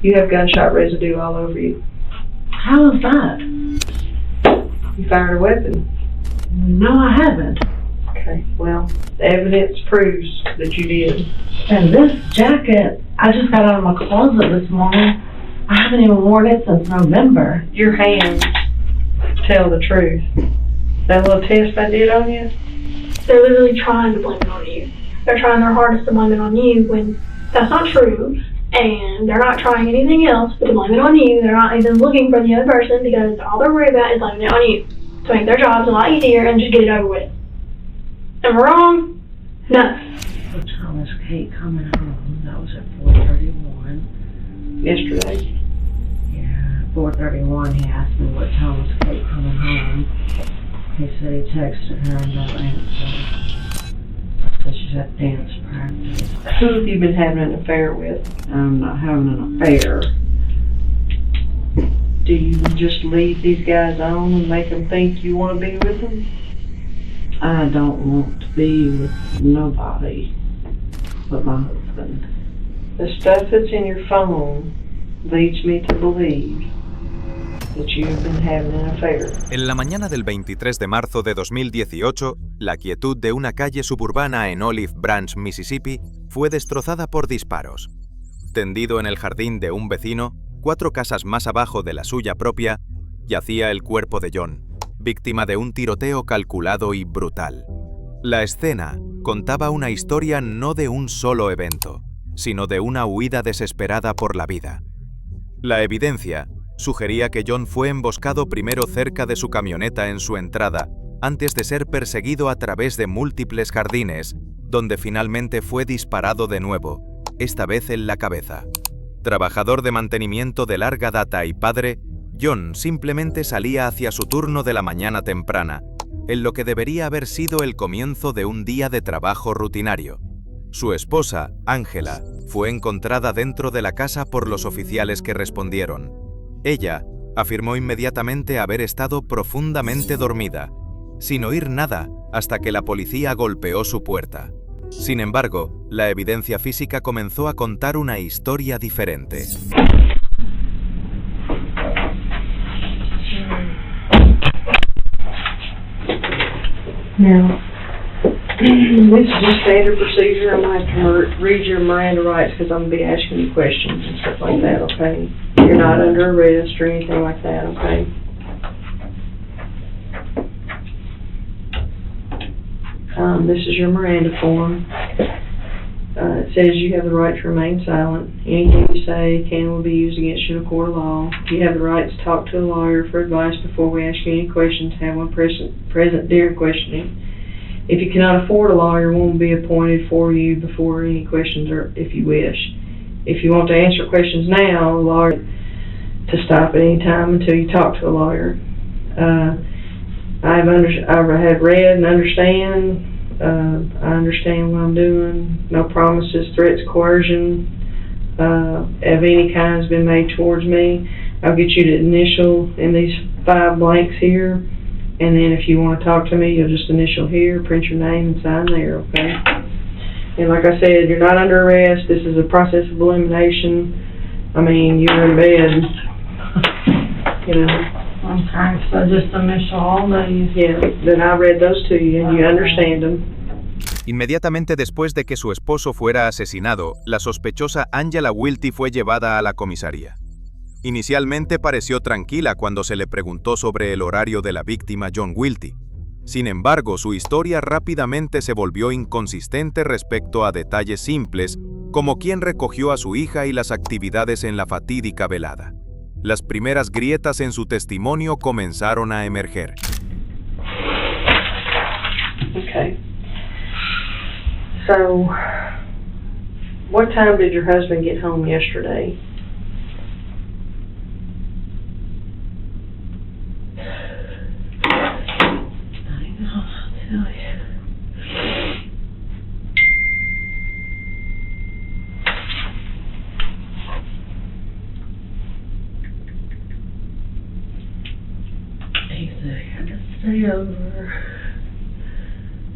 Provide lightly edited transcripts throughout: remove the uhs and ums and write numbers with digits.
You have gunshot residue all over you. How is that? You fired a weapon. No, I haven't. Okay, well, the evidence proves that you did. And this jacket, I just got out of my closet this morning. I haven't even worn it since November. Your hands tell the truth. That little test I did on you? They're literally trying to blame it on you. They're trying their hardest to blame it on you when that's not true. And they're not trying anything else but to blame it on you. They're not even looking for the other person because all they're worried about is blaming it on you. To make their jobs a lot easier and just get it over with. Am I wrong? No. What time is Kate coming home? That was at 4:31. Yesterday. Yeah, 4:31. He asked me what time was Kate coming home. He said he texted her and no answer. So she's at dance practice. Who have you been having an affair with? I'm not having an affair. Do you just leave these guys on and make them think you want to be with them? I don't want to be with nobody but my husband. The stuff that's in your phone leads me to believe that you have been having an affair. En la mañana del 23 de marzo de 2018, la quietud de una calle suburbana en Olive Branch, Misisipi, fue destrozada por disparos. Tendido en el jardín de un vecino, 4 casas más abajo de la suya propia, yacía el cuerpo de John, víctima de un tiroteo calculado y brutal. La escena contaba una historia no de un solo evento, sino de una huida desesperada por la vida. La evidencia sugería que John fue emboscado primero cerca de su camioneta en su entrada, antes de ser perseguido a través de múltiples jardines, donde finalmente fue disparado de nuevo, esta vez en la cabeza. Trabajador de mantenimiento de larga data y padre, John simplemente salía hacia su turno de la mañana temprana, en lo que debería haber sido el comienzo de un día de trabajo rutinario. Su esposa, Ángela, fue encontrada dentro de la casa por los oficiales que respondieron. Ella afirmó inmediatamente haber estado profundamente dormida, sin oír nada hasta que la policía golpeó su puerta. Sin embargo, la evidencia física comenzó a contar una historia diferente. Now, this is just standard procedure. I'm going to have to read your Miranda rights because I'm going to be asking you questions and stuff like that, okay? You're not under arrest or anything like that, okay? This is your Miranda form. It says you have the right to remain silent. Anything you say can and will be used against you in a court of law. You have the right to talk to a lawyer for advice before we ask you any questions. Have one present during questioning. If you cannot afford a lawyer, one will be appointed for you before any questions, or if you wish. If you want to answer questions now, a lawyer to stop at any time until you talk to a lawyer. I have read and understand. I understand what I'm doing. No promises, threats, coercion of any kind has been made towards me. I'll get you to initial in these 5 blanks here, and then if you want to talk to me, you'll just initial here, print your name, and sign there, okay? And like I said, you're not under arrest. This is a process of elimination. I mean, you're in bed, you know. Okay, so just initial all these. Yeah, then I read those to you and you understand them. Inmediatamente después de que su esposo fuera asesinado, la sospechosa Angela Wilty fue llevada a la comisaría. Inicialmente pareció tranquila cuando se le preguntó sobre el horario de la víctima John Wilty. Sin embargo, su historia rápidamente se volvió inconsistente respecto a detalles simples, como quién recogió a su hija y las actividades en la fatídica velada. Las primeras grietas en su testimonio comenzaron a emerger. Okay. So, what time did your husband get home yesterday? I know, I'll tell you. He said he had to stay over.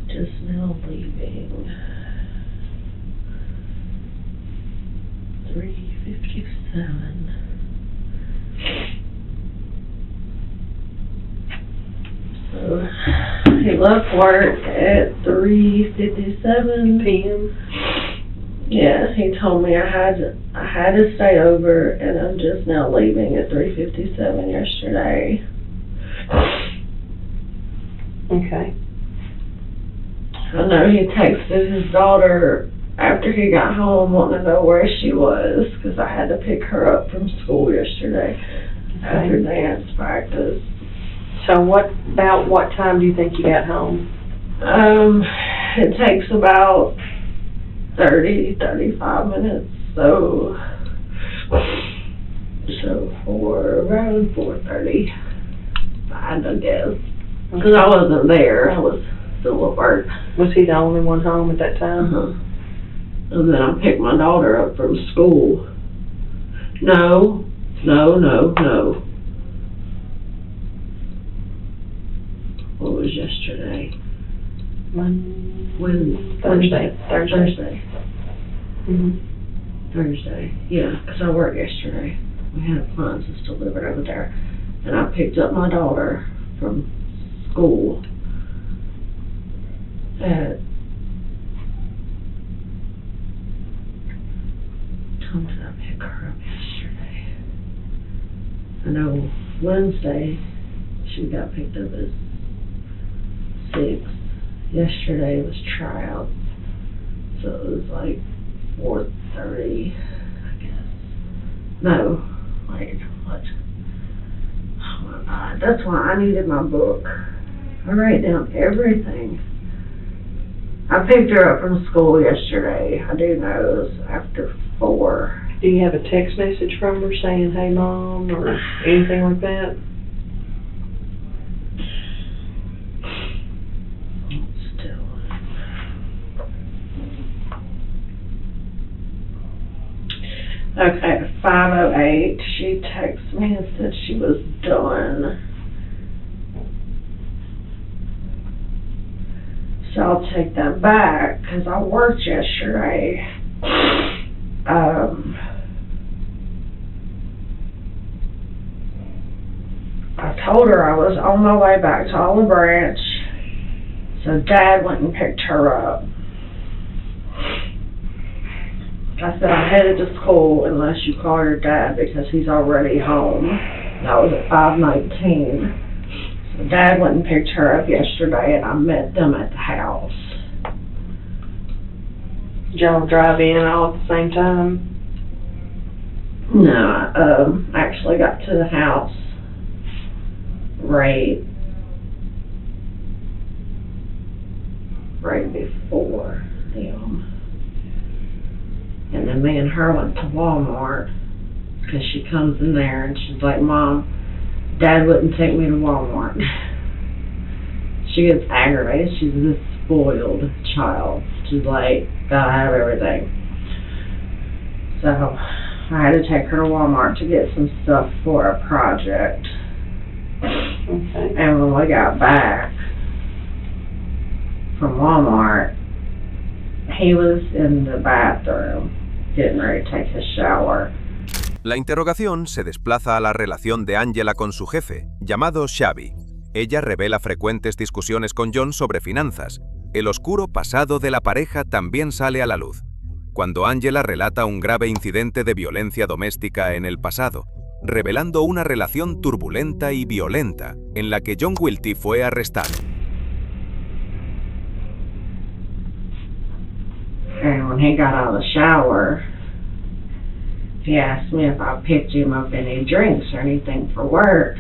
Just now leaving. 3:15. 3:57. So he left work at 3:57 PM? Yeah, he told me I had to stay over, and I'm just now leaving at 3:57 yesterday. Okay. I know he texted his daughter after he got home wanting to know where she was, because I had to pick her up from school yesterday after dance practice. So what time do you think you got home? It takes about 35 minutes, so around 4:30, I guess. Because I wasn't there, I was still at work. Was he the only one home at that time? And then I picked my daughter up from school. No. What was yesterday? Thursday. Thursday, yeah, because I worked yesterday. We had appliances delivered over there. And I picked up my daughter from school at, what time did I pick her up yesterday? I know Wednesday she got picked up at 6. Yesterday was tryout, so it was like 4:30, I guess. No, wait, what? Oh my God, that's why I needed my book. I write down everything. I picked her up from school yesterday. I do know it was after 4. Do you have a text message from her saying, "Hey, Mom," or anything like that? Okay, at 5:08, she texted me and said she was done. So I'll take that back, because I worked yesterday. I told her I was on my way back to Olive Branch, so Dad went and picked her up. I said I headed to school unless you call your dad because he's already home. That was at 5:19. So Dad went and picked her up yesterday, and I met them at the house. Did y'all drive in all at the same time? No, I actually got to the house right before them. And then me and her went to Walmart, because she comes in there and she's like, "Mom, Dad wouldn't take me to Walmart." She gets aggravated. She's this spoiled child. She's like, gotta have everything. So I had to take her to Walmart to get some stuff for a project. Okay. And when we got back from Walmart, he was in the bathroom getting ready to take his shower. La interrogación se desplaza a la relación de Angela con su jefe, llamado Xavi. Ella revela frecuentes discusiones con John sobre finanzas. El oscuro pasado de la pareja también sale a la luz. Cuando Angela relata un grave incidente de violencia doméstica en el pasado, revelando una relación turbulenta y violenta en la que John Wilty fue arrestado. And when he got out of the shower, he asked me if I picked him up any drinks or anything for work.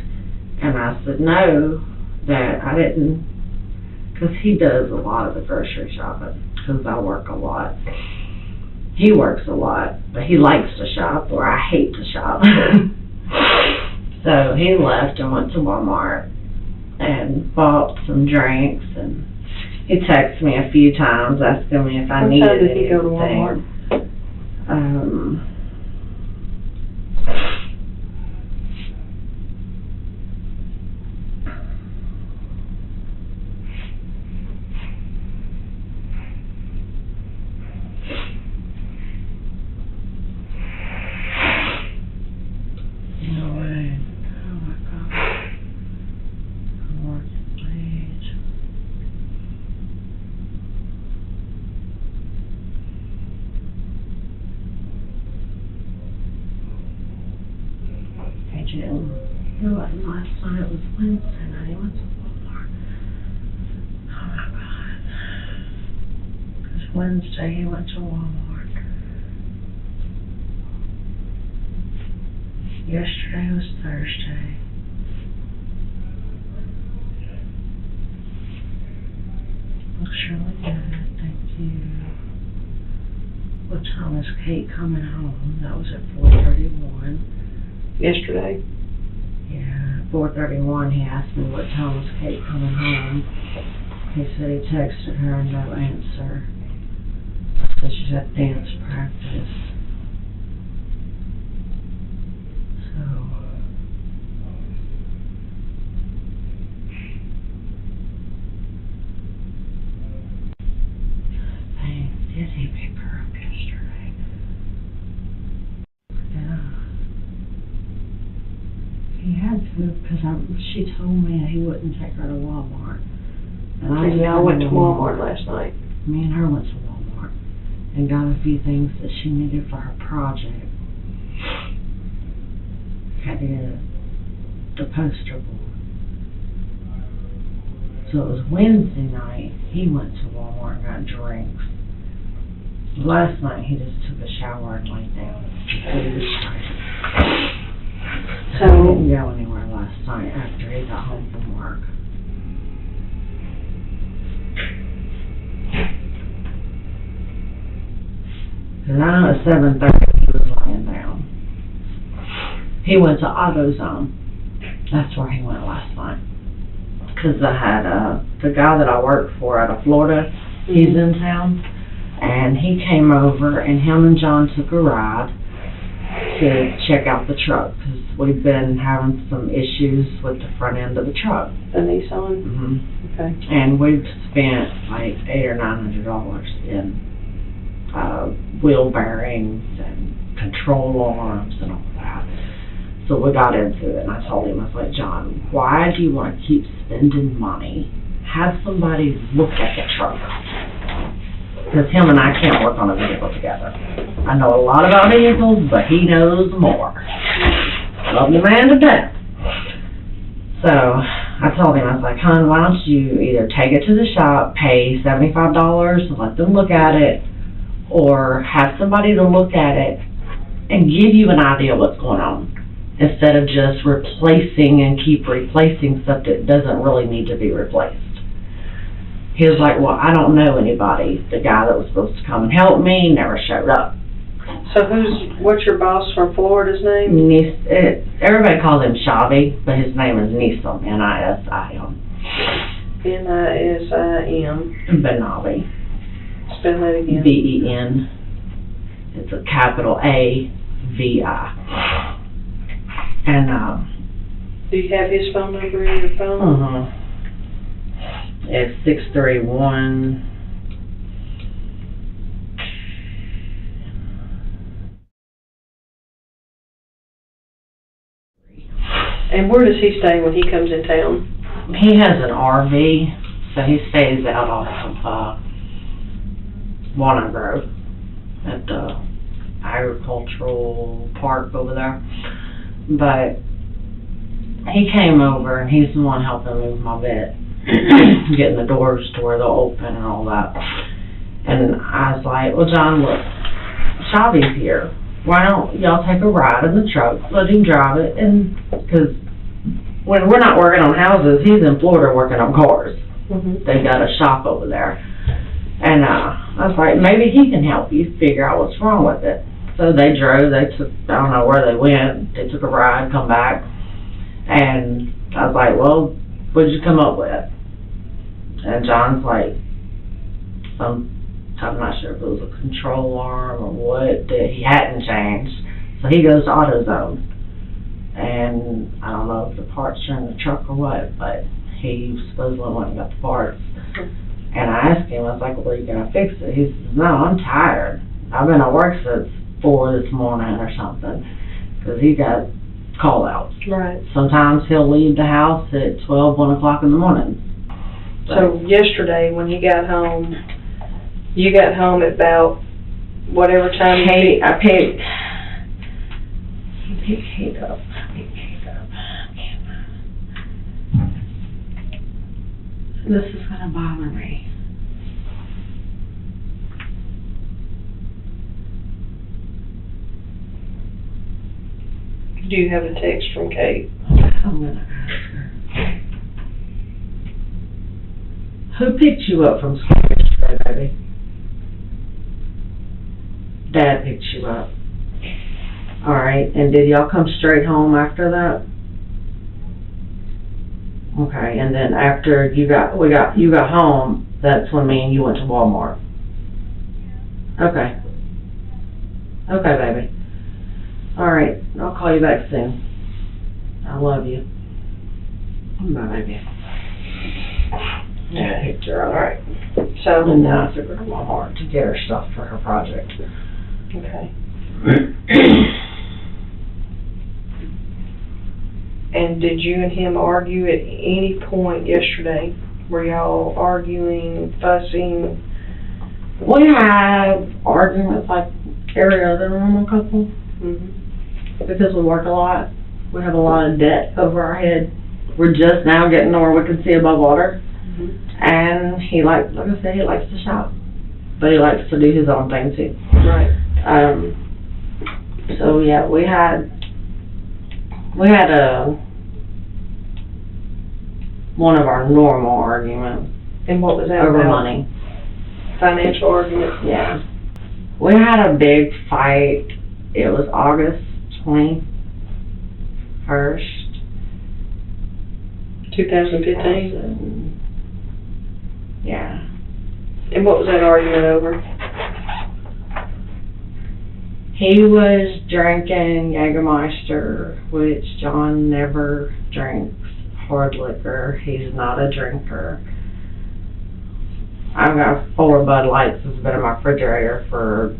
And I said no, that I didn't, because he does a lot of the grocery shopping, because I work a lot. He works a lot, but he likes to shop, or I hate to shop. So he left and went to Walmart and bought some drinks, and he texted me a few times asking me if I needed anything. What time did he go to Walmart? him. It wasn't last night, it was Wednesday night. He went to Walmart. Oh my God. It was Wednesday, he went to Walmart. Yesterday was Thursday. Looks really good, thank you. What time is Kate coming home? That was at 4:31. Yesterday. Yeah, 4:31, he asked me what time was Kate coming home. He said he texted her and no answer. So she's at dance practice. So, dang, did he pick her up yesterday? Yeah. He had to, because she told me that he wouldn't take her to Walmart. And I went to Walmart last night. Me and her went to Walmart and got a few things that she needed for her project. Had to get the poster board. So it was Wednesday night, he went to Walmart and got drinks. Last night he just took a shower and laid down. He was tired. So he didn't go anywhere last night after he got home from work. And I know at 7:30 he was laying down. He went to AutoZone. That's where he went last night. Because I had the guy that I work for out of Florida, he's in town. And he came over and him and John took a ride to check out the truck. Because we've been having some issues with the front end of the truck. The Nissan? Mm-hmm. Okay. And we've spent like $800 or $900 in wheel bearings and control arms and all that. So we got into it, and I told him, I was like, John, why do you want to keep spending money? Have somebody look at the truck. Because him and I can't work on a vehicle together. I know a lot about vehicles, but he knows more. Love the man to death. So I told him, I was like, hon, why don't you either take it to the shop, pay $75 and let them look at it, or have somebody to look at it and give you an idea what's going on, instead of just replacing and keep replacing stuff that doesn't really need to be replaced. He was like, well, I don't know anybody. The guy that was supposed to come and help me never showed up. So what's your boss from Florida's name? Everybody calls him Shabby, but his name is Nisim, N-I-S-I-M. N-I-S-I-M. Benavi. Spell that again. B-E-N. It's a capital A-V-I. And, do you have his phone number in your phone? It's 631. And where does he stay when he comes in town? He has an RV, so he stays out off of Walnut Grove at the agricultural park over there. But he came over, and he's the one helping move my bed, getting the doors to where they'll open and all that. And I was like, well, John, look, Shabby's here. Why don't y'all take a ride in the truck, let him drive it, and because when we're not working on houses, he's in Florida working on cars. They've got a shop over there. And I was like, maybe he can help you figure out what's wrong with it. So they drove, I don't know where they went, they took a ride, come back, and I was like, well, what'd you come up with? And John's like, I'm not sure if it was a control arm or what, that he hadn't changed. So he goes to AutoZone, and I don't know if the parts are in the truck or what, but he supposedly went and got the parts. And I asked him, I was like, well, are you going to fix it? He says, no, I'm tired. I've been at work since 4 this morning or something, because he got call-outs. Right. Sometimes he'll leave the house at 1 o'clock in the morning. So yesterday, when you got home, you got home at about whatever time He Pick it up. This is gonna bother me. Do you have a text from Kate? I'm gonna ask her. Who picked you up from school yesterday, baby? Dad picked you up. Alright, and did y'all come straight home after that? Okay, and then after you got home, that's when me and you went to Walmart. Okay. Okay, baby. Alright, I'll call you back soon. I love you. Bye, baby. Yeah, I picked her up. Alright, so, And now I took her to Walmart to get her stuff for her project. okay. And did you and him argue at any point yesterday? Were y'all arguing, fussing? We have arguments like every other normal couple Mm-hmm. because we work a lot. We have a lot of debt over our head. We're just now getting to where we can see above water. Mm-hmm. And he like I said, he likes to shop, but he likes to do his own thing too. Right. So yeah, we had one of our normal arguments And what was that over about? money. Financial argument? Yeah. We had a big fight. It was August 21st. 2015? Yeah. And what was that argument over? He was drinking Jägermeister, which John never drinks hard liquor. He's not a drinker. I've got 4 Bud Lights that's been in my refrigerator for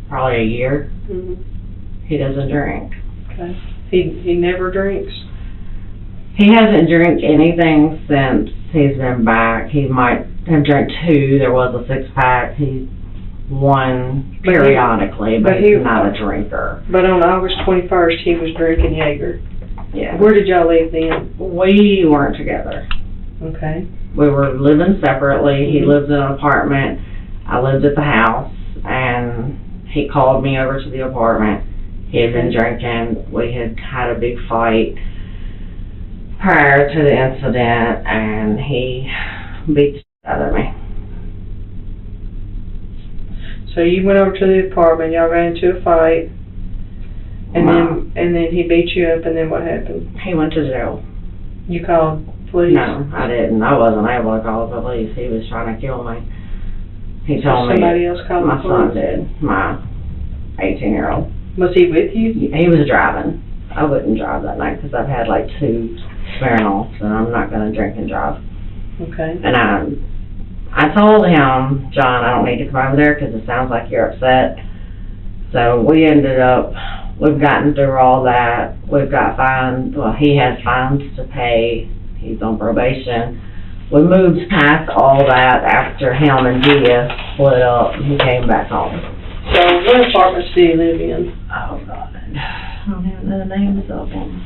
probably a year. Mm-hmm. He doesn't drink. Okay. He never drinks? He hasn't drank anything since he's been back. He might have drank 2. There was a 6-pack. He won periodically, but he's not a drinker. But on August 21st, he was drinking Jaeger. Yeah. Where did y'all live then? We weren't together. Okay. We were living separately. He lived in an apartment. I lived at the house, and he called me over to the apartment. He had been drinking. We had had a big fight prior to the incident, and he beat the shit out of me. So you went over to the apartment, y'all got into a fight, and then he beat you up, and then what happened? He went to jail. You called police? No, I didn't. I wasn't able to call the police. He was trying to kill me. He told me. Somebody else called the My son police? did. My 18-year-old. Was he with you? He was driving. I wouldn't drive that night because I've had like 2 Smirnoffs, and I'm not going to drink and drive. Okay. And I told him, John, I don't need to come over there because it sounds like you're upset. So we ended up, we've gotten through all that. We've got fines. Well, he has fines to pay. He's on probation. We moved past all that after him and Gia split up and he came back home. So what apartments do you live in? Oh, God. I don't even know the names of them.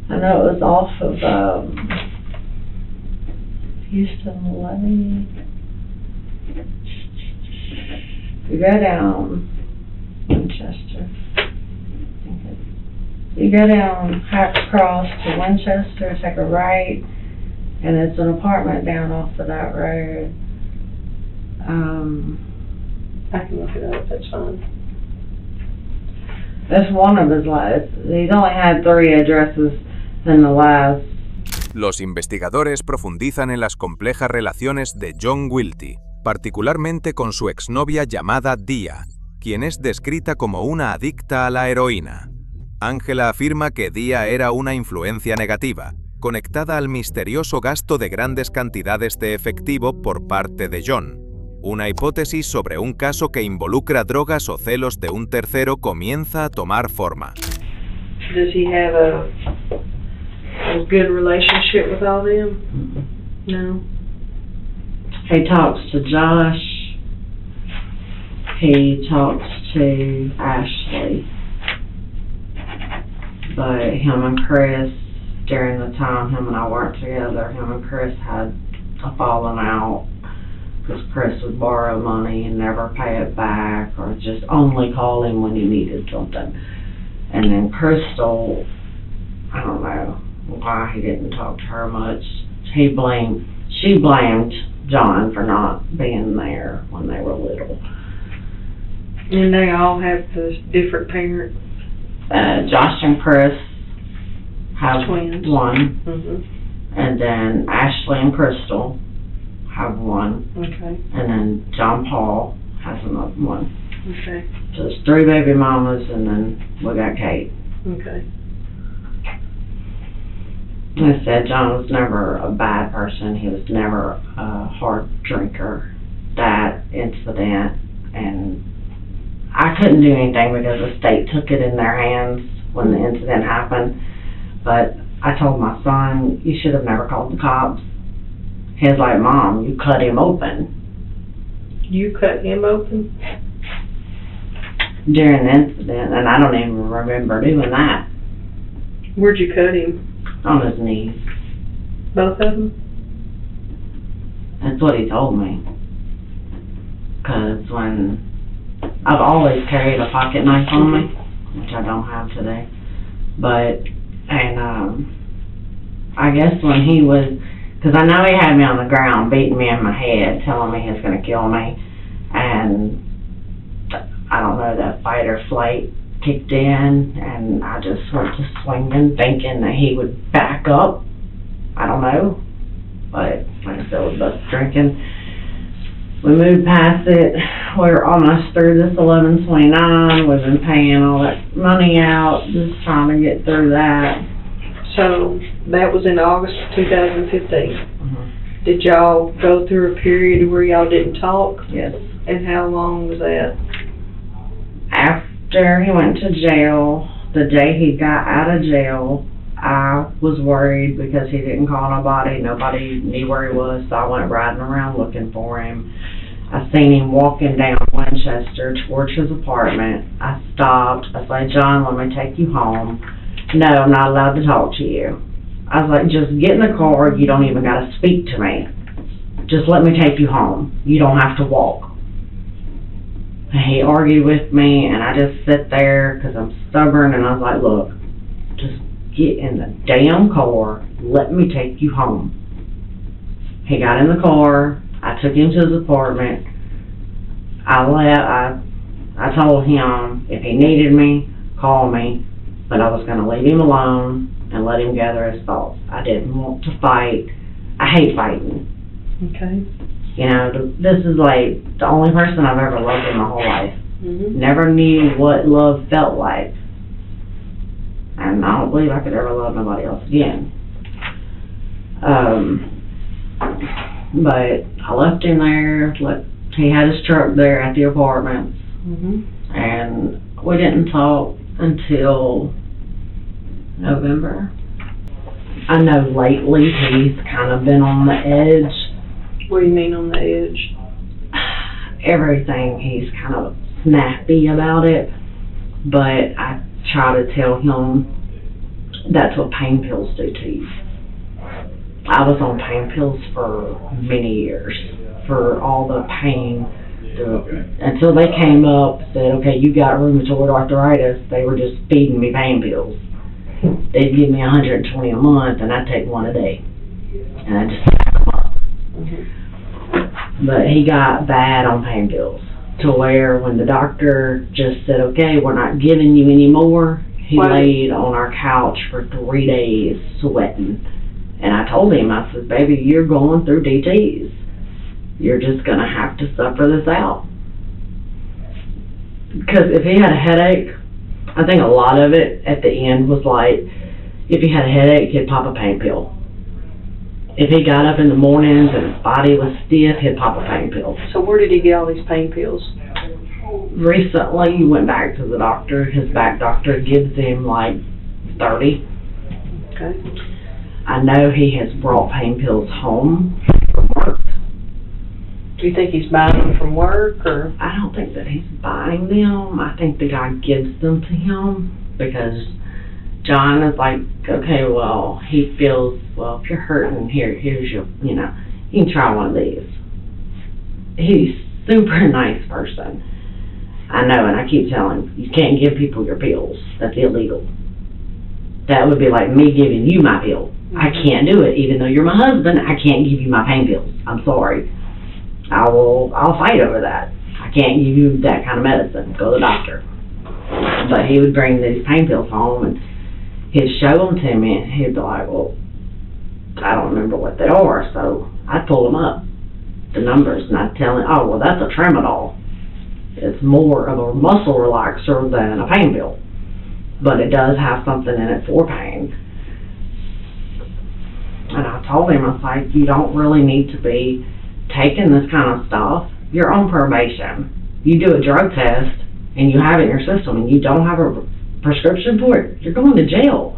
I know it was off of, Houston Levy. You go down Winchester. You go down Hacks Cross to Winchester, take a right, and it's an apartment down off of that road. I can look it up, that's fine. That's one of his lives. He's only had 3 addresses in the last. Los investigadores profundizan en las complejas relaciones de John Wilty, particularmente con su exnovia llamada Dia, quien es descrita como una adicta a la heroína. Ángela afirma que Dia era una influencia negativa, conectada al misterioso gasto de grandes cantidades de efectivo por parte de John. Una hipótesis sobre un caso que involucra drogas o celos de un tercero comienza a tomar forma. Does he have a good relationship with all them? No. He talks to Josh. He talks to Ashley. But him and Chris, during the time him and I weren't together, him and Chris had a falling out because Chris would borrow money and never pay it back, or just only call him when he needed something. And then Crystal, I don't know why he didn't talk to her much. She blamed John for not being there when they were little. And they all have the different parents. Josh and Chris have Twins. one, Mm-hmm. and then Ashley and Crystal have one, Okay. and then John Paul has another one. Okay. So there's 3 baby mamas, and then we got Kate. Okay. Like I said, John was never a bad person. He was never a hard drinker. That incident, and I couldn't do anything because the state took it in their hands when the incident happened. But I told my son, you should have never called the cops. He was like, Mom, you cut him open. You cut him open? During the incident, and I don't even remember doing that. Where'd you cut him? On his knees. Both of them? That's what he told me. Because when I've always carried a pocket knife on me, which I don't have today. But, and I guess when he was, because I know he had me on the ground, beating me in my head, telling me he was going to kill me. And I don't know, that fight or flight kicked in, and I just went to swinging, thinking that he would back up. I don't know. But, like I said, we both drinking. We moved past it. We're almost through this 1129. We've been paying all that money out, just trying to get through that. So, that was in August of 2015. Mm-hmm. Did y'all go through a period where y'all didn't talk? Yes. And how long was that? After he went to jail, the day he got out of jail, I was worried because he didn't call nobody. Nobody knew where he was, so I went riding around looking for him. I seen him walking down Winchester towards his apartment. I stopped. I said, John, let me take you home. No, I'm not allowed to talk to you. I was like, just get in the car. You don't even got to speak to me. Just let me take you home. You don't have to walk. And he argued with me, and I just sit there because I'm stubborn, and I was like, look, just get in the damn car. Let me take you home. He got in the car. I took him to his apartment. I told him if he needed me, call me, but I was going to leave him alone and let him gather his thoughts. I didn't want to fight. I hate fighting. Okay. You know, this is like the only person I've ever loved in my whole life. Mm-hmm. Never knew what love felt like. And I don't believe I could ever love nobody else again. But I left him there. He had his truck there at the apartment. Mm-hmm. And we didn't talk until November. I know lately he's kind of been on the edge. What do you mean on the edge? Everything, he's kind of snappy about it. But I try to tell him that's what pain pills do to you. I was on pain pills for many years, for all the pain, until they came up, said, okay, you got rheumatoid arthritis. They were just feeding me pain pills. They'd give me 120 a month, and I'd take one a day. And I'd just stack them up. Mm-hmm. But he got bad on pain pills, to where when the doctor just said, okay, we're not giving you any more, he laid on our couch for 3 days sweating. And I told him, I said, baby, you're going through DTs. You're just going to have to suffer this out. Because if he had a headache, I think a lot of it at the end was like, if he had a headache, he'd pop a pain pill. If he got up in the mornings and his body was stiff, he'd pop a pain pill. So where did he get all these pain pills? Recently, he went back to the doctor. His back doctor gives him like 30. Okay. I know he has brought pain pills home from work. Do you think he's buying them from work, or? I don't think that he's buying them. I think the guy gives them to him because John is like, okay, well, he feels, well, if you're hurting, here's your, you know, you can try one of these. He's super nice person. I know, and I keep telling him, you can't give people your pills. That's illegal. That would be like me giving you my pill. I can't do it. Even though you're my husband, I can't give you my pain pills. I'm sorry. I'll fight over that. I can't give you that kind of medicine. Go to the doctor. But he would bring these pain pills home, and he'd show them to me, and he'd be like, well, I don't remember what they are, so I'd pull them up, the numbers, and I'd tell him, oh, well, that's a tramadol. It's more of a muscle relaxer than a pain pill, but it does have something in it for pain. And I told him, I was like, you don't really need to be taking this kind of stuff. You're on probation. You do a drug test, and you have it in your system, and you don't have a prescription for it, you're going to jail.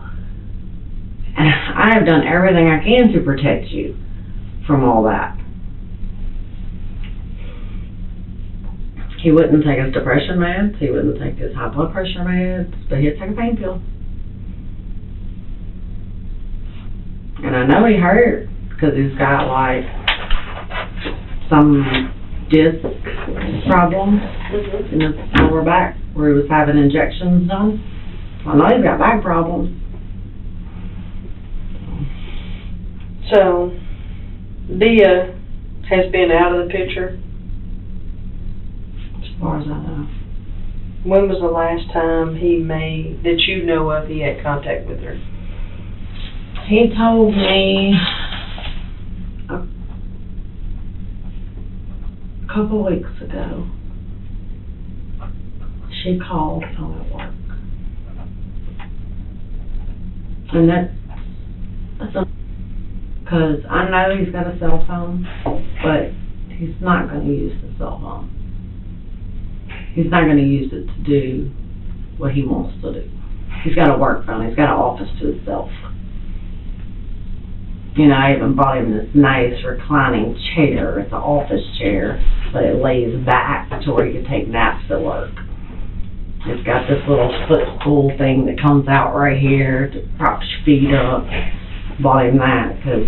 And I have done everything I can to protect you from all that. He wouldn't take his depression meds, he wouldn't take his high blood pressure meds, but he'd take a pain pill. And I know he hurt, because he's got like some disc problems in his lower back, where he was having injections done. I know he's got back problems. So, Dia has been out of the picture. As far as I know. When was the last time that you know of, he had contact with her? He told me a couple weeks ago. She called him at work. And that's because I know he's got a cell phone, but he's not going to use the cell phone. He's not going to use it to do what he wants to do. He's got a work phone. He's got an office to himself. You know, I even bought him this nice reclining chair. It's an office chair, but it lays back to where you can take naps at work. It's got this little footstool thing that comes out right here to prop your feet up. Bought him that because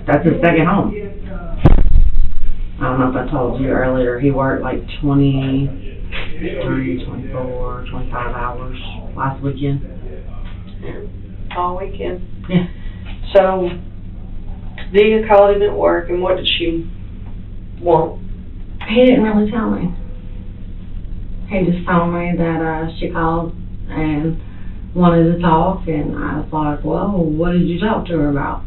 that's his second home. I don't know if I told you earlier, he worked like 23, 24, 25 hours last weekend. All weekend. Yeah. So, Dia called him at work, and what did she want? He didn't really tell me. He just told me that she called and wanted to talk, and I was like, well, what did you talk to her about?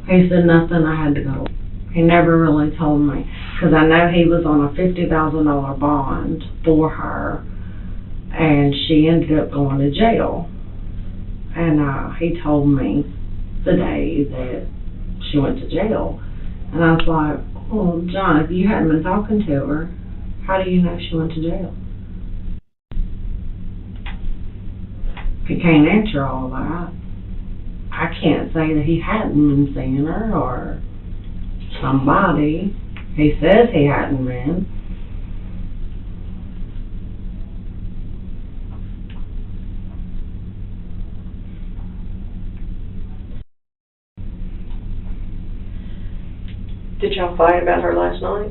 He said nothing, I had to go. He never really told me, because I know he was on a $50,000 bond for her, and she ended up going to jail. And he told me the day that she went to jail. And I was like, well, John, if you hadn't been talking to her, how do you know she went to jail? He can't answer all that. I can't say that he hadn't been seeing her or somebody. He says he hadn't been. Did y'all fight about her last night?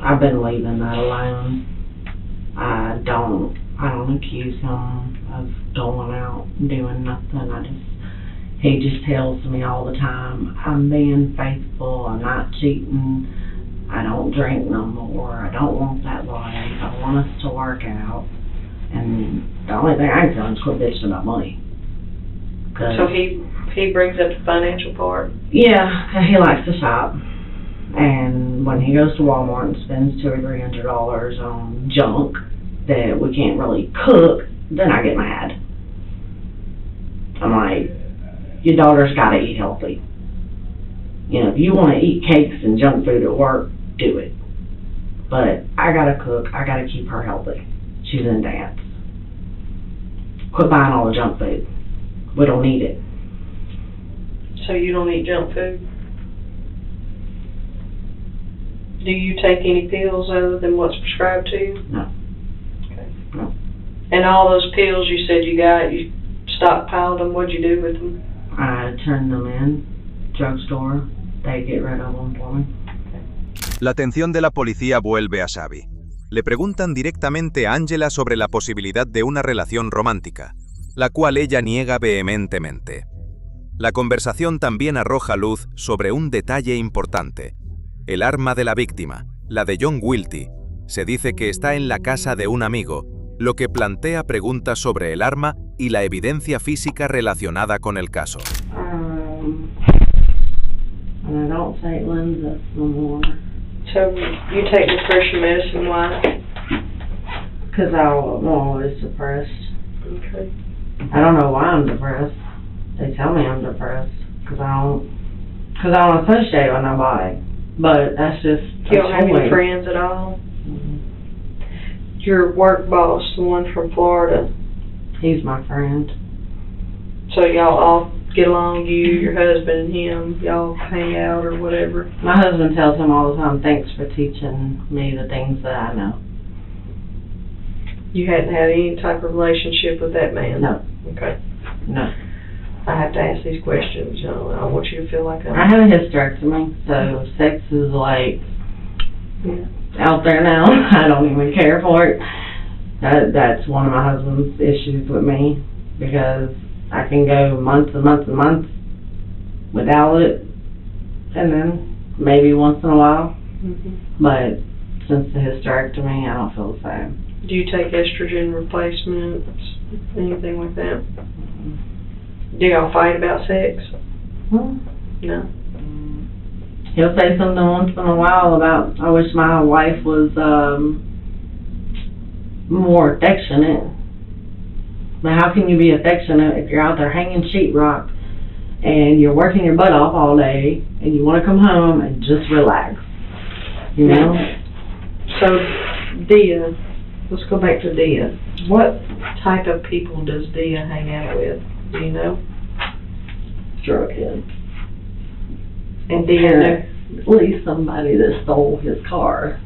I've been leaving that alone. I don't accuse him of going out and doing nothing. He just tells me all the time, I'm being faithful, I'm not cheating, I don't drink no more, I don't want that life, I want us to work out. And the only thing I can tell him is quit bitching about money. So he brings up the financial part? Yeah, 'cause he likes to shop. And when he goes to Walmart and spends $200 or $300 on junk that we can't really cook, then I get mad. I'm like, your daughter's got to eat healthy. You know, if you want to eat cakes and junk food at work, do it. But I got to cook. I got to keep her healthy. She's in dance. Quit buying all the junk food. We don't need it. So you don't eat junk food? Do you take any pills other than what's prescribed to you? No. Okay. No. And all those pills you said you got, you stockpiled them, what'd you do with them? I turned them in, drugstore, they get rid of them for me. La atención de la policía vuelve a Xavi. Le preguntan directamente a Ángela sobre la posibilidad de una relación romántica, la cual ella niega vehementemente. La conversación también arroja luz sobre un detalle importante. El arma de la víctima, la de John Wilty, se dice que está en la casa de un amigo, lo que plantea preguntas sobre el arma y la evidencia física relacionada con el caso. And I don't take Linda no more. So you take depression medicine, why? Because I'm always depressed. Okay. I don't know why I'm depressed. They tell me I'm depressed because I don't associate with nobody. But that's just You don't have any friends at all? Your work boss, the one from Florida, He's my friend. so y'all all get along, you, your husband and him, y'all hang out or whatever? My husband tells him all the time, thanks for teaching me the things that I know. You hadn't had any type of relationship with that man? No. Okay. No. I have to ask these questions, you know, I want you to feel like I had a hysterectomy, so sex is like out there now. I don't even care for it. That's one of my husband's issues with me, because I can go months and months and months without it, and then maybe once in a while. But since the hysterectomy, I don't feel the same. Do you take estrogen replacements, anything like that? Do y'all fight about sex? No? He'll say something once in a while about, I wish my wife was more affectionate. But how can you be affectionate if you're out there hanging sheetrock and you're working your butt off all day and you want to come home and just relax? You know? So, Dia, let's go back to Dia. What type of people does Dia hang out with? Do you know? Drug kids. And Dia, At least somebody that stole his car.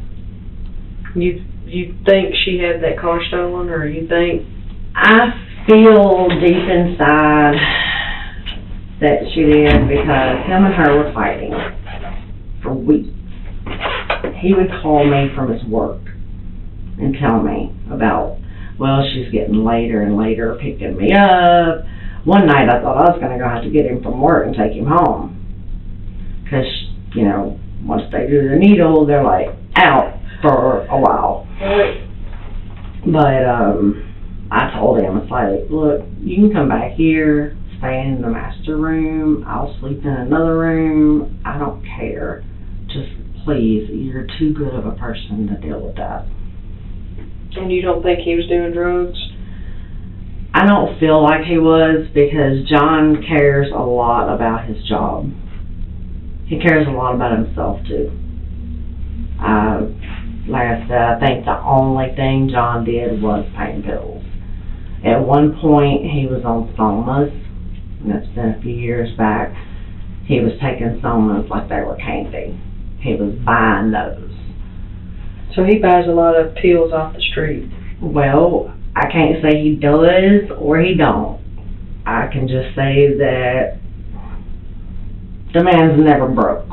you think she had that car stolen, or you think? I feel deep inside that she did, because him and her were fighting for weeks. He would call me from his work and tell me about, well, she's getting later and later picking me up. One night I thought I was going to have to get him from work and take him home. Because, you know, once they do the needle, they're like out for a while. But I told him, it's like, look, you can come back here, stay in the master room, I'll sleep in another room, I don't care. Just please, you're too good of a person to deal with that. And you don't think he was doing drugs? I don't feel like he was, because John cares a lot about his job. He cares a lot about himself too. Like I said, I think the only thing John did was pain pills. At one point, he was on somas, and that's been a few years back. He was taking somas like they were candy. He was buying those. So he buys a lot of pills off the street? Well, I can't say he does or he don't. I can just say that the man's never broke.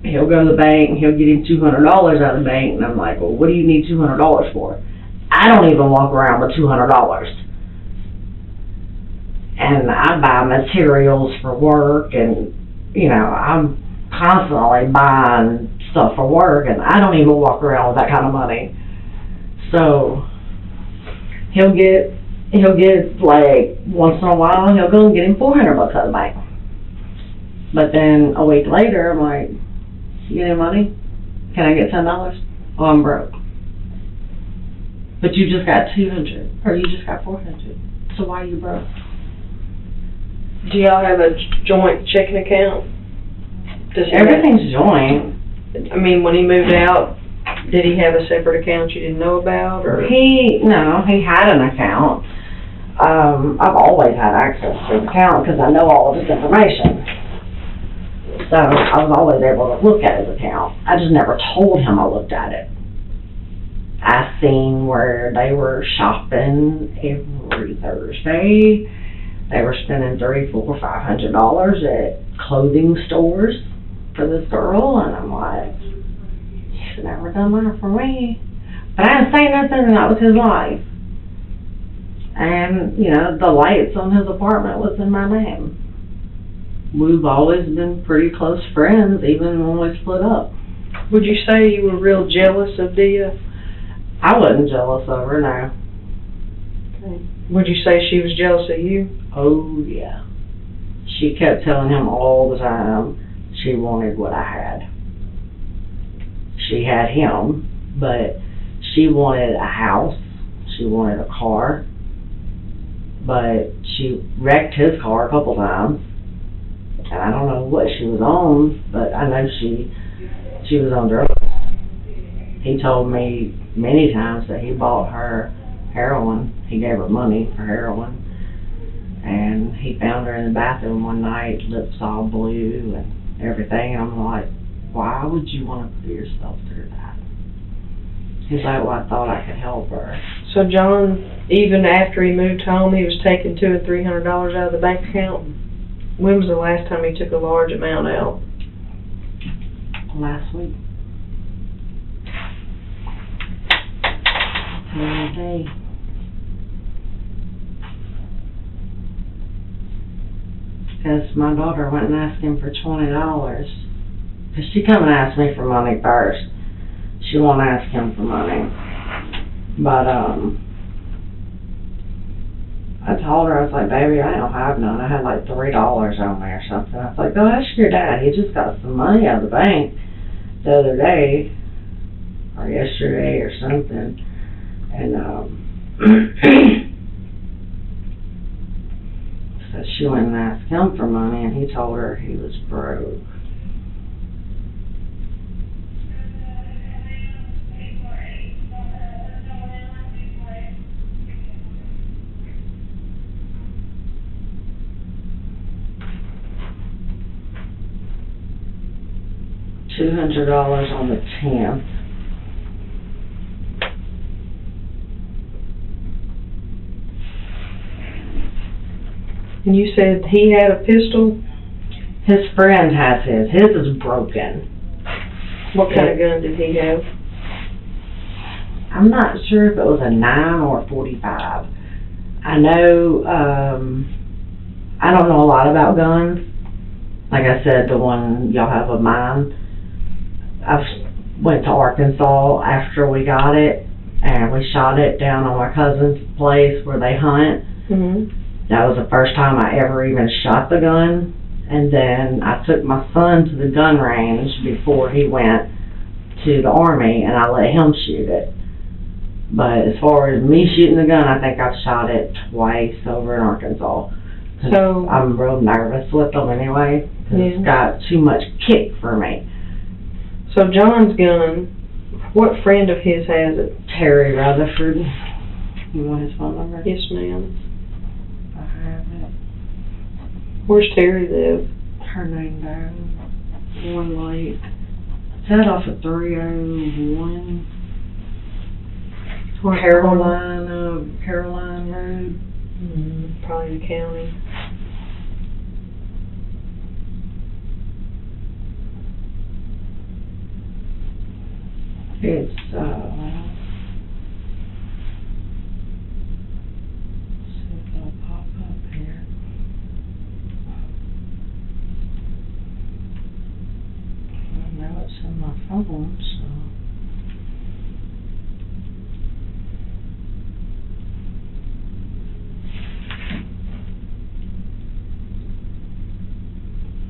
He'll go to the bank, he'll get him $200 out of the bank, and I'm like, well, what do you need $200 for? I don't even walk around with $200. And I buy materials for work, and, you know, I'm constantly buying stuff for work, and I don't even walk around with that kind of money. So he'll get like, once in a while, he'll go and get him $400 out of the bank. But then a week later, I'm like, you get any money? Can I get $10? Oh, I'm broke. But you just got $200, or you just got $400. So why are you broke? Do y'all have a joint checking account? Everything's joint. I mean, when he moved out, did he have a separate account you didn't know about, or? He had an account. I've always had access to his account because I know all of his information. So I was always able to look at his account. I just never told him I looked at it. I scene where they were shopping every Thursday. They were spending $300, $400, $500 at clothing stores for this girl, and I'm like, he's never done that for me. But I didn't say nothing, and that was his life. And, you know, the lights on his apartment was in my name. We've always been pretty close friends, even when we split up. Would you say you were real jealous of Dia? I wasn't jealous of her, no. Okay. Would you say she was jealous of you? Oh, yeah. She kept telling him all the time she wanted what I had. She had him, but she wanted a house. She wanted a car. But she wrecked his car a couple times. And I don't know what she was on, but I know she was on drugs. He told me many times that he bought her heroin. He gave her money for heroin. And he found her in the bathroom one night, lips all blue and everything. And I'm like, why would you want to put yourself through that? He's like, well, I thought I could help her. So John, even after he moved home, he was taking $200 or $300 out of the bank account? When was the last time he took a large amount out? Last week. Every day. Because my daughter went and asked him for $20. Because she come and asked me for money first. She won't ask him for money. But, I told her, I was like, baby, I don't have none. I had like $3 on me or something. I was like, go ask your dad. He just got some money out of the bank the other day, or yesterday or something. And, so she went and asked him for money, and he told her he was broke. $200 on the 10th. And you said he had a pistol? His friend has his. His is broken. What kind of gun did he have? I'm not sure if it was a 9 or a 45. I know, I don't know a lot about guns. Like I said, the one y'all have of mine, I went to Arkansas after we got it, and we shot it down on my cousin's place where they hunt. Mm-hmm. That was the first time I ever even shot the gun. And then I took my son to the gun range before he went to the Army, and I let him shoot it. But as far as me shooting the gun, I think I've shot it twice over in Arkansas. So I'm real nervous with them anyway, because Yeah. it's got too much kick for me. So John's gun, what friend of his has it? Terry Rutherford. You want his phone number? Yes, ma'am. I have it. Where's Terry live? Her name down. One Lake. It's out off of 301. Caroline Road. Probably the county. It's, see if it'll pop up here. I know it's in my phone, so.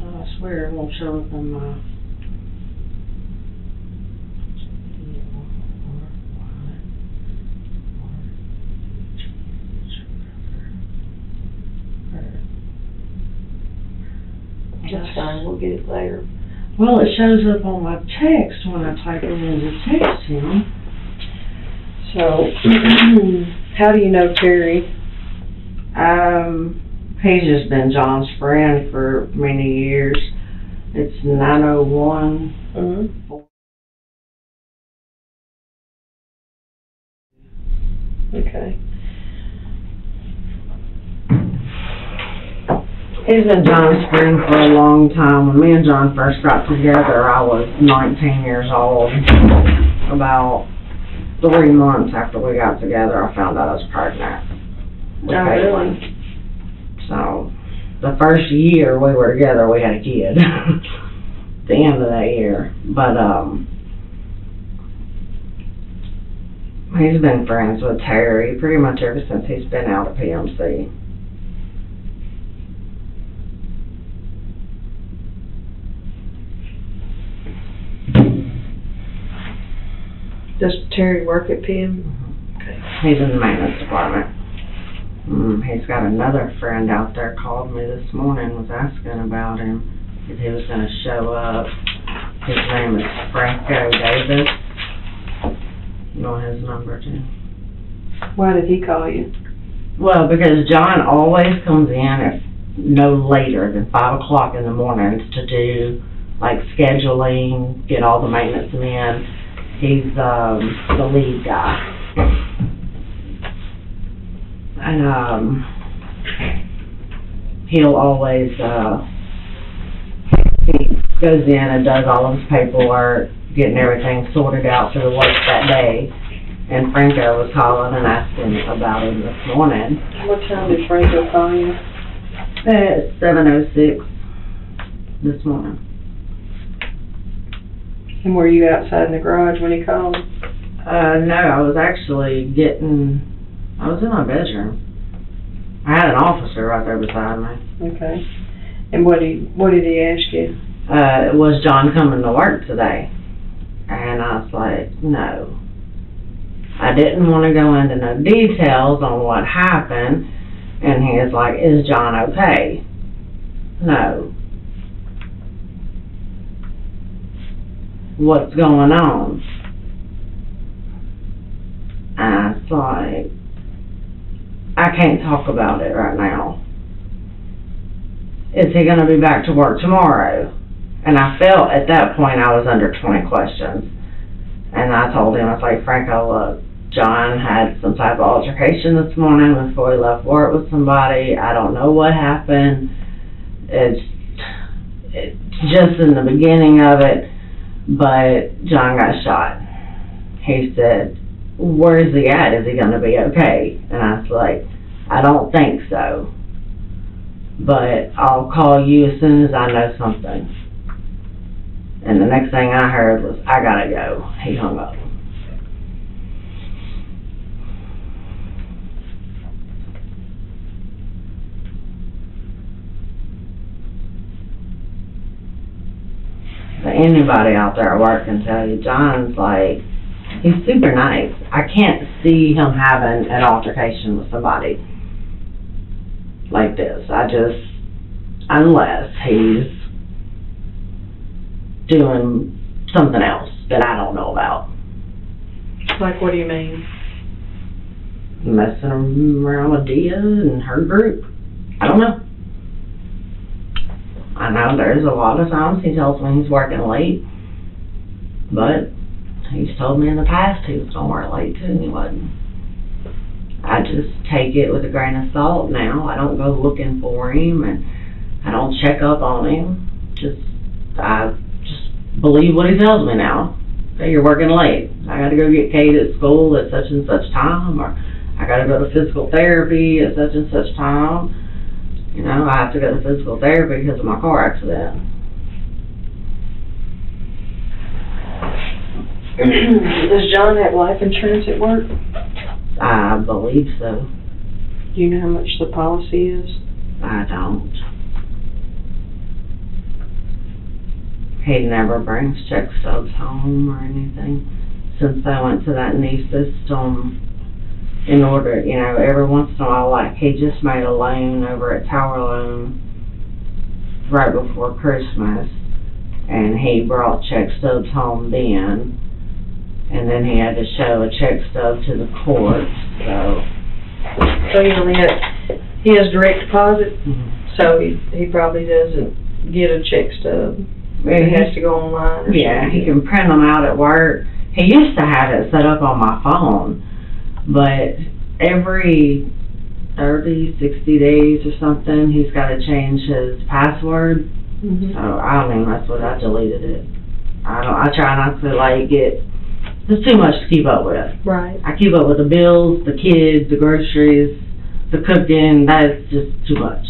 Oh, I swear it won't show up in my. That's fine, we'll get it later. Well, it shows up on my text when I type it in to text him. So, how do you know Terry? He's just been John's friend for many years. It's 901. Mm-hmm. Okay. He's been John's friend for a long time. When me and John first got together, I was 19 years old. About 3 months after we got together, I found out I was pregnant. with Oh, Caitlin. really? So, the first year we were together, we had a kid. The end of that year. But, he's been friends with Terry pretty much ever since he's been out of PMC. Does Terry work at PM? Okay. He's in the maintenance department. He's got another friend out there called me this morning, was asking about him, if he was gonna show up. His name is Franco Davis. You know his number too? Why did he call you? Well, because John always comes in at no later than 5 o'clock in the mornings to do, like, scheduling, get all the maintenance men. He's, the lead guy. And, he'll always, he goes in and does all of his paperwork, getting everything sorted out for the work that day. And Franco was calling and asking about him this morning. What time did Franco call you? At 7:06 this morning. And were you outside in the garage when he called? No, I was actually I was in my bedroom. I had an officer right there beside me. Okay. And what did he ask you? Was John coming to work today? And I was like, no. I didn't want to go into no details on what happened. And he was like, is John okay? No. What's going on? And I was like, I can't talk about it right now. Is he going to be back to work tomorrow? And I felt at that point I was under 20 questions. And I told him, I was like, Franco, look, John had some type of altercation this morning before he left work with somebody. I don't know what happened. It's just in the beginning of it, but John got shot. He said, where is he at? Is he going to be okay? And I was like, I don't think so. But I'll call you as soon as I know something. And the next thing I heard was, I gotta go. He hung up. But anybody out there at work can tell you, John's like, he's super nice. I can't see him having an altercation with somebody like this. Unless he's doing something else that I don't know about. Like, what do you mean? Messing around with Dia and her group. I don't know. I know there's a lot of times he tells me he's working late, but he's told me in the past he was going to work late too, and he wasn't. I just take it with a grain of salt now. I don't go looking for him, and I don't check up on him. I just believe what he tells me now. Hey, you're working late. I got to go get Kate at school at such and such time, or I got to go to physical therapy at such and such time. You know, I have to go to physical therapy because of my car accident. Does John have life insurance at work? I believe so. Do you know how much the policy is? I don't. He never brings check stubs home or anything. Since I went to that new system, in order, you know, every once in a while, like, he just made a loan over at Tower Loan right before Christmas, and he brought check stubs home then, and then he had to show a check stub to the court, so. So he has direct deposit, so he probably doesn't get a check stub. He has to go online or yeah, something. he can print them out at work. He used to have it set up on my phone, but every 30, 60 days or something, he's got to change his password. Mhm. So I don't even mess with it. I deleted it. I try not to like get. There's too much to keep up with. Right. I keep up with the bills, the kids, the groceries, the cooking. That's just too much.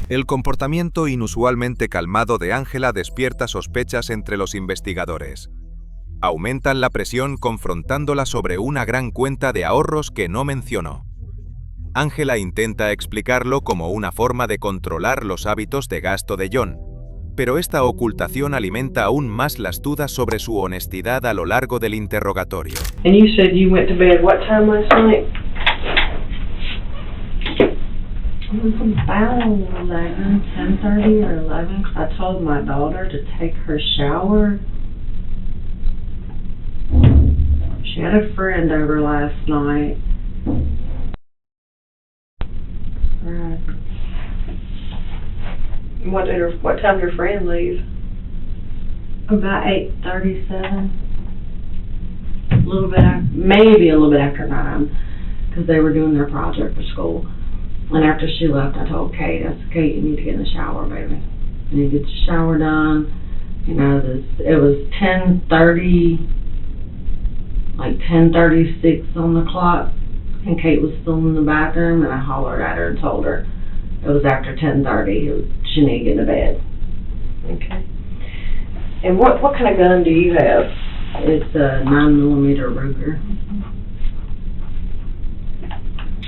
El comportamiento inusualmente calmado de Ángela despierta sospechas entre los investigadores. Aumentan la presión confrontándola sobre una gran cuenta de ahorros que no mencionó. Ángela intenta explicarlo como una forma de controlar los hábitos de gasto de John, pero esta ocultación alimenta aún más las dudas sobre su honestidad a lo largo del interrogatorio. And you said you went to bed what time last night? It was about 11, 10:30 or 11, 'cause I told my daughter to take her shower. She had a friend over last night. Right. What time did your friend leave? About 8:37. A little bit, maybe a little bit after 9, because they were doing their project for school. And after she left, I told Kate, I said, Kate, you need to get in the shower, baby. You need to get your shower done. You know, it was 10:30, like 10:36 on the clock, and Kate was still in the bathroom, and I hollered at her and told her it was after 10:30. She needed to get into bed. Okay. And what kind of gun do you have? It's a 9mm Ruger.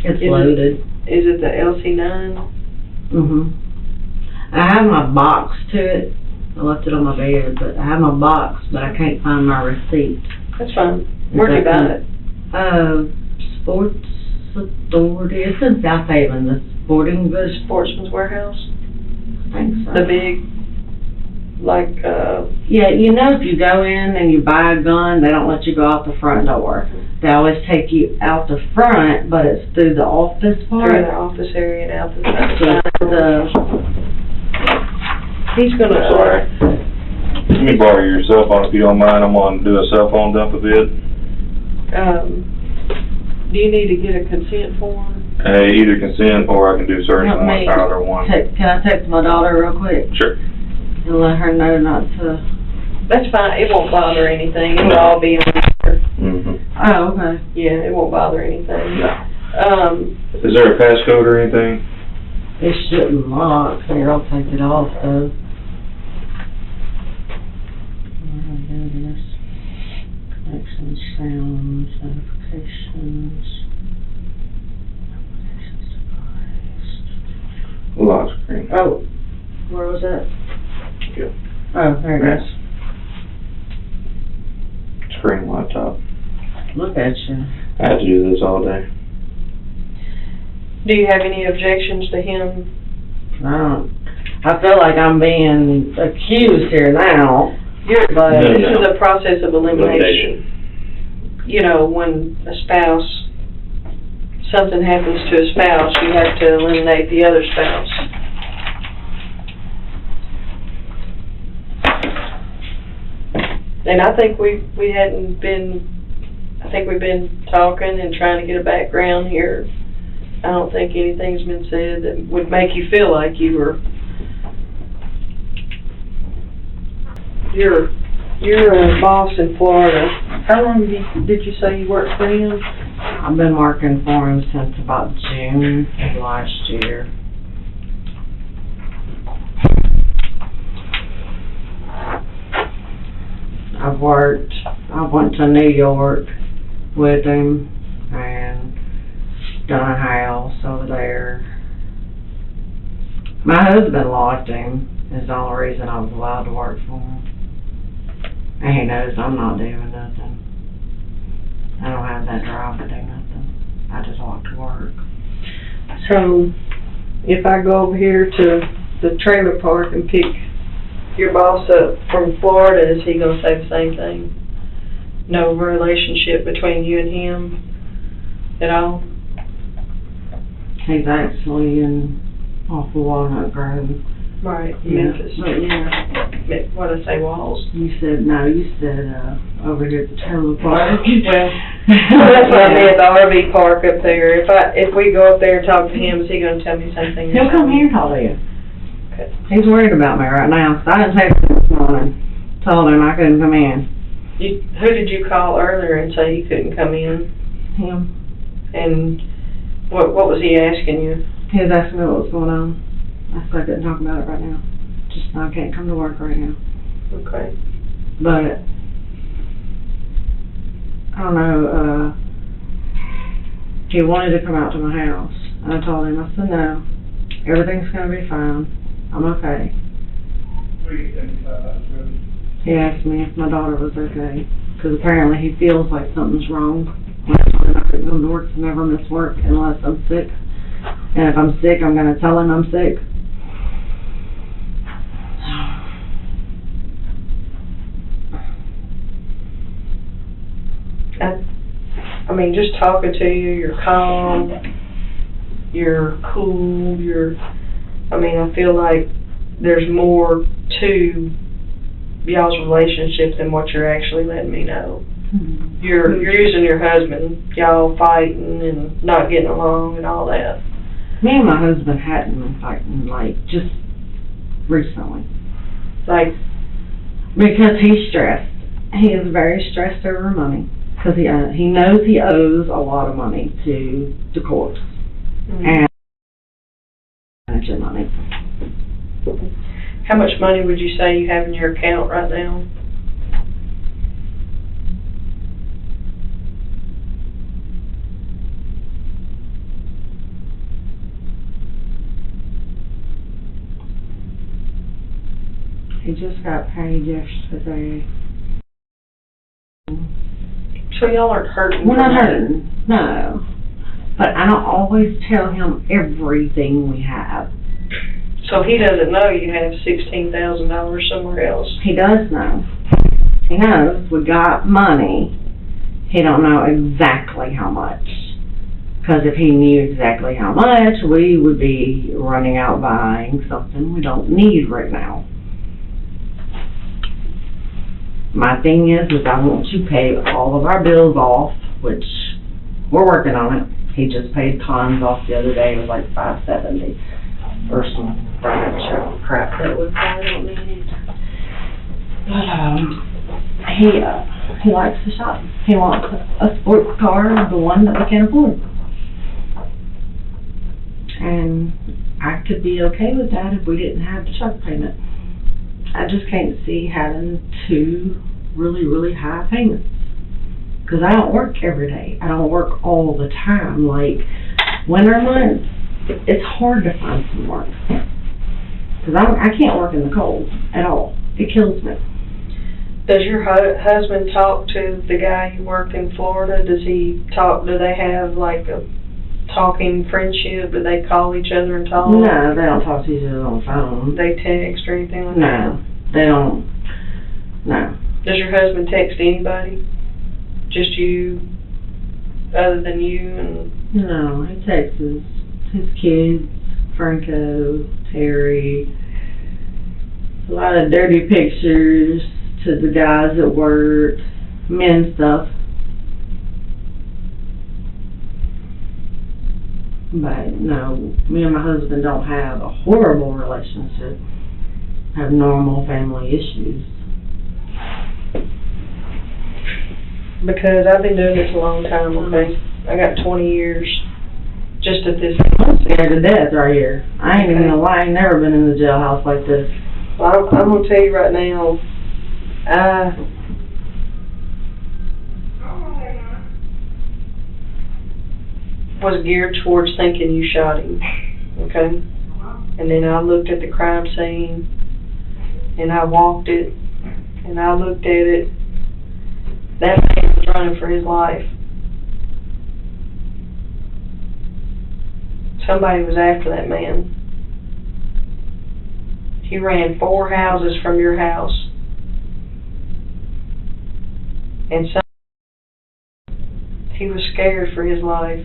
It's loaded. Is it the LC9? I have my box to it. I left it on my bed, but I have my box, but I can't find my receipt. That's fine. Where'd you buy it? Sports Authority. It's in South Haven, the sporting goods. Sportsman's Warehouse? I think so. The big, like, Yeah, you know, if you go in and you buy a gun, they don't let you go out the front door. They always take you out the front, but it's through the office part. through the office area and out He's gonna. Sorry. Let me borrow your cell phone if you don't mind. I'm gonna do a cell phone dump a bit. Do you need to get a consent form? Either consent or I can do search Help me. warrant, either one. Can I text my daughter real quick Sure. and let her know not to? That's fine. It won't bother anything. It'll all be on there. Mm-hmm. Oh, okay. Yeah, it won't bother anything. Is there a passcode or anything? It shouldn't lock. Here, I'll take it off though. Connections, sounds, notifications. Lock screen. Oh, where was that? Yeah. Oh, there it is. Screen laptop. Look at you. I have to do this all day. Do you have any objections to him? I feel like I'm being accused here now. But No, This no. is a process of elimination. You know, when a spouse, something happens to a spouse, you have to eliminate the other spouse. And I think we've been talking and trying to get a background here. I don't think anything's been said that would make you feel like you were, you're a boss in Florida. How long did you say you worked for him? I've been working for him since about June of last year. I went to New York with him and done a house over there. My husband lost him, is the only reason I was allowed to work for him. And he knows I'm not doing nothing. I don't have that drive to do nothing. I just walk to work. So, if I go over here to the trailer park and pick your boss up from Florida, is he gonna say the same thing? No relationship between you and him at all? He's actually in off of Walnut Grove. Right, Yeah, Memphis. but yeah, What did I say, Walls? you said over here at the trailer park. Well, that's what I meant, the RV park up there. If we go up there and talk to him, is he gonna tell me the same thing? He'll come here and talk to you. Okay. He's worried about me right now, so I didn't text him this morning. Told him I couldn't come in. Who did you call earlier and say you couldn't come in? Him. And what was he asking you? He was asking me what was going on. I said I couldn't talk about it right now. Just I can't come to work right now. Okay. But I don't know, he wanted to come out to my house. And I told him, I said, no, everything's gonna be fine. I'm okay. What do you think about that, Joe? He asked me if my daughter was okay, because apparently he feels like something's wrong. When I told him I couldn't go to work, to never miss work unless I'm sick. And if I'm sick, I'm gonna tell him I'm sick. I mean, just talking to you, you're calm, you're cool, I feel like there's more to y'all's relationship than what you're actually letting me know. You're using your husband, y'all fighting and not getting along and all that. Me and my husband hadn't been fighting, like, just recently. Like, Because he's stressed. He is very stressed over money. Because he knows he owes a lot of money to the court. And managing money. how much money would you say you have in your account right now? He just got paid yesterday. So y'all aren't hurting? We're not hurting, no. But I don't always tell him everything we have. So he doesn't know you have $16,000 somewhere else? He does know. He knows we got money. He don't know exactly how much. Because if he knew exactly how much, we would be running out buying something we don't need right now. My thing is I want to pay all of our bills off, which we're working on it. He just paid cons off the other day. It was like $570 for some furniture crap that we probably don't need. But he likes to shop. He wants a sports car, the one that we can afford. And I could be okay with that if we didn't have the truck payment. I just can't see having two really, really high payments. Because I don't work every day. I don't work all the time. Like, winter months, it's hard to find some work. Because I can't work in the cold at all. It kills me. Does your husband talk to the guy you worked in Florida? Do they have like a talking friendship? Do they call each other and talk? No, they don't talk to each other on the phone. They text or anything like that? No, they don't. No. Does your husband text anybody? Just you, other than you and... No, he texts his kids, Franco, Terry, a lot of dirty pictures to the guys at work, men stuff. But no, me and my husband don't have a horrible relationship. Have normal family issues. Because I've been doing this a long time, okay? I got 20 years just at this. I'm scared to death right here. I ain't even gonna lie, I ain't never been in the jailhouse like this. Well, I'm gonna tell you right now, I was geared towards thinking you shot him, okay? And then I looked at the crime scene, and I walked it, and I looked at it. That man was running for his life. Somebody was after that man. He ran 4 houses from your house. And he was scared for his life.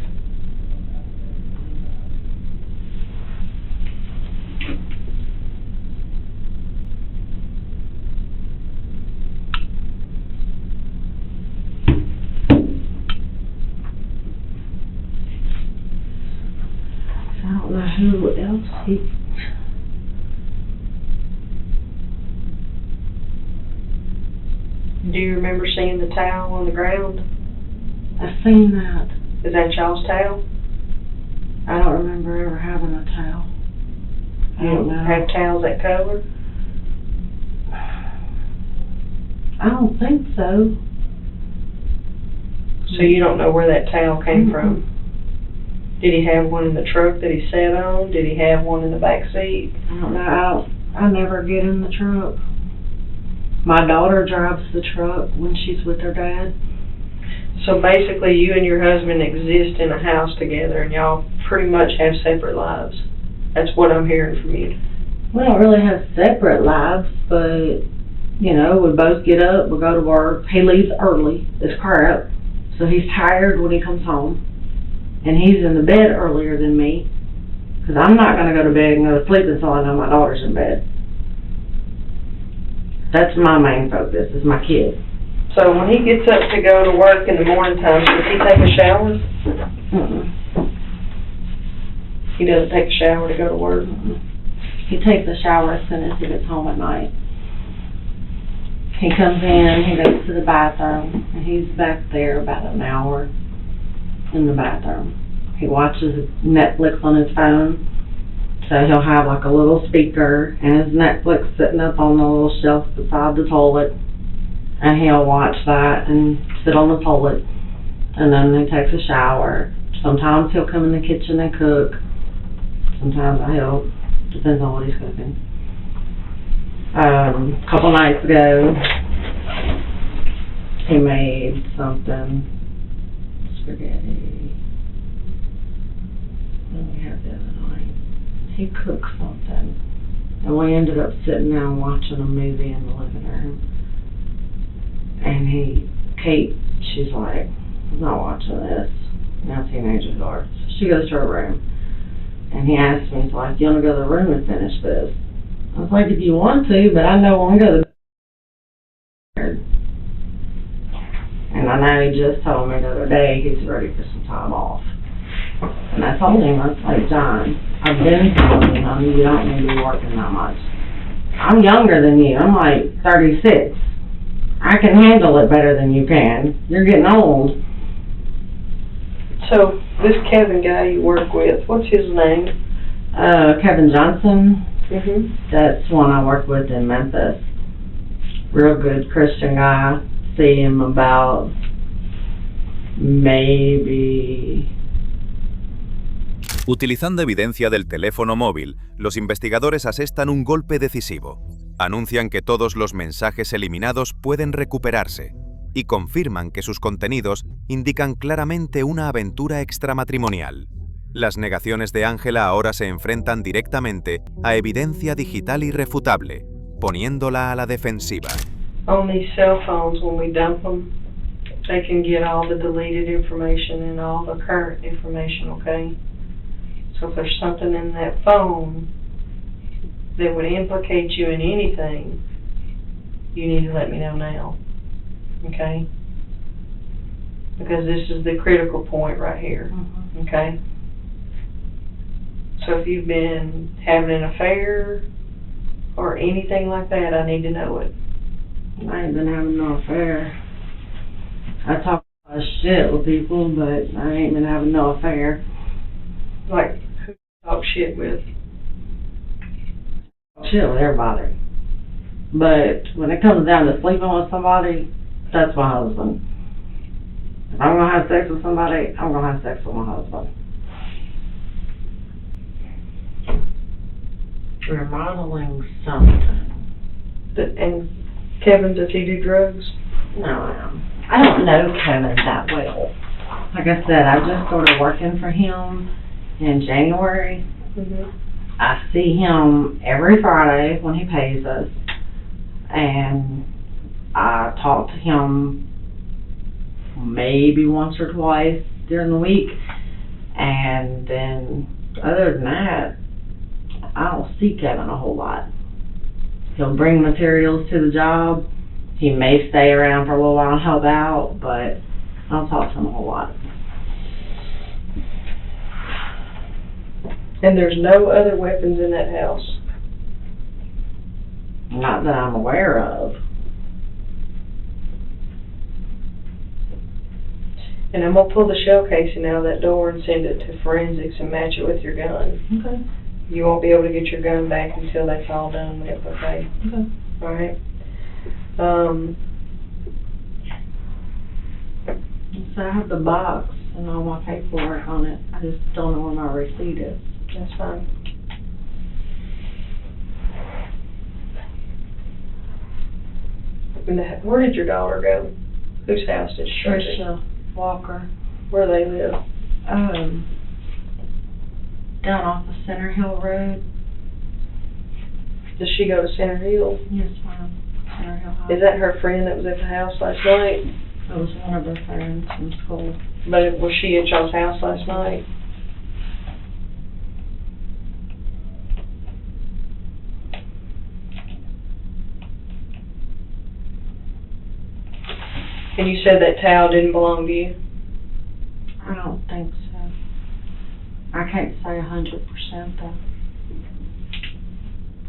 don't know who else he... Do you remember seeing the towel on the ground? I've seen that. Is that y'all's towel? I don't remember ever having a towel. I don't know. Have towels that color? I don't think so. So you don't know where that towel came from? Did he have one in the truck that he sat on? Did he have one in the back seat? I don't know. I never get in the truck. My daughter drives the truck when she's with her dad. So basically you and your husband exist in a house together and y'all pretty much have separate lives. That's what I'm hearing from you. We don't really have separate lives, but, you know, we both get up, we go to work. He leaves early as crap, so he's tired when he comes home. And he's in the bed earlier than me, because I'm not going to go to bed and go to sleep until I know my daughter's in bed. That's my main focus, is my kid. So when he gets up to go to work in the morning time, does he take a shower? Mm-mm. He doesn't take a shower to go to work? Mm-mm. He takes a shower as soon as he gets home at night. He comes in, he goes to the bathroom, and he's back there about an hour in the bathroom. He watches Netflix on his phone, so he'll have like a little speaker and his Netflix sitting up on the little shelf beside the toilet, and he'll watch that and sit on the toilet, and then he takes a shower. Sometimes he'll come in the kitchen and cook. Sometimes I help. Depends on what he's cooking. A couple nights ago, he made something, spaghetti. What did we have the other night? He cooked something, and we ended up sitting down watching a movie in the living room. And Kate, she's like, I'm not watching this. Now teenagers are. So she goes to her room. And he asked me, he's like, do you want to go to the room and finish this? I was like, if you want to, but I know I'm going to bed. And I know he just told me the other day he's ready for some time off. And I told him, I was like, John, I've been telling you, honey, you don't need to be working that much. I'm younger than you. I'm like 36. I can handle it better than you can. You're getting old. So, this Kevin guy you work with, what's his name? Kevin Johnson. Mm-hmm. That's one I work with in Memphis. Real good Christian guy. See him about maybe... Utilizando evidencia del teléfono móvil, los investigadores asestan un golpe decisivo. Anuncian que todos los mensajes eliminados pueden recuperarse y confirman que sus contenidos indican claramente una aventura extramatrimonial. Las negaciones de Ángela ahora se enfrentan directamente a evidencia digital irrefutable, poniéndola a la defensiva. On these cell phones, when we dump them, they can get all the deleted information and all the current information, okay? So if there's something in that phone that would implicate you in anything, you need to let me know now, okay? Because this is the critical point right here, okay? So if you've been having an affair or anything like that, I need to know it. I ain't been having no affair. I talk a lot of shit with people, but I ain't been having no affair. Like, who you talk shit with? Shit with everybody. But when it comes down to sleeping with somebody, that's my husband. If I'm gonna have sex with somebody, I'm gonna have sex with my husband. Remodeling something. And Kevin, does he do drugs? No, I don't know Kevin that well. Like I said, I just started working for him in January. Mm-hmm. I see him every Friday when he pays us, and I talk to him maybe once or twice during the week, and then other than that, I don't see Kevin a whole lot. He'll bring materials to the job. He may stay around for a little while and help out, but I don't talk to him a whole lot. And there's no other weapons in that house? Not that I'm aware of. And I'm gonna pull the shell casing out of that door and send it to forensics and match it with your gun. Okay. You won't be able to get your gun back until that's all done with, okay? Okay. Alright? So I have the box and all my paperwork on it. I just don't know where my receipt is. That's fine. Where did your daughter go? Whose house did she go to? Trisha Walker. Where they live? Down off the Center Hill Road. Does she go to Center Hill? Yes, ma'am. Center Hill High. Is that her friend that was at the house last night? That was one of her friends from school. But was she at y'all's house last night? And you said that towel didn't belong to you? I don't think so. I can't say 100% though.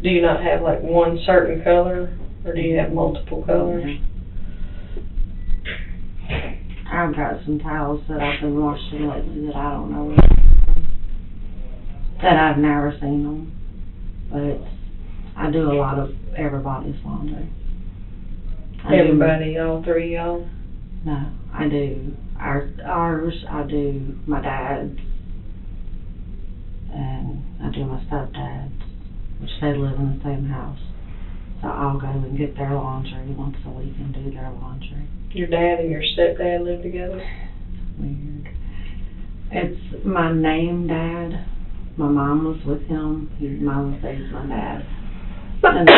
Do you not have like one certain color, or do you have multiple colors? I've got some towels that I've been washing lately that I don't know that I've never seen them. But I do a lot of everybody's laundry. Everybody, all three of y'all? No, I do. Ours, I do my dad's, and I do my stepdad's, which they live in the same house. So I'll go and get their laundry once a week and do their laundry. Your dad and your stepdad live together? Weird. It's my name dad. My mom was with him. He's my dad. And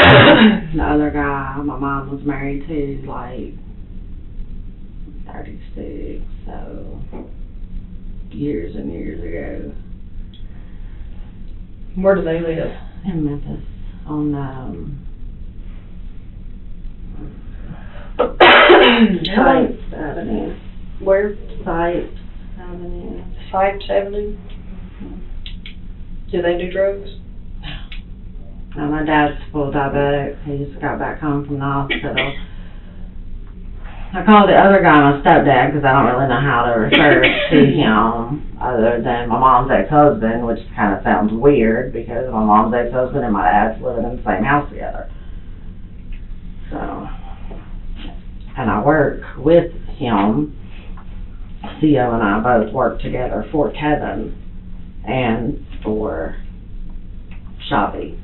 the other guy, my mom was married to, like, 36, so years and years ago. Where do they live? In Memphis, on, Site Avenue. Where? Site Avenue. Site Avenue? Do they do drugs? No, my dad's full diabetic. He just got back home from the hospital. I call the other guy my stepdad because I don't really know how to refer to him other than my mom's ex-husband, which kind of sounds weird because my mom's ex-husband and my dad's living in the same house together. So, and I work with him. Theo and I both work together for Kevin and for Shabby.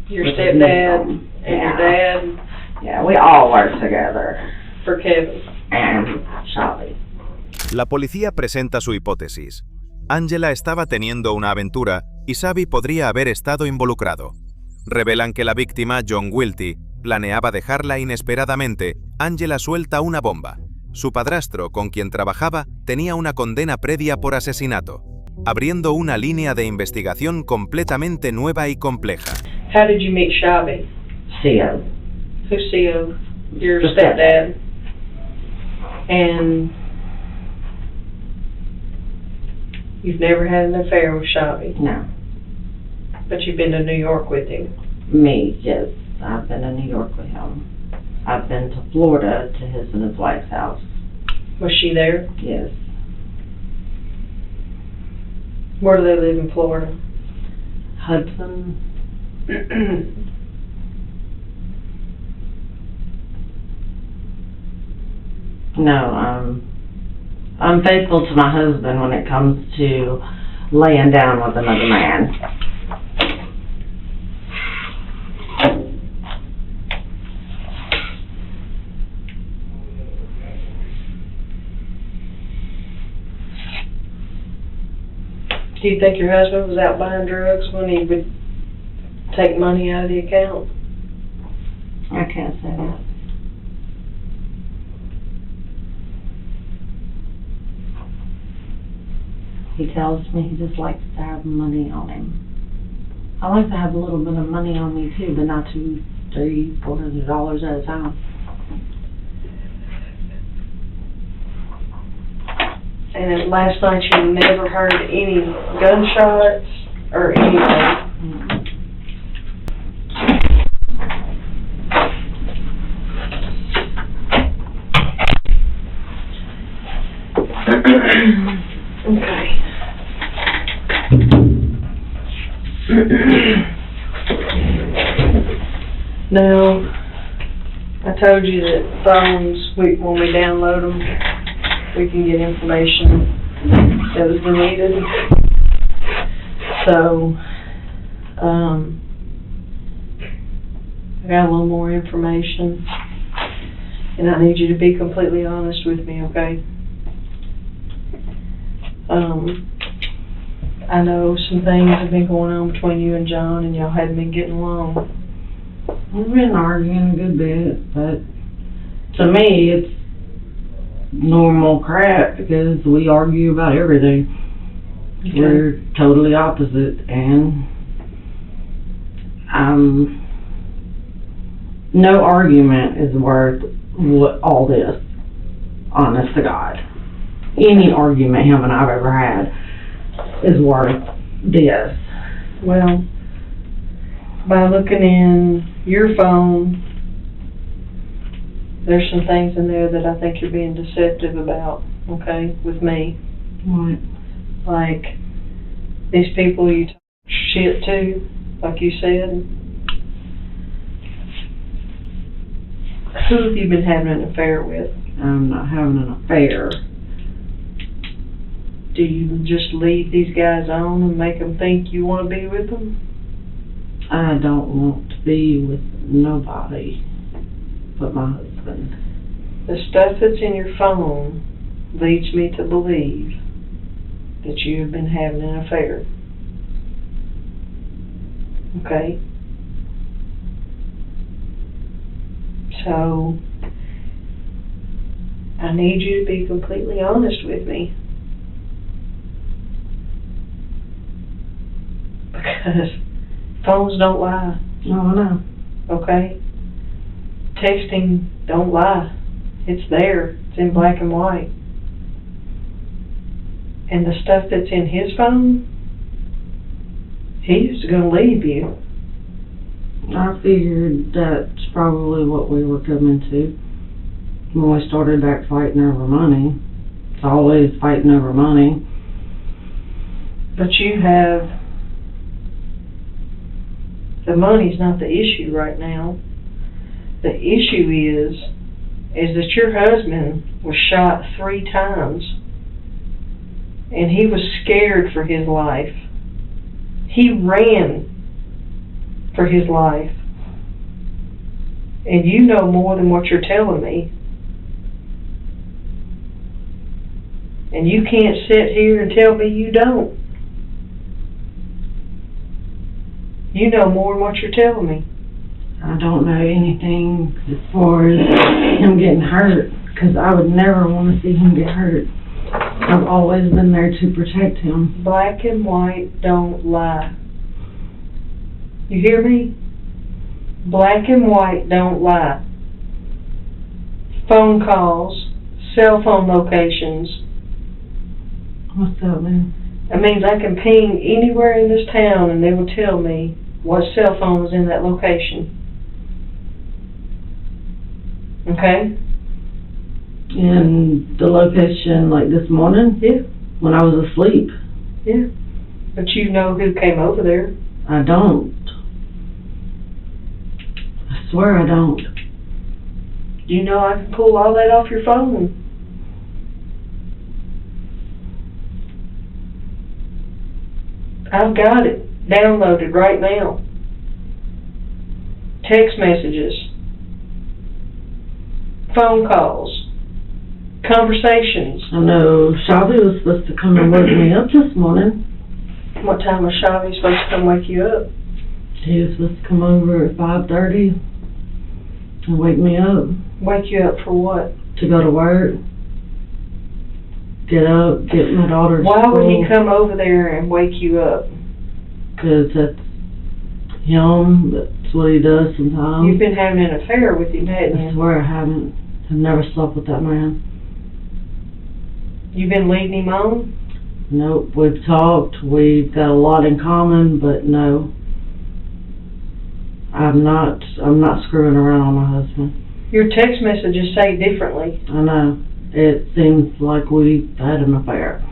Your stepdad and your dad? Yeah, we all work together. For Kevin. And Shabby. La policía presenta su hipótesis. Angela estaba teniendo una aventura y Shabby podría haber estado involucrado. Revelan que la víctima, John Wilty, planeaba dejarla inesperadamente. Angela suelta una bomba. Su padrastro, con quien trabajaba, tenía una condena previa por asesinato, abriendo una línea de investigación completamente nueva y compleja. How did you meet Shabby? Theo. Who's Theo? Your The stepdad. And you've never had an affair with Shabby? No. But you've been to New York with him? Me, yes. I've been to New York with him. I've been to Florida to his and his wife's house. Was she there? Yes. Where do they live in Florida? Hudson. No, I'm faithful to my husband when it comes to laying down with another man. Do you think your husband was out buying drugs when he would take money out of the account? I can't say that. He tells me he just likes to have money on him. I like to have a little bit of money on me too, but not $200, $400 at a time. And last night you never heard any gunshots, or anyway. Okay. Now, I told you that phones, when we download them, we can get information that was deleted. So, I got a little more information, and I need you to be completely honest with me, okay? I know some things have been going on between you and John, and y'all hadn't been getting along. We've been arguing a good bit, but to me, it's normal crap because we argue about everything. Okay. We're totally opposite, and no argument is worth all this, honest to God. Any argument him and I've ever had is worth this. Well, by looking in your phone, there's some things in there that I think you're being deceptive about, okay, with me. What? Like, these people you talk shit to, like you said. Who have you been having an affair with? I'm not having an affair. Do you just lead these guys on and make them think you want to be with them? I don't want to be with nobody but my husband. The stuff that's in your phone leads me to believe that you have been having an affair. Okay? So, I need you to be completely honest with me. Because phones don't lie. No, I know. Okay? Texting don't lie. It's there. It's in black and white. And the stuff that's in his phone, he's going to leave you. I figured that's probably what we were coming to when we started back fighting over money. It's always fighting over money. But you have... The money's not the issue right now. The issue is that your husband was shot 3 times. And he was scared for his life. He ran for his life. And you know more than what you're telling me. And you can't sit here and tell me you don't. You know more than what you're telling me. I don't know anything as far as him getting hurt, because I would never want to see him get hurt. I've always been there to protect him. Black and white don't lie. You hear me? Black and white don't lie. Phone calls, cell phone locations. What's that mean? That means I can ping anywhere in this town and they will tell me what cell phone was in that location. Okay? In the location like this morning? Yeah. When I was asleep? Yeah. But you know who came over there. I don't. I swear I don't. You know I can pull all that off your phone. I've got it downloaded right now. Text messages, phone calls, conversations. I know Shelby was supposed to come and wake me up this morning. What time was Shelby supposed to come wake you up? He was supposed to come over at 5:30 and wake me up. Wake you up for what? To go to work. Get up, get my daughter to Why school. would he come over there and wake you up? Because that's him, that's what he does sometimes. You've been having an affair with him, hadn't I you? swear I haven't. I've never slept with that man. You've been leading him on? Nope, we've talked, we've got a lot in common, but no. I'm not screwing around on my husband. Your text messages say differently. I know. It seems like we've had an affair.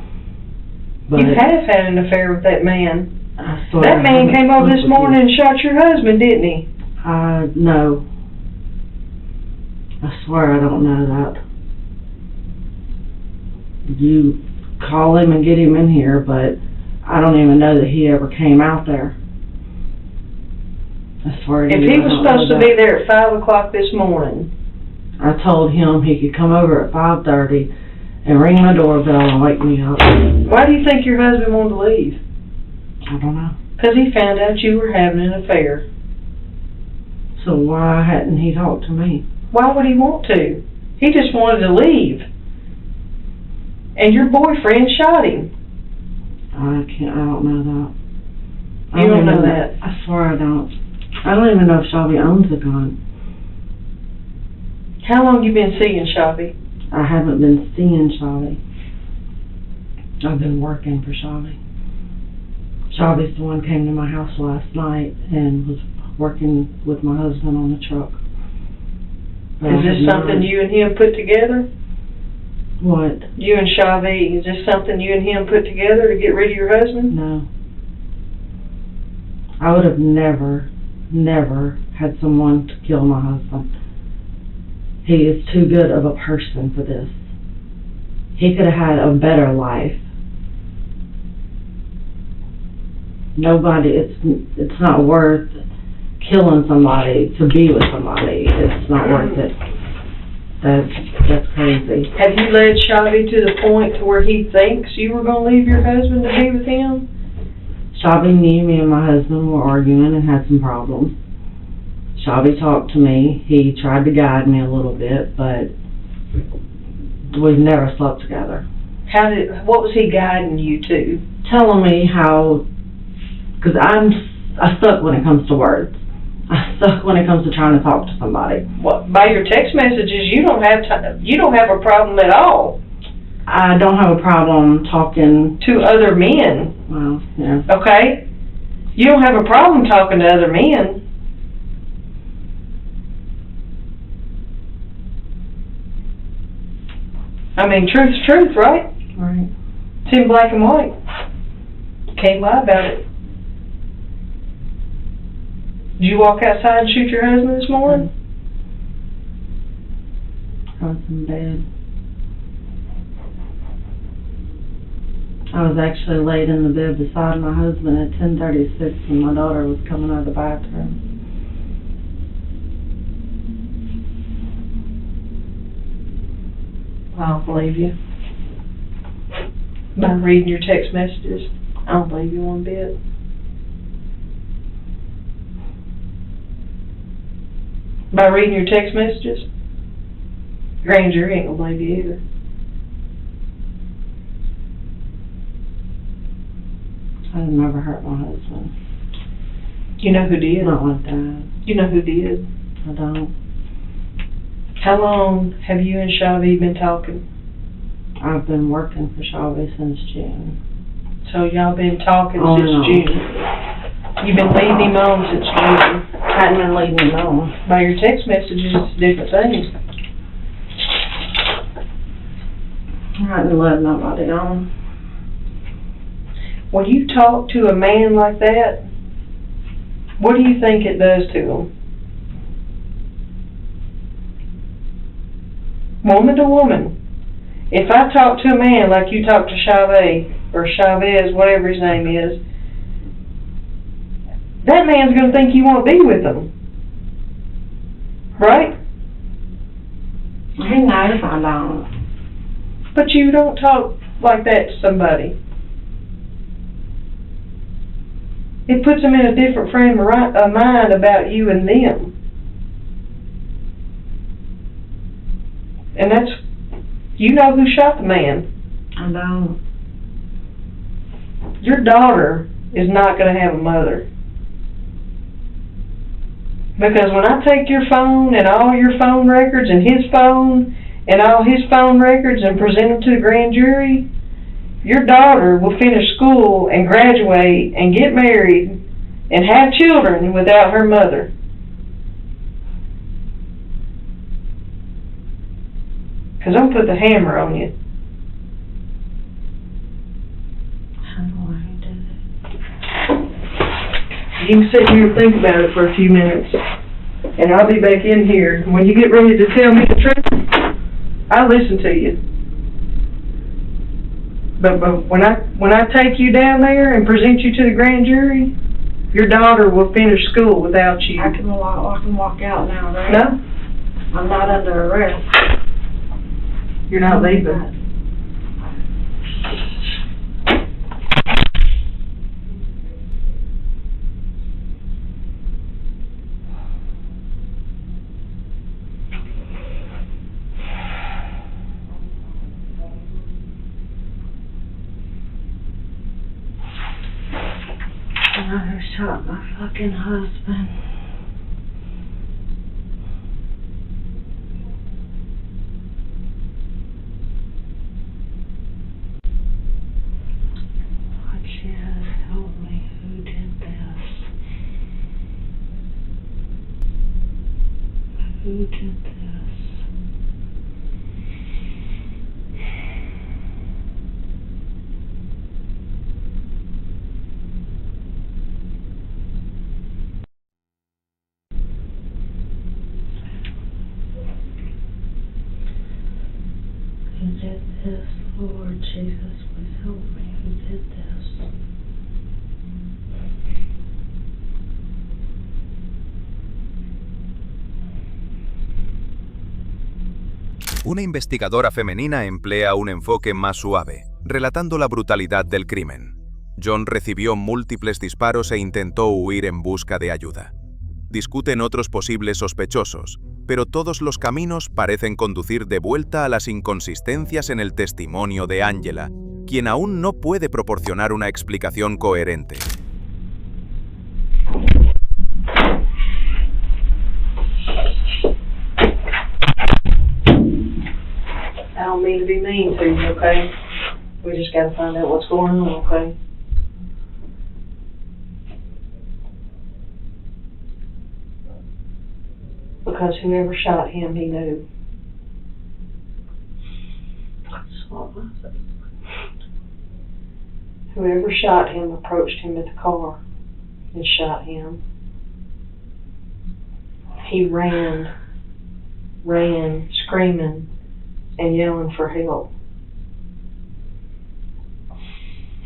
But You have had an affair with that man. I swear That I man haven't came over slept this with morning you. and shot your husband, didn't he? No. I swear I don't know that. You call him and get him in here, but I don't even know that he ever came out there. I swear to If you, he I was don't know supposed to that. be there at 5 o'clock this morning, I told him he could come over at 5:30 and ring my doorbell and wake me up. why do you think your husband wanted to leave? I don't know. 'Cause he found out you were having an affair. So why hadn't he talked to me? Why would he want to? He just wanted to leave. And your boyfriend shot him. I don't know that. I You don't know even that? I swear I don't. I don't even know if Shelby owns a gun. How long you been seeing Shelby? I haven't been seeing Shelby. I've been working for Shelby. Shelby's the one came to my house last night and was working with my husband on the truck. But Is I this have something no- you and him put together? What? You and Shelby, is this something you and him put together to get rid of your husband? No. I would have never had someone to kill my husband. He is too good of a person for this. He could have had a better life. It's not worth killing somebody to be with somebody. It's not worth it. That's crazy. Have you led Shelby to the point to where he thinks you were gonna leave your husband to be with him? Shelby knew me and my husband were arguing and had some problems. Shelby talked to me. He tried to guide me a little bit, but we've never slept together. What was he guiding you to? Telling me how, because I suck when it comes to words. I suck when it comes to trying to talk to somebody. What, by your text messages, you don't have a problem at all I don't have a problem talking, to other men, well, yeah. okay? You don't have a problem talking to other men. I mean, truth's truth, right? Right. It's in black and white. Can't lie about it. Did you walk outside and shoot your husband this morning? I was in bed. I was actually laid in the bed beside my husband at 10:36 when my daughter was coming out of the bathroom. I don't believe you. By reading your text messages, I don't believe you one bit. By reading your text messages, grand jury ain't gonna believe you either. I've never hurt my husband. You know who did? Not like that. You know who did? I don't. How long have you and Shelby been talking? I've been working for Shelby since June. So y'all been talking Oh, since no. June. You've been leading him on since June. I hadn't been leaving him alone. By your text messages, it's different things. I hadn't let nobody on. When you talk to a man like that, what do you think it does to him? Woman to woman. If I talk to a man like you talk to Chavez, or Chavez, whatever his name is, that man's gonna think you wanna be with him. Right? He knows I don't. But you don't talk like that to somebody. It puts them in a different frame of mind about you and them. And that's, you know who shot the man. I don't. Your daughter is not going to have a mother. Because when I take your phone and all your phone records and his phone and all his phone records and present them to the grand jury, your daughter will finish school and graduate and get married and have children without her mother. Cause I'm gonna put the hammer on you. How do I do that? You can sit here and think about it for a few minutes, and I'll be back in here. When you get ready to tell me the truth, I'll listen to you. But when I take you down there and present you to the grand jury, your daughter will finish school without you. I can walk out now, right? No, I'm not under arrest. you're not leaving. I shot my fucking husband. Lord Jesus, help me. Who did this? Who did this? Who did this? Lord Jesus, please help me. Who did this? Una investigadora femenina emplea un enfoque más suave, relatando la brutalidad del crimen. John recibió múltiples disparos e intentó huir en busca de ayuda. Discuten otros posibles sospechosos, pero todos los caminos parecen conducir de vuelta a las inconsistencias en el testimonio de Angela, quien aún no puede proporcionar una explicación coherente. I don't mean to be mean to you, okay? We just gotta find out what's going on, okay? Because whoever shot him, he knew. Whoever shot him approached him at the car and shot him. He ran, screaming and yelling for help.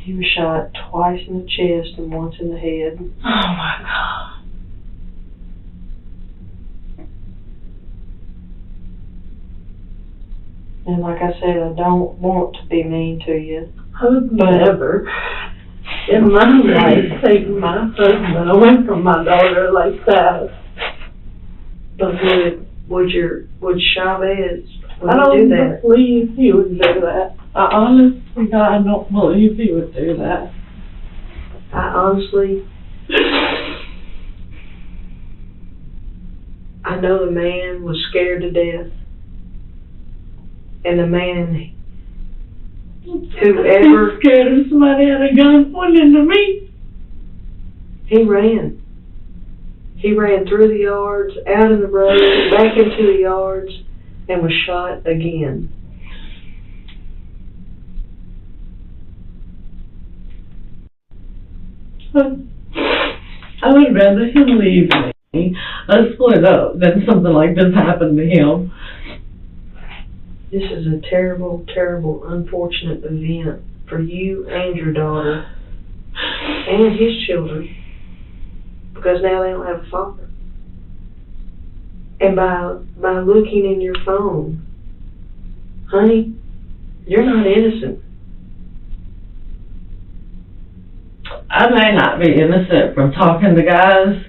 He was shot twice in the chest and once in the head. Oh my God. And like I said, I don't want to be mean to you. I would never in my life take my husband away from my daughter like that. But would Chavez, I would he don't do that? believe he would do that. I don't believe he would do that. I know the man was scared to death. And the man, whoever, scared of somebody had a gun pointing to me. he ran. He ran through the yards, out in the road, back into the yards, and was shot again. I would rather him leave me, us split up, than something like this happen to him. This is a terrible, terrible, unfortunate event for you and your daughter and his children, because now they don't have a father. And by looking in your phone, honey, you're not innocent. I may not be innocent from talking to guys,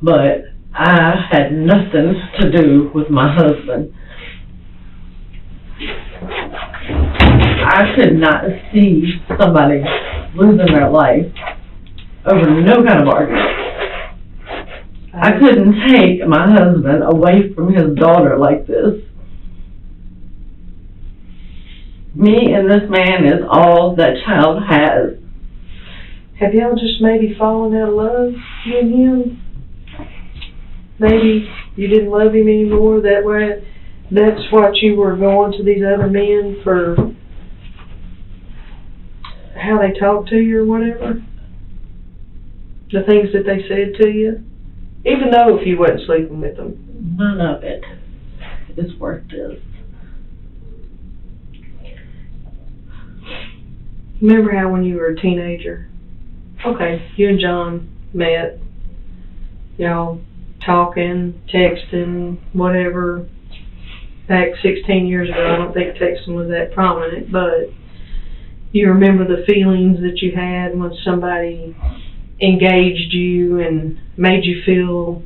but I had nothing to do with my husband. I could not see somebody losing their life over no kind of argument. I couldn't take my husband away from his daughter like this. Me and this man is all that child has. Have y'all just maybe fallen out of love, you and him? Maybe you didn't love him anymore, that way, that's what you were going to these other men for, how they talked to you or whatever? The things that they said to you? Even though if you wasn't sleeping with them. None of it is worth this. Remember how when you were a teenager? Okay, you and John met, y'all talking, texting, whatever. Back 16 years ago, I don't think texting was that prominent, but you remember the feelings that you had when somebody engaged you and made you feel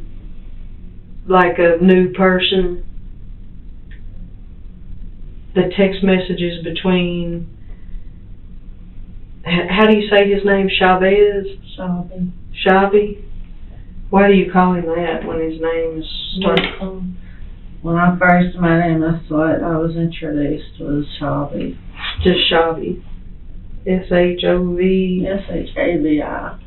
like a new person. The text messages between, how do you say his name, Chavez? Shabby? Why do you call him that when his name starts? When I first met him, that's what I was introduced was Shabby. Just Shabby. S-H-O-V. S-H-A-B-I.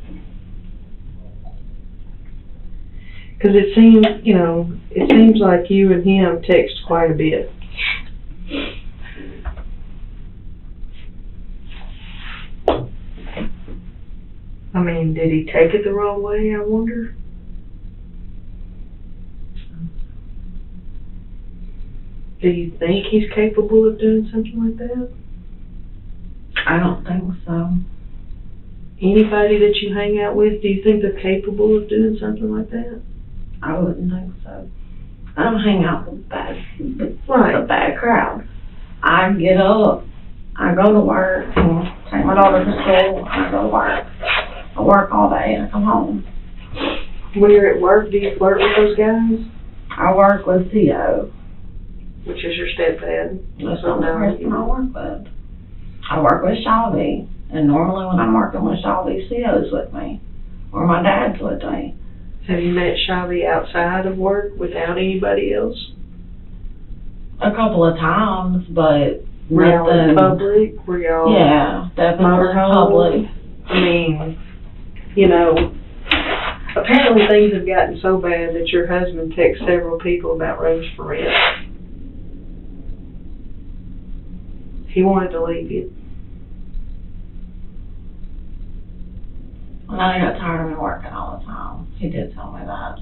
Because it seems like you and him text quite a bit. I mean, did he take it the wrong way, I wonder? Do you think he's capable of doing something like that? I don't think so. Anybody that you hang out with, do you think they're capable of doing something like that? I wouldn't think so. I don't hang out with the Right. bad crowd. I get up, I go to work, take my daughter to school, I go to work. I work all day and I come home. When you're at work, do you flirt with those guys? I work with Theo. Which is your stepdad? That's the only person I work with. I work with Shelby, and normally when I'm working with Shelby, Theo's with me, or my dad's with me. Have you met Shelby outside of work without anybody else? A couple of times, but Were y'all in nothing. public? Were y'all? Yeah, definitely Motorhome? public. I mean, apparently things have gotten so bad that your husband texts several people about rooms for rent. He wanted to leave you. Well, now he got tired of me working all the time. He did tell me that.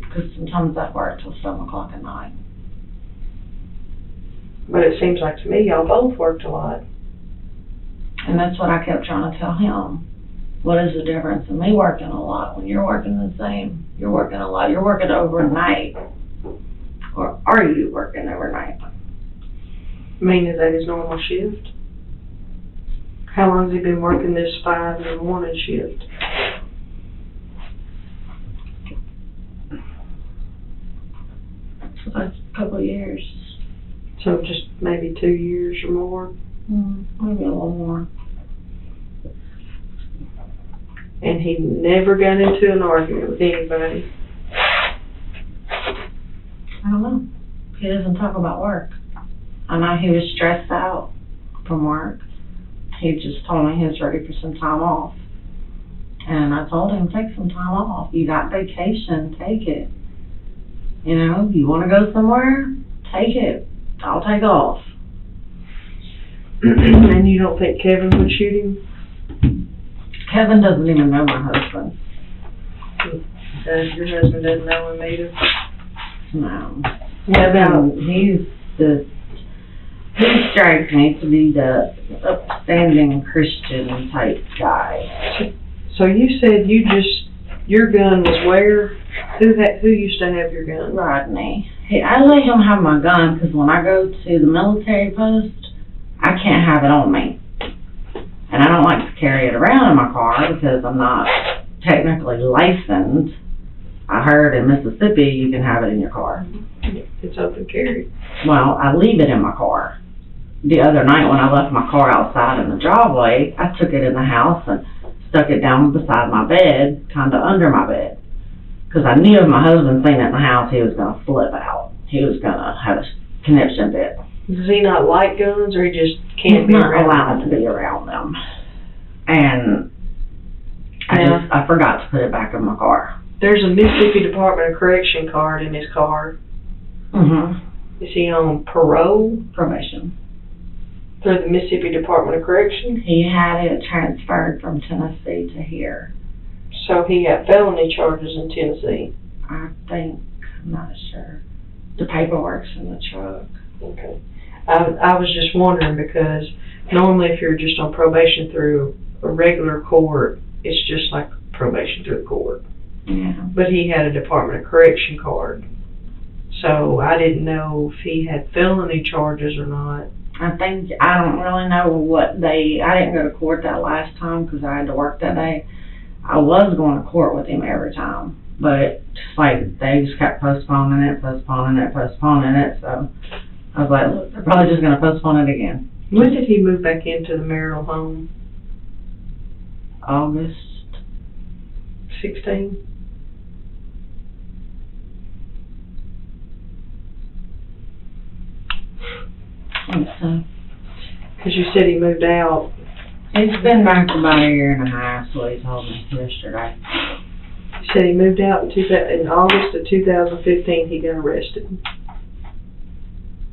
Because sometimes I work till 7 o'clock at night. But it seems like to me y'all both worked a lot. And that's what I kept trying to tell him. What is the difference in me working a lot when you're working the same? You're working a lot. You're working overnight. Or are you working overnight? I mean, is that his normal shift? How long has he been working this 5 in the morning shift? For the last couple of years. So just maybe 2 years or more? Maybe a little more. And he never got into an argument with anybody? I don't know. He doesn't talk about work. I know he was stressed out from work. He just told me he was ready for some time off. And I told him, take some time off. You got vacation, take it. You want to go somewhere? Take it. I'll take off. And you don't think Kevin would shoot him? Kevin doesn't even know my husband. Your husband doesn't know him either? No. Kevin, he strikes me to be the upstanding Christian type guy. So you said your gun was where? Who used to have your gun? Rodney. I let him have my gun because when I go to the military post, I can't have it on me. And I don't like to carry it around in my car because I'm not technically licensed. I heard in Misisipi you can have it in your car. It's open carry. Well, I leave it in my car. The other night when I left my car outside in the driveway, I took it in the house and stuck it down beside my bed, kind of under my bed. Because I knew if my husband seen it in the house, he was going to flip out. He was going to have a conniption fit. Does he not like guns, or he just can't He's be not around allowed them? to be around them. And I forgot to put it back in my car. There's a Mississippi Department of Correction card in his car. Mm-hmm. Is he on parole Probation. through the Mississippi Department of Correction? He had it transferred from Tennessee to here. So he got felony charges in Tennessee. I think, I'm not sure. The paperwork's in the truck. Okay. I was just wondering, because normally if you're just on probation through a regular court, it's just like probation through the court. Yeah. But he had a Department of Correction card. So I didn't know if he had felony charges or not. I don't really know I didn't go to court that last time because I had to work that day. I was going to court with him every time, but just like they just kept postponing it, so I was like, look, they're probably just going to postpone it again. When did he move back into the marital home? August. 16? So Because you said he moved out. it's been back about a year and a half, so he told me yesterday. You said he moved out in August of 2015. He got arrested.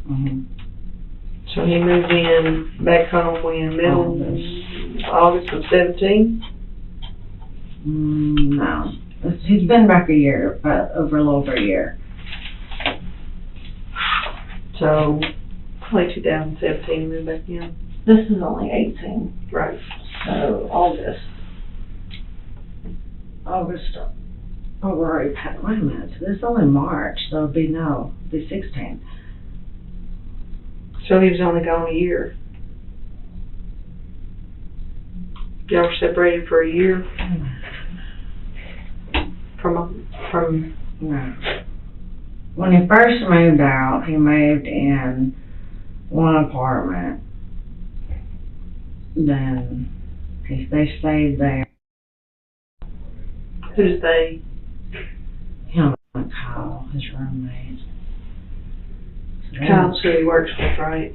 Mm-hmm. So he moved in back home when August of 17. No, he's been back a year, but over a little over a year. So probably 2017 he moved back in. This is only 18, Right. so August. Wait a minute, so this is only March, so it'd be 16. So he was only gone a year. Y'all were separated for a year from. No. When he first moved out, he moved in one apartment. Then they stayed there. Who's they? Him and Kyle, his roommate. So Kyle's who he works with, right?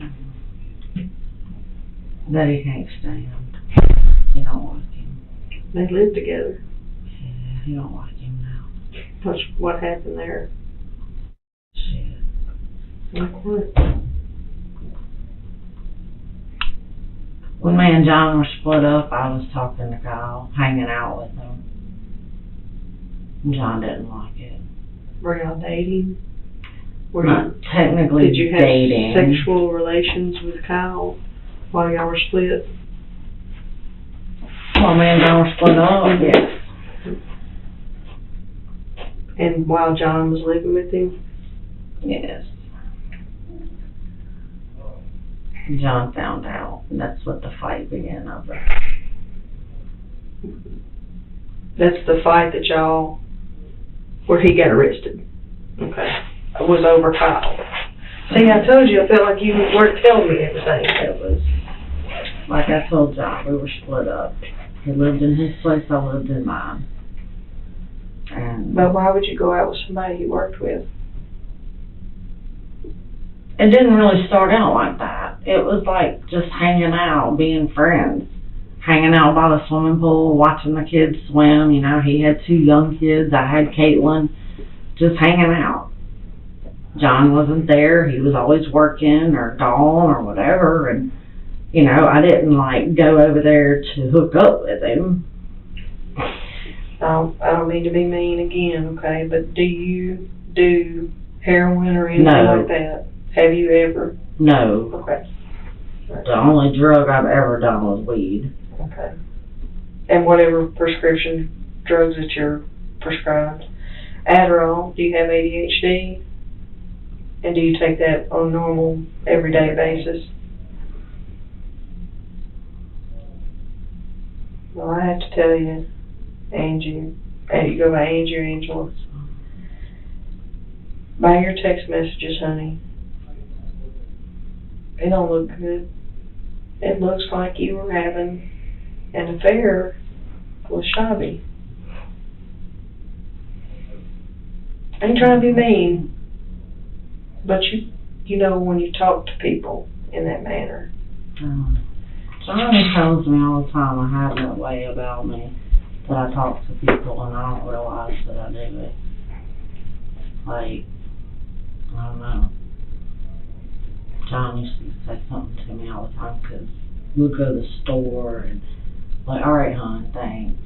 that he can't stand. He don't like him. They live together. Yeah, he don't like him now. What happened there? Shit. Like what? When me and John were split up, I was talking to Kyle, hanging out with him. John didn't like it. Were y'all dating? Were Not technically Did you have dating. sexual relations with Kyle while y'all were split? Well, me and John were split up, yes. And while John was living with him? Yes. John found out, and that's what the fight began over. That's the fight that y'all, where he got arrested. Okay. It was over Kyle. See, I told you, I felt like you weren't telling me everything. It was, like I told John, we were split up. He lived in his place, I lived in mine. And But why would you go out with somebody you worked with? it didn't really start out like that. It was like just hanging out, being friends. Hanging out by the swimming pool, watching the kids swim. You know, he had 2 young kids. I had Caitlin. Just hanging out. John wasn't there. He was always working or gone or whatever. And, you know, I didn't, like, go over there to hook up with him. I don't mean to be mean again, okay, but do you do heroin or anything No. like that? Have you ever? No. Okay. The only drug I've ever done was weed. Okay. And whatever prescription drugs that you're prescribed. Adderall, do you have ADHD? And do you take that on a normal, everyday basis? Well, I have to tell you, Angie, you go by Angie or Angela. By your text messages, honey, it don't look good. It looks like you were having an affair with Shabby. I ain't trying to be mean, but you know, when you talk to people in that manner? Somebody tells me all the time I have that way about me, that I talk to people and I don't realize that I do it. Like, I don't know. John used to say something to me all the time, because we'd go to the store and, like, alright, hon, thanks.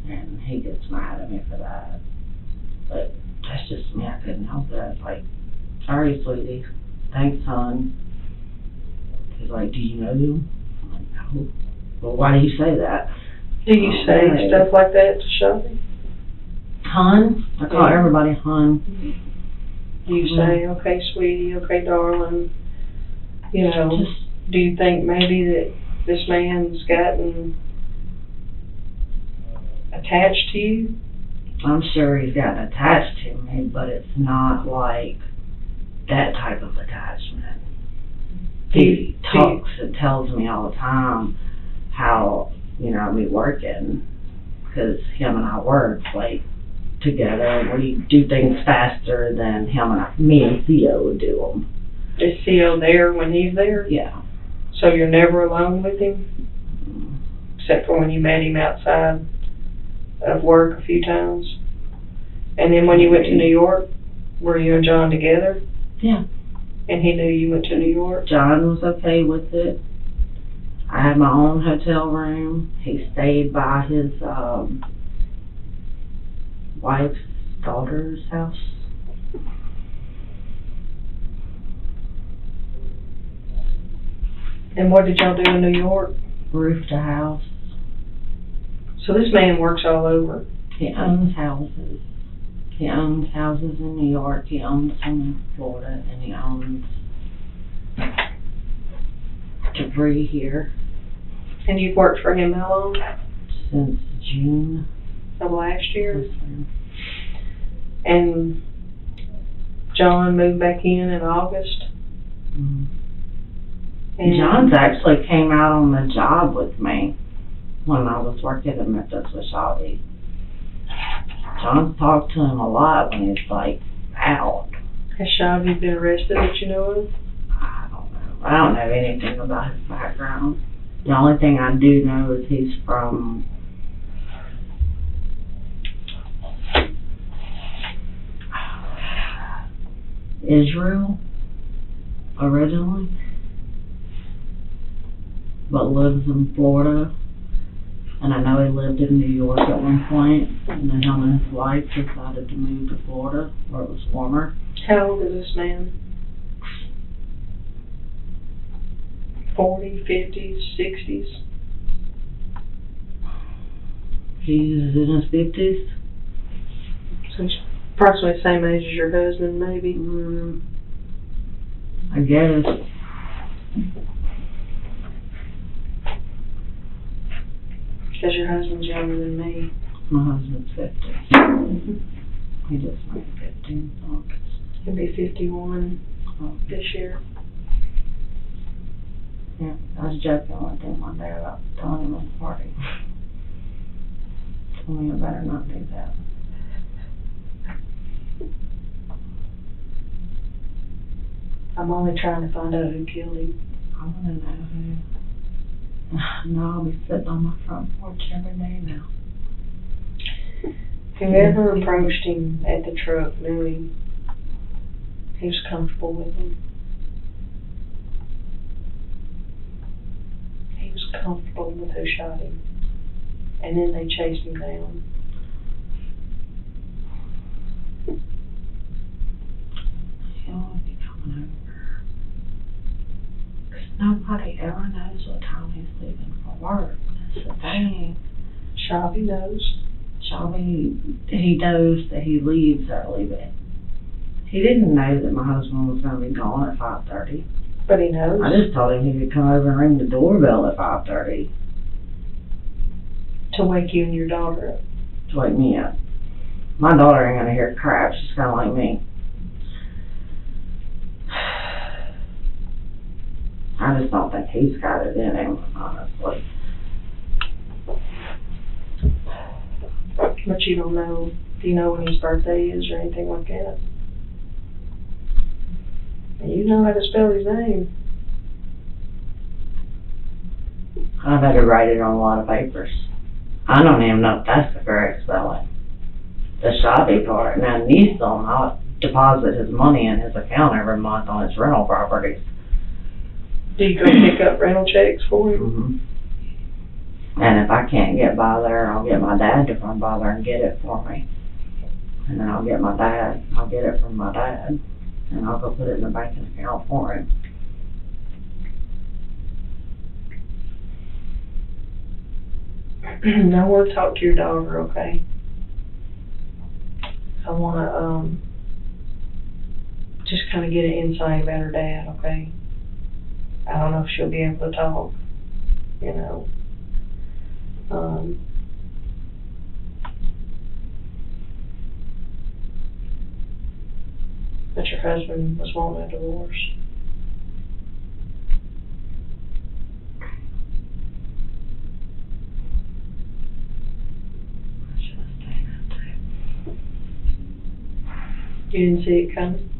And he gets mad at me for that. But that's just me, I couldn't help it. I was like, sorry, sweetie. Thanks, hon. He's like, do you know him? I'm like, no. Well, why do you say that? Do you say Okay. stuff like that to Shelby? Hon? I call Yeah. everybody hon. Do you say, okay, sweetie, okay, darling? You know, Just, do you think maybe that this man's gotten attached to you? I'm sure he's gotten attached to me, but it's not like that type of attachment. He talks and tells me all the time how, you know, we working, because him and I work, like, together, and we do things faster than me and Theo would do them. Is Theo there when he's there? Yeah. So you're never alone with him? Except for when you met him outside of work a few times? And then when you went to New York, were you and John together? Yeah. And he knew you went to New York? John was okay with it. I had my own hotel room. He stayed by his wife's daughter's house. And what did y'all do in New York? Roofed a house. So this man works all over. He owns houses. He owns houses in New York. He owns some in Florida, and he owns debris here And you've worked for him how long? since June. Of last year? This year. And John moved back in August? Mhm. And John's actually came out on the job with me when I was working in Memphis with Shelby. John's talked to him a lot when he's like out. Has Shelby been arrested that you know of? I don't know. I don't know anything about his background. The only thing I do know is he's from Israel originally, but lives in Florida. And I know he lived in New York at one point, and then him and his wife decided to move to Florida where it was warmer. How old is this man? 40, 50s, 60s? He's in his 50s. So he's approximately the same age as your husband, maybe? I guess. Because your husband's younger than me. My husband's 50. He just made 15 August. He'll be 51 this year. Yeah, I was joking with him one day about telling him at the party. Told me I better not do that. I'm only trying to find out who killed him. I want to know who. No, I'll be sitting on my front porch every day now. Whoever approached him at the truck knew him. He was comfortable with him. He was comfortable with who shot him. And then they chased him down. He'll be coming over. 'Cause nobody ever knows what time he's leaving for work. That's the thing. Shelby knows. Shelby, he knows that he leaves early, but he didn't know that my husband was going to be gone at 5:30. But he knows. I just told him he could come over and ring the doorbell at 5:30 To wake you and your daughter up. to wake me up. My daughter ain't going to hear crap. She's kind of like me. I just don't think he's got it in him, honestly. But you don't know, do you know when his birthday is or anything like that? You know how to spell his name. I've had to write it on a lot of papers. I don't even know if that's the correct spelling. The shabby part. Now, Niece will not deposit his money in his account every month on his rental properties. Do you go pick up rental checks for him? Mm-hmm. And if I can't get by there, I'll get my dad to come by there and get it for me. And then I'll get it from my dad, and I'll go put it in the banking account for him. Now we'll talk to your daughter, okay? I wanna, just kinda get an insight about her dad, okay? I don't know if she'll be able to talk, you know. But your husband was wanting a divorce. I should have stayed up there. You didn't see it coming?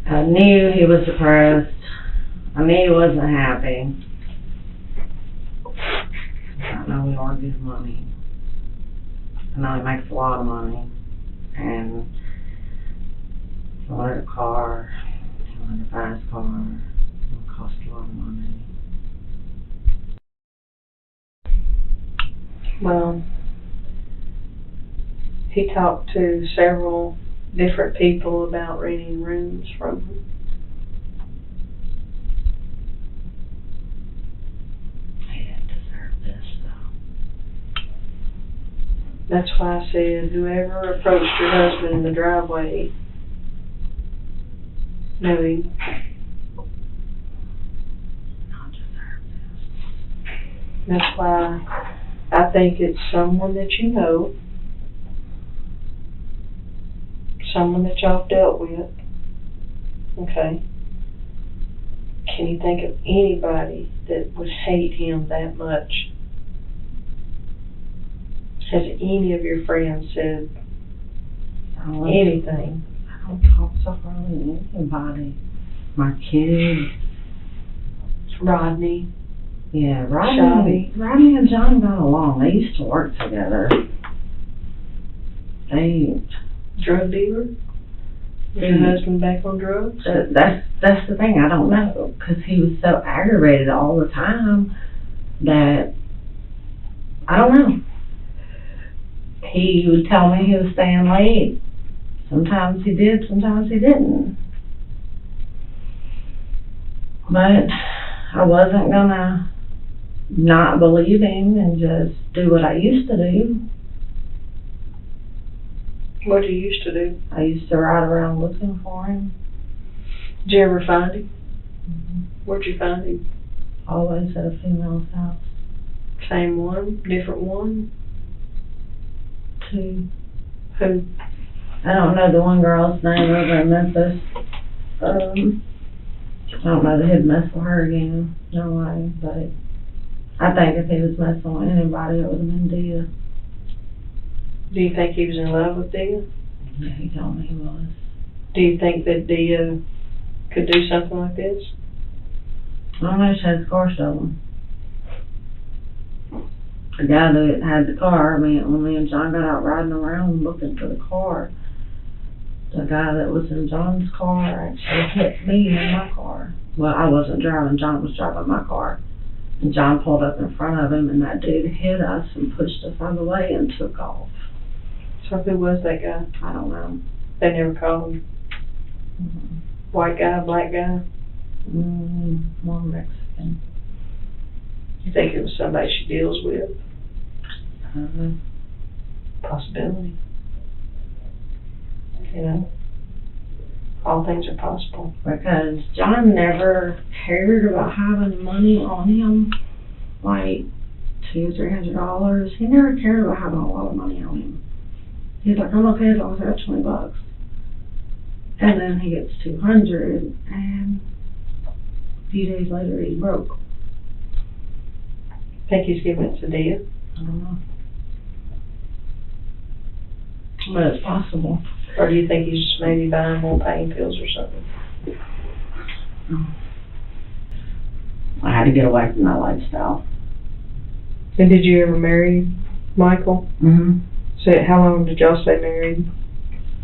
I knew he was depressed. I knew he wasn't happy. I know he argues money. I know he makes a lot of money. And he wanted a car. He wanted a fast car. It cost a lot of money. Well, he talked to several different people about renting rooms from him. He didn't deserve this, though. That's why I said whoever approached your husband in the driveway knew him. Not deserve this. That's why I think it's someone that you know, someone that y'all dealt with, okay? Can you think of anybody that would hate him that much? Has any of your friends said anything? I don't talk to hardly anybody. My kids. Rodney? Yeah, Shabby. Rodney and John got along. They used to work together. Drug dealer? Was your husband back on drugs? That's the thing, I don't know, because he was so aggravated all the time that, I don't know. He would tell me he was staying late. Sometimes he did, sometimes he didn't. But I wasn't gonna not believe him and just do what I used to do. What did you used to do? I used to ride around looking for him. Did you ever find him? Mm-hmm. Where'd you find him? Always at a female's house. Same one? Different one? Two. Who? I don't know the one girl's name over in Memphis. I don't know that he'd mess with her again. No way. But I think if he was messing with anybody, it would have been Dia. Do you think he was in love with Dia? Yeah, he told me he was. Do you think that Dia could do something like this? I don't know, she had scars of them. The guy that had the car, when me and John got out riding around looking for the car, the guy that was in John's car actually hit me in my car. Well, I wasn't driving, John was driving my car. And John pulled up in front of him, and that dude hit us and pushed us out of the way and took off. So who was that guy? I don't know. They never called him. Mm-hmm. White guy, black guy? More Mexican. You think it was somebody she deals with? Possibility. You know? All things are possible. Because John never cared about having money on him, like $200 or $300. He never cared about having a lot of money on him. He's like, I'm okay as long as I have $20. And then he gets $200, and a few days later he's broke. Think he's giving it to Dia? I don't know. But it's possible. Or do you think he's just maybe buying more pain pills or something? I had to get away from that lifestyle. And did you ever marry Michael? Mm-hmm. So how long did y'all stay married?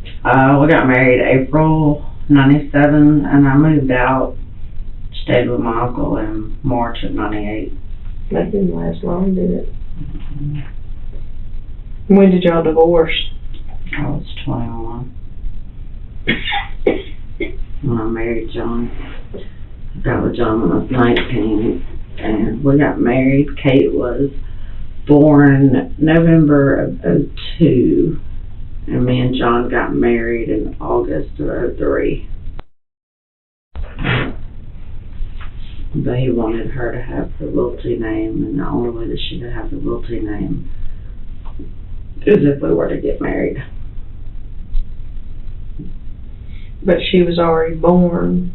We got married April 97, and I moved out, stayed with my uncle in March of 98. That didn't last long, did it? When did y'all divorce? I was 21 when I married John. I got with John when I was 19, and we got married. Kate was born November of 02, and me and John got married in August of 03. But he wanted her to have the Wilty name, and the only way that she could have the Wilty name is if we were to get married. But she was already born.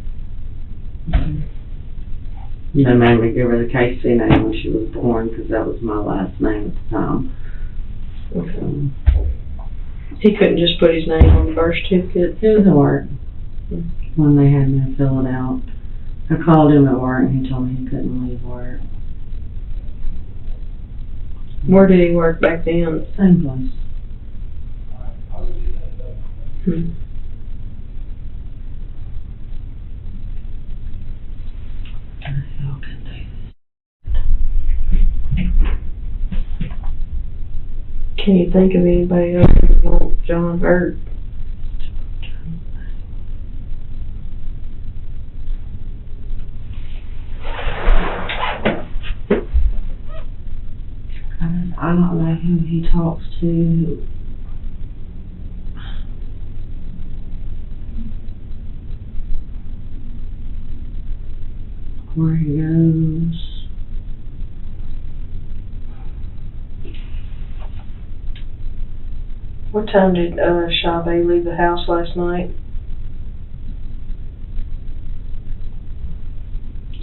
They made me give her the KC name when she was born, because that was my last name at the time. He couldn't just put his name on the birth certificate? It doesn't work when they had me fill it out. I called him at work, and he told me he couldn't leave work. Where did he work back then? Same place. Hmm. Can you think of anybody else who wants John hurt? I don't know who he talks to. Where he goes. What time did Chavez leave the house last night?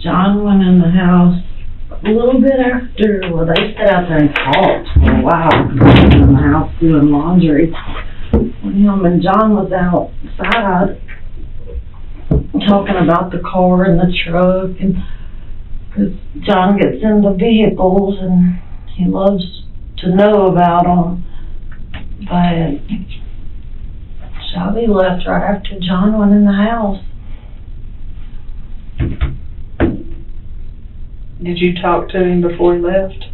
John went in the house a little bit after, well, they sat out there and talked for a while in the house doing laundry. When him and John was outside talking about the car and the truck, and because John gets into vehicles and he loves to know about them. But Shelby left right after John went in the house. Did you talk to him before he left?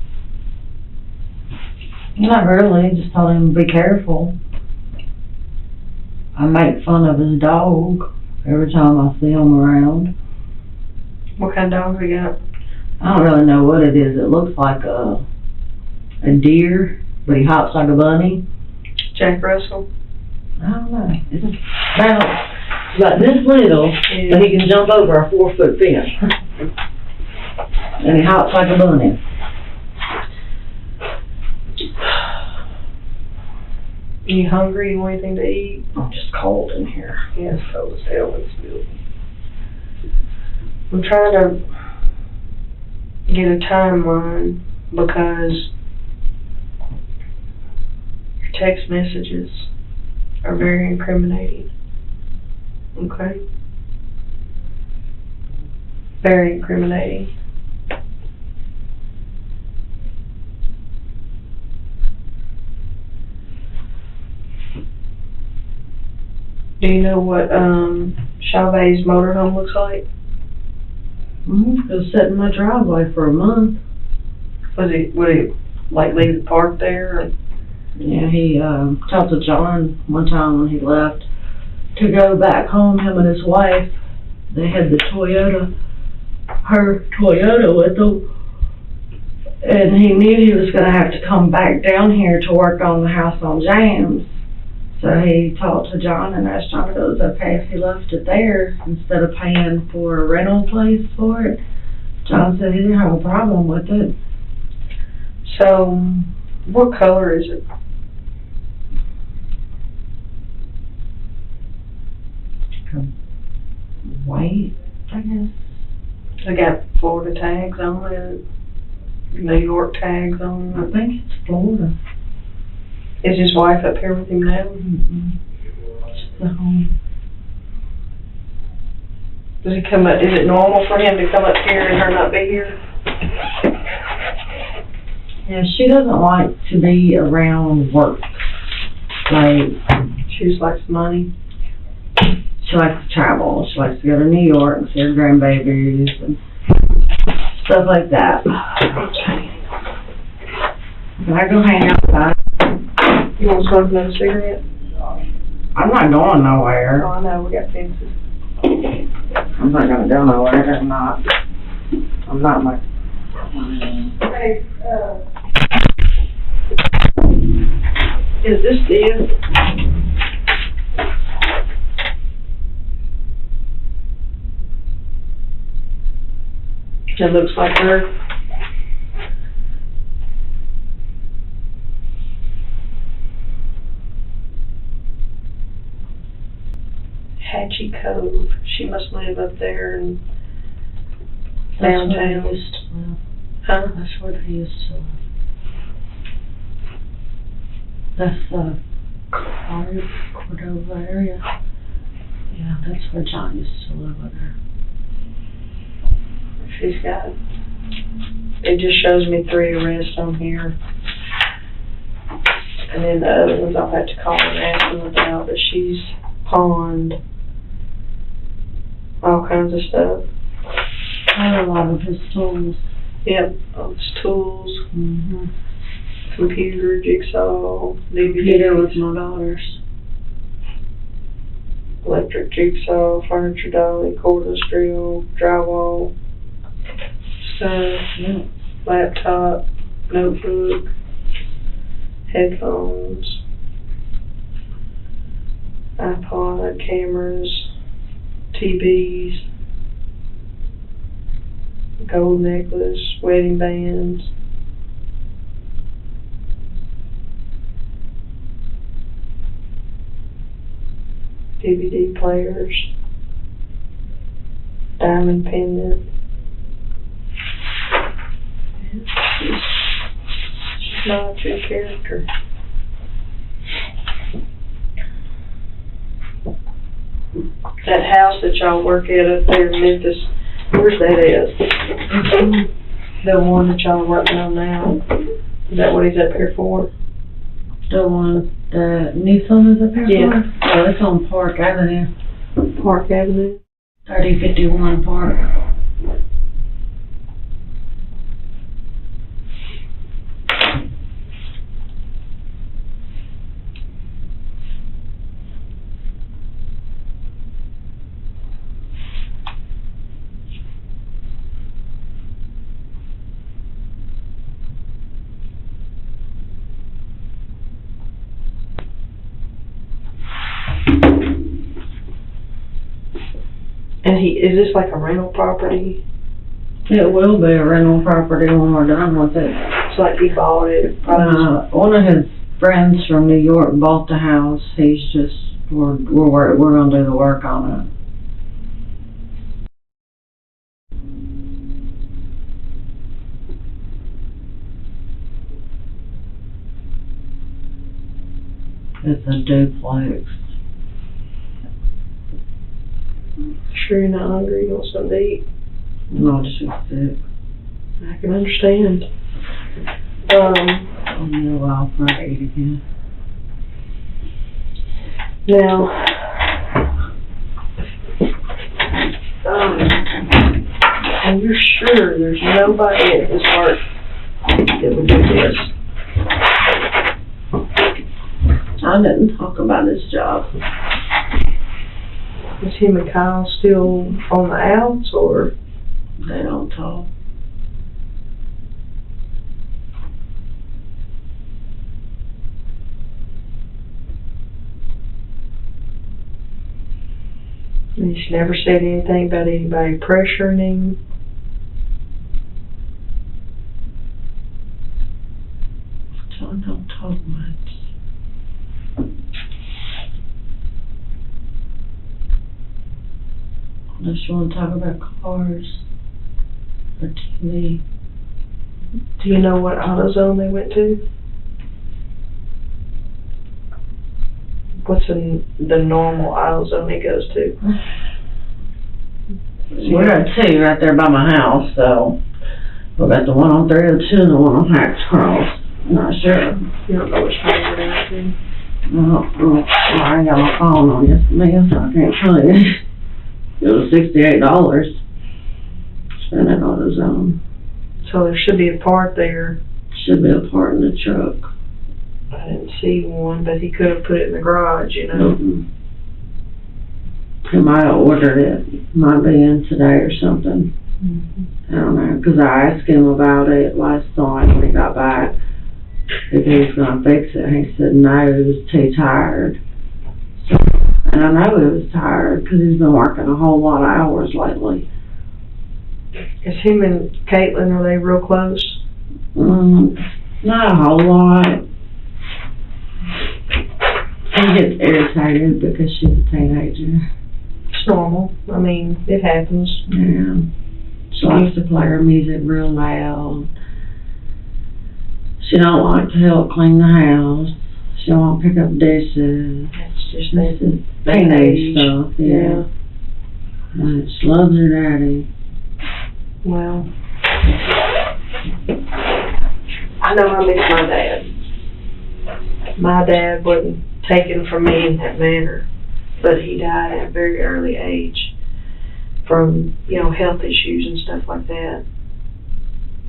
Not really, just told him to be careful. I make fun of his dog every time I see him around. What kind of dog he got? I don't really know what it is. It looks like a deer, but he hops like a bunny. Jack Russell? I don't know. It's about this little, but he can jump over a 4-foot fence. And he hops like a bunny. You hungry? You want anything to eat? I'm just cold in here. Yeah, it's cold as hell in this building. I'm trying to get a timeline because your text messages are very incriminating. Okay? Very incriminating. Do you know what Chavez's motorhome looks like? It was sitting in my driveway for a month. Would he like leave it parked there? Or? Yeah, he talked to John one time when he left to go back home, him and his wife. They had the Toyota, her Toyota with them. And he knew he was going to have to come back down here to work on the house on James. So he talked to John and asked John if it was okay if he left it there instead of paying for a rental place for it. John said he didn't have a problem with it. So, what color is it? White, I guess. They got Florida tags on it, New York tags on I it. think it's Florida. Is his wife up here with him now? Mm-mm. the home. Does he come up, is it normal for him to come up here and her not be here? Yeah, she doesn't like to be around work. Like, She just likes money. she likes to travel. She likes to go to New York and see her grandbabies and stuff like that. Can I go hang outside? You want to smoke another cigarette? I'm not going nowhere. Oh, I know, we got fences. I'm not gonna go nowhere. I'm not my. Hey, is this it? It looks like her. Hatchie Cove. She must live up there in downtown. That's where they used to live. Huh? That's where they used to live. That's Cordova area. Yeah, that's where John used to live with her. She's got, it just shows me 3 arrests on here. And then the other ones I'll have to call and ask them about, but she's pawned all kinds of stuff. A lot of his tools. Yep, all his tools, Mm-hmm. computer, jigsaw, Computer was DVDs, my daughter's. electric jigsaw, furniture dolly, cordless drill, drywall, stuff, Yeah. laptop, notebook, headphones, iPod, cameras, TVs, gold necklace, wedding bands. DVD players, diamond pendant. She's not a true character. That house that y'all work at up there in Memphis, where's that at? The one that y'all are working on now. Is that what he's up here for? The one that Nissan is up here Yeah. for? Oh, it's on Park Avenue. Park Avenue. 3051 Park. And is this like a rental property? It will be a rental property when we're done with it. It's like he bought it. One of his friends from New York bought the house. He's just, we're gonna do the work on it. It's a duplex. Sure you're not hungry, you want something to eat? No, it's just sick. I can understand. I'll be a while for I eat again. Now, and you're sure there's nobody at this work that would do this? I didn't talk about his job. Is him and Kyle still on the outs, or? They don't talk. And she never said anything about anybody pressuring him? John don't talk much. Unless you want to talk about cars or TV. Do you know what AutoZone they went to? What's the normal aisle zone it goes to? We got two right there by my house, so we got the one on 302 and the one on Hacks Cross. Not sure. You don't know which one we're down to. Well, I ain't got my phone on yesterday, so I can't tell you. It was $68. Spent it on his own. So there should be a part there. Should be a part in the truck. I didn't see one, but he could have put it in the garage, you know. Mm-mm. He might have ordered it. Might be in today or something. I don't know, because I asked him about it last night when he got back. If he was going to fix it, he said no, he was too tired. So, and I know he was tired because he's been working a whole lot of hours lately. Is him and Caitlin, are they real close? Not a whole lot. He gets irritated because she's a teenager. It's normal. I mean, it happens. Yeah. She likes to play her music real loud. She don't like to help clean the house. She don't want to pick up dishes. That's just This is that teenage age. stuff, yeah. But she loves her daddy. Well, I know I miss my dad. My dad wasn't taken from me in that manner, but he died at a very early age from, you know, health issues and stuff like that.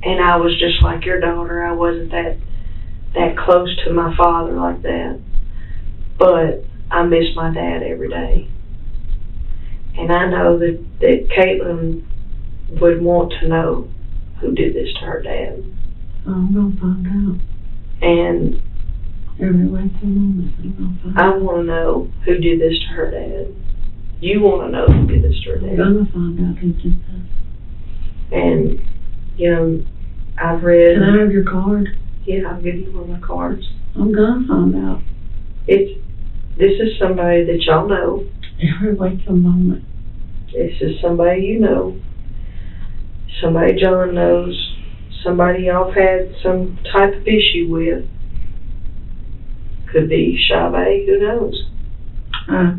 And I was just like your daughter. I wasn't that close to my father like that. But I miss my dad every day. And I know that Caitlin would want to know who did this to her dad. I'm gonna find out. And Every waking moment, I'm gonna find I out. want to know who did this to her dad. You want to know who did this to her I'm dad. gonna find out who did this. And, you know, I've read... Can I have your card? Yeah, I'll give you one of my cards. I'm gonna find out. This is somebody that y'all know. Every waking moment. This is somebody you know. Somebody John knows. Somebody y'all have had some type of issue with. Could be Chavez, who knows? I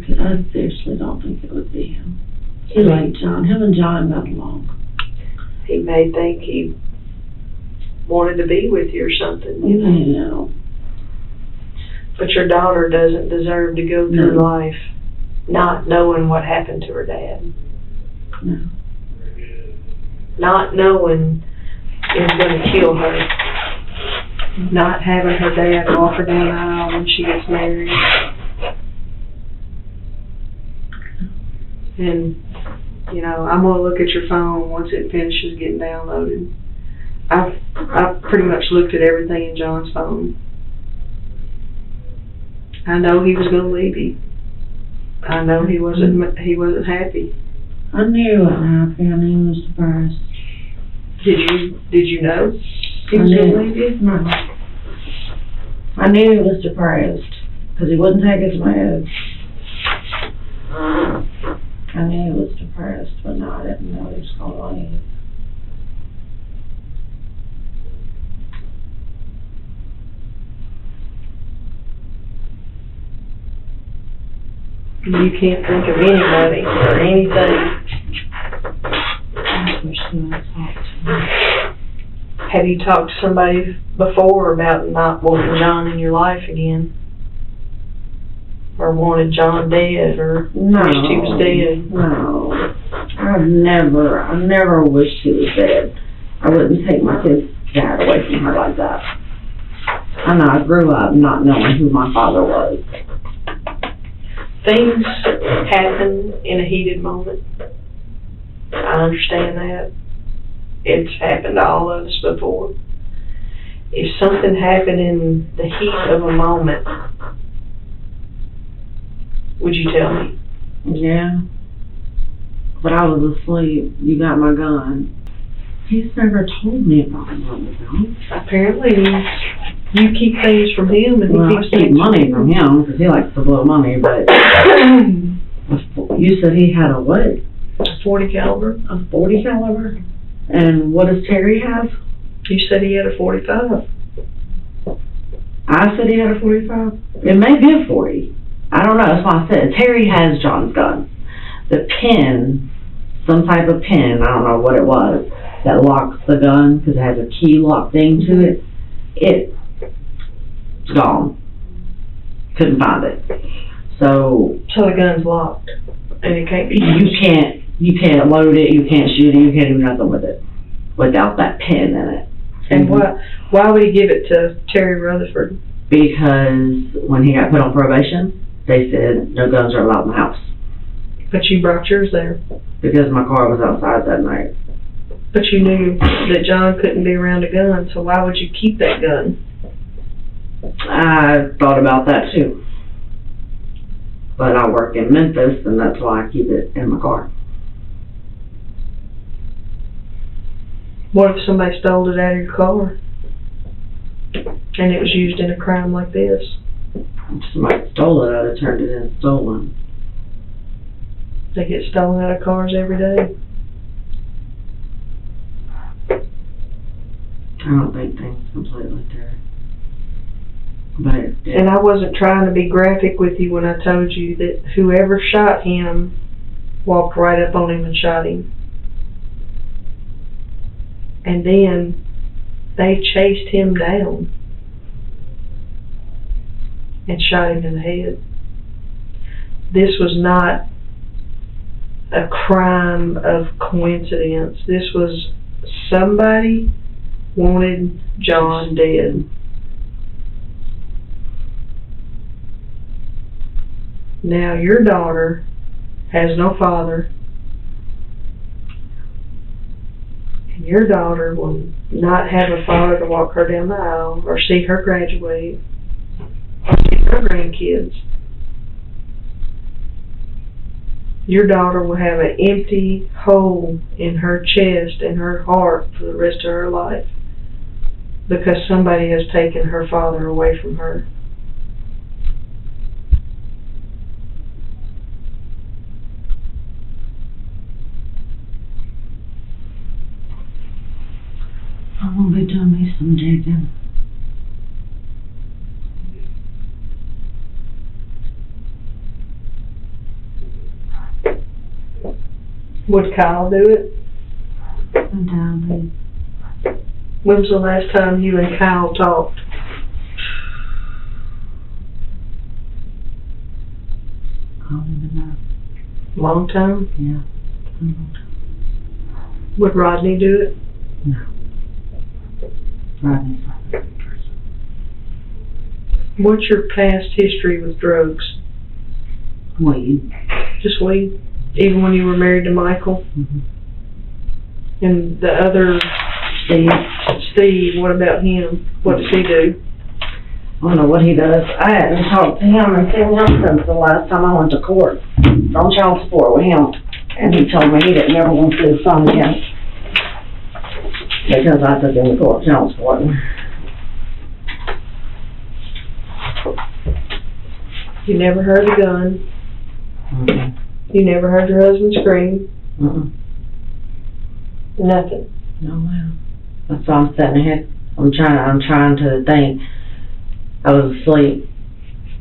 seriously don't think it would be him. He liked John. Him and John got along. He may think he wanted to be with you or something, you know. You know. But your daughter doesn't deserve to go through No. life not knowing what happened to her dad. No. Not knowing is going to kill her. Not having her dad walk her down the aisle when she gets married. And, you know, I'm going to look at your phone once it finishes getting downloaded. I've pretty much looked at everything in John's phone. I know he was going to leave you. I know he wasn't happy. I knew he wasn't happy. I knew he was depressed. Did you know he was going to leave you? No. I knew he was depressed because he wouldn't take his meds. I knew he was depressed, but no, I didn't know he was going to leave. You can't think of anybody or anything. I wish he would talk to me. Have you talked to somebody before about not wanting John in your life again? Or wanted John dead, or wished he was dead? No. I never wished he was dead. I wouldn't take my kid's dad away from her like that. I know, I grew up not knowing who my father was. Things happen in a heated moment. I understand that. It's happened to all of us before. If something happened in the heat of a moment, would you tell me? Yeah. But I was asleep. You got my gun. He's never told me about money, though. Apparently, you keep things from him, and Well, he I keeps keep things money from him because he likes to blow money, but you said he had a what? A 40 caliber. A 40 caliber? And what does Terry have? You said he had a 45. I said he had a 45. It may be a 40. I don't know, that's why I said, Terry has John's gun. The pin, some type of pin, I don't know what it was, that locks the gun, because it has a key lock thing to it, it's gone. Couldn't find it. So So the gun's locked, and it can't be you can't load it, you can't shoot it, you can't do nothing with it without that pin in it. And why would he give it to Terry Rutherford? Because when he got put on probation, they said no guns are allowed in the house. But you brought yours there. Because my car was outside that night. But you knew that John couldn't be around a gun, so why would you keep that gun? I thought about that too. But I work in Memphis, and that's why I keep it in my car. What if somebody stole it out of your car? And it was used in a crime like this? If somebody stole it, I'd have turned it in stolen. They get stolen out of cars every day. I don't think things completely there. But And I wasn't trying to be graphic with you when I told you that whoever shot him walked right up on him and shot him. And then they chased him down and shot him in the head. This was not a crime of coincidence. This was somebody wanted John dead. Now your daughter has no father, and your daughter will not have a father to walk her down the aisle or see her graduate or see her grandkids. Your daughter will have an empty hole in her chest and her heart for the rest of her life because somebody has taken her father away from her. I'm gonna be doing me some digging. Would Kyle do it? Undoubtedly. When was the last time you and Kyle talked? I don't even know. Long time? Yeah. A long time. Would Rodney do it? No. Rodney's not a good person. What's your past history with drugs? Weed. Just weed? Even when you were married to Michael? Mm-hmm. And the other, Steve, what about him? What does he do? I don't know what he does. I hadn't talked to him and seen him since the last time I went to court on child support with him. And he told me he didn't ever want to see his son again. Because I took him to court child support. You never heard a gun. Mm-hmm. You never heard your husband scream. Mm-mm. Nothing. No, well, that's why I'm sitting here. I'm trying to think. I was asleep.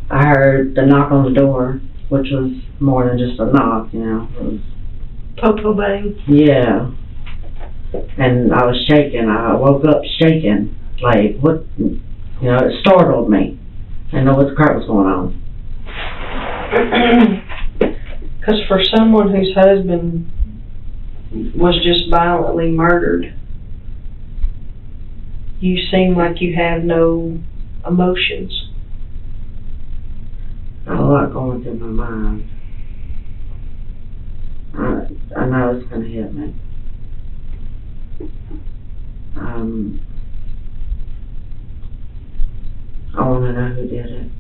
I heard the knock on the door, which was more than just a knock, you know. It was, Popo bang. yeah. And I was shaking. I woke up shaking. Like, what, you know, it startled me. I didn't know what the crap was going on. Because for someone whose husband was just violently murdered, you seem like you have no emotions. Got a lot going through my mind. I know it's going to hit me. I want to know who did it.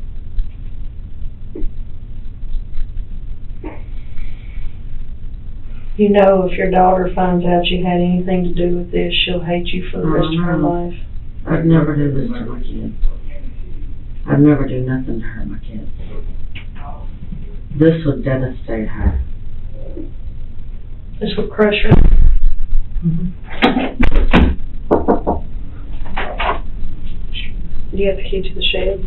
You know, if your daughter finds out you had anything to do with this, she'll hate you for the rest of her life. I'd never do this to my kids. I'd never do nothing to hurt my kids. This would devastate her. This will crush her. Do you have the key to the shed?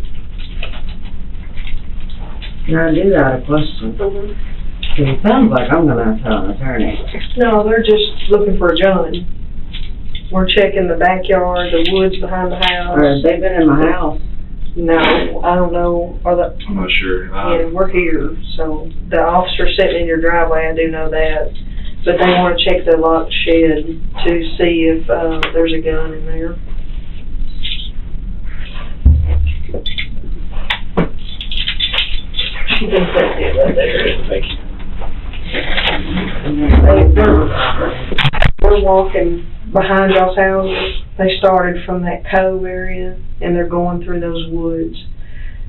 Now I do got a question. It sounds like I'm gonna have to have an attorney. No, they're just looking for a gun. We're checking the backyard, the woods behind the Or house. they've been in my house. No, I don't know, I'm not sure. yeah, we're here, so the officer sitting in your driveway, I do know that. But they wanna check the locked shed to see if, there's a gun in there. She thinks that's it right there. Thank you. We're walking behind y'all's houses. They started from that cove area, and they're going through those woods.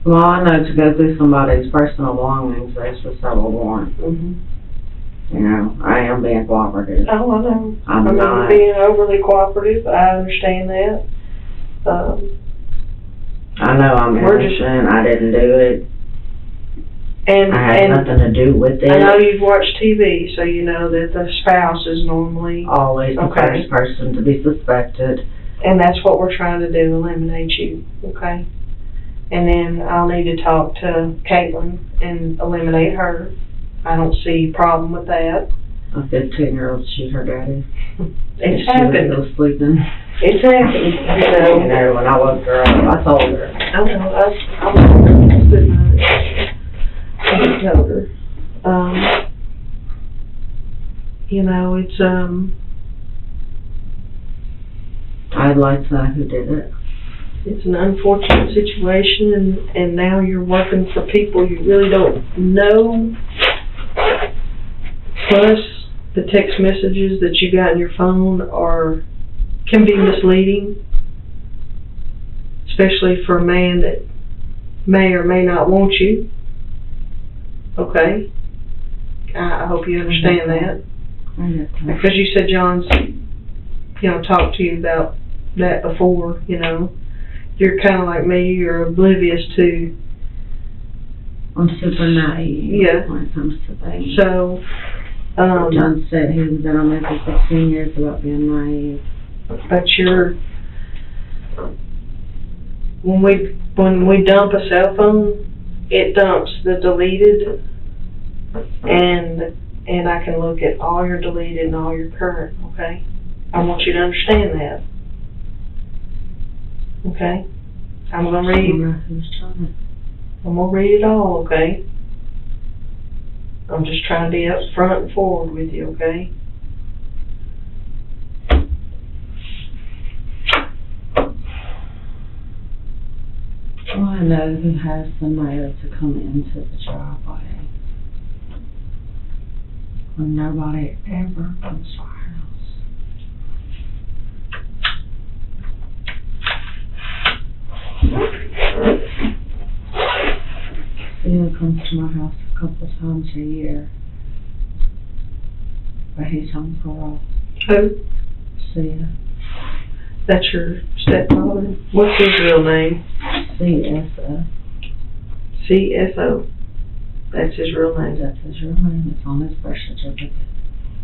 Well, I know to go through somebody's personal belongings, there's a several warrant. You know, I am being cooperative. Oh, I know. I'm I'm not. not being overly cooperative, I understand that. I know I'm We're just- innocent, I didn't do it. And, I had nothing to do with I know it. you've watched TV, so you know that the spouse is normally, Always the Okay. first person to be suspected. and that's what we're trying to do, eliminate you, okay? And then I'll need to talk to Caitlin and eliminate her. I don't see a problem with that. A 15-year-old shoot her daddy. It's She happened. was still sleeping. It's happened, You know, when I woke her up, I told her. I know, I'm good night. I told her. You know, it's, I'd like to know who did it. it's an unfortunate situation, and now you're working for people you really don't know. Plus, the text messages that you got in your phone can be misleading, especially for a man that may or may not want you. Okay? I hope you understand that. I get that. Because you said John's, talked to you about that before, You're kinda like me, you're oblivious to, I'm super naive. Yeah. When it comes to things. so, John said he was gonna make it 16 years about being naive. but when we dump a cell phone, it dumps the deleted, and I can look at all your deleted and all your current, okay? I want you to understand that. Okay? I'm gonna I don't read know who's done it. I'm gonna read it all, okay? I'm just trying to be up front and forward with you, okay? Well, I know who has the mail to come into the driveway. When nobody ever comes to our house. Theo comes to my house a couple of times a year. But he's on parole. Who? Theo. That's your stepfather? What's his real name? CSO. CSO. That's his real name. That's his real name. It's on his birth certificate.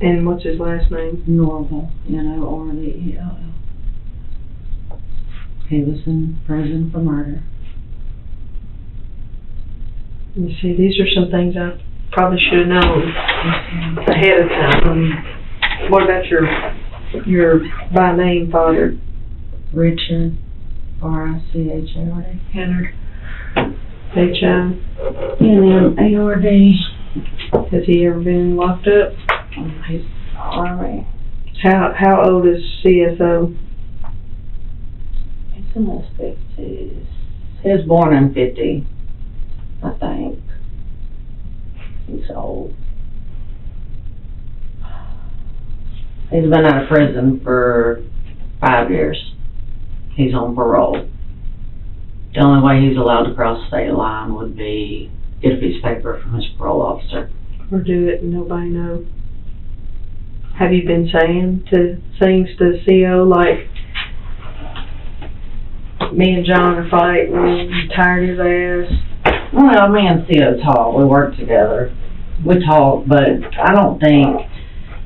And what's his last name? Norval, Norvel. He was in prison for murder. You see, these are some things I probably should have known ahead of time. What about your by name father? Richard, R-I-C-H-A-R-D. Henry. H.I. N-M-A-R-D. Has he ever been locked up? He's alright. How old is CSO? He's in his 50s. He was born in 50, I think. He's old. He's been out of prison for 5 years. He's on parole. The only way he's allowed to cross the state line would be get a piece of paper from his parole officer. Or do it and nobody know? Have you been saying things to CO like, me and John are fighting, I'm tired of his ass? Well, me and Theo talk. We work together. We talk, but I don't think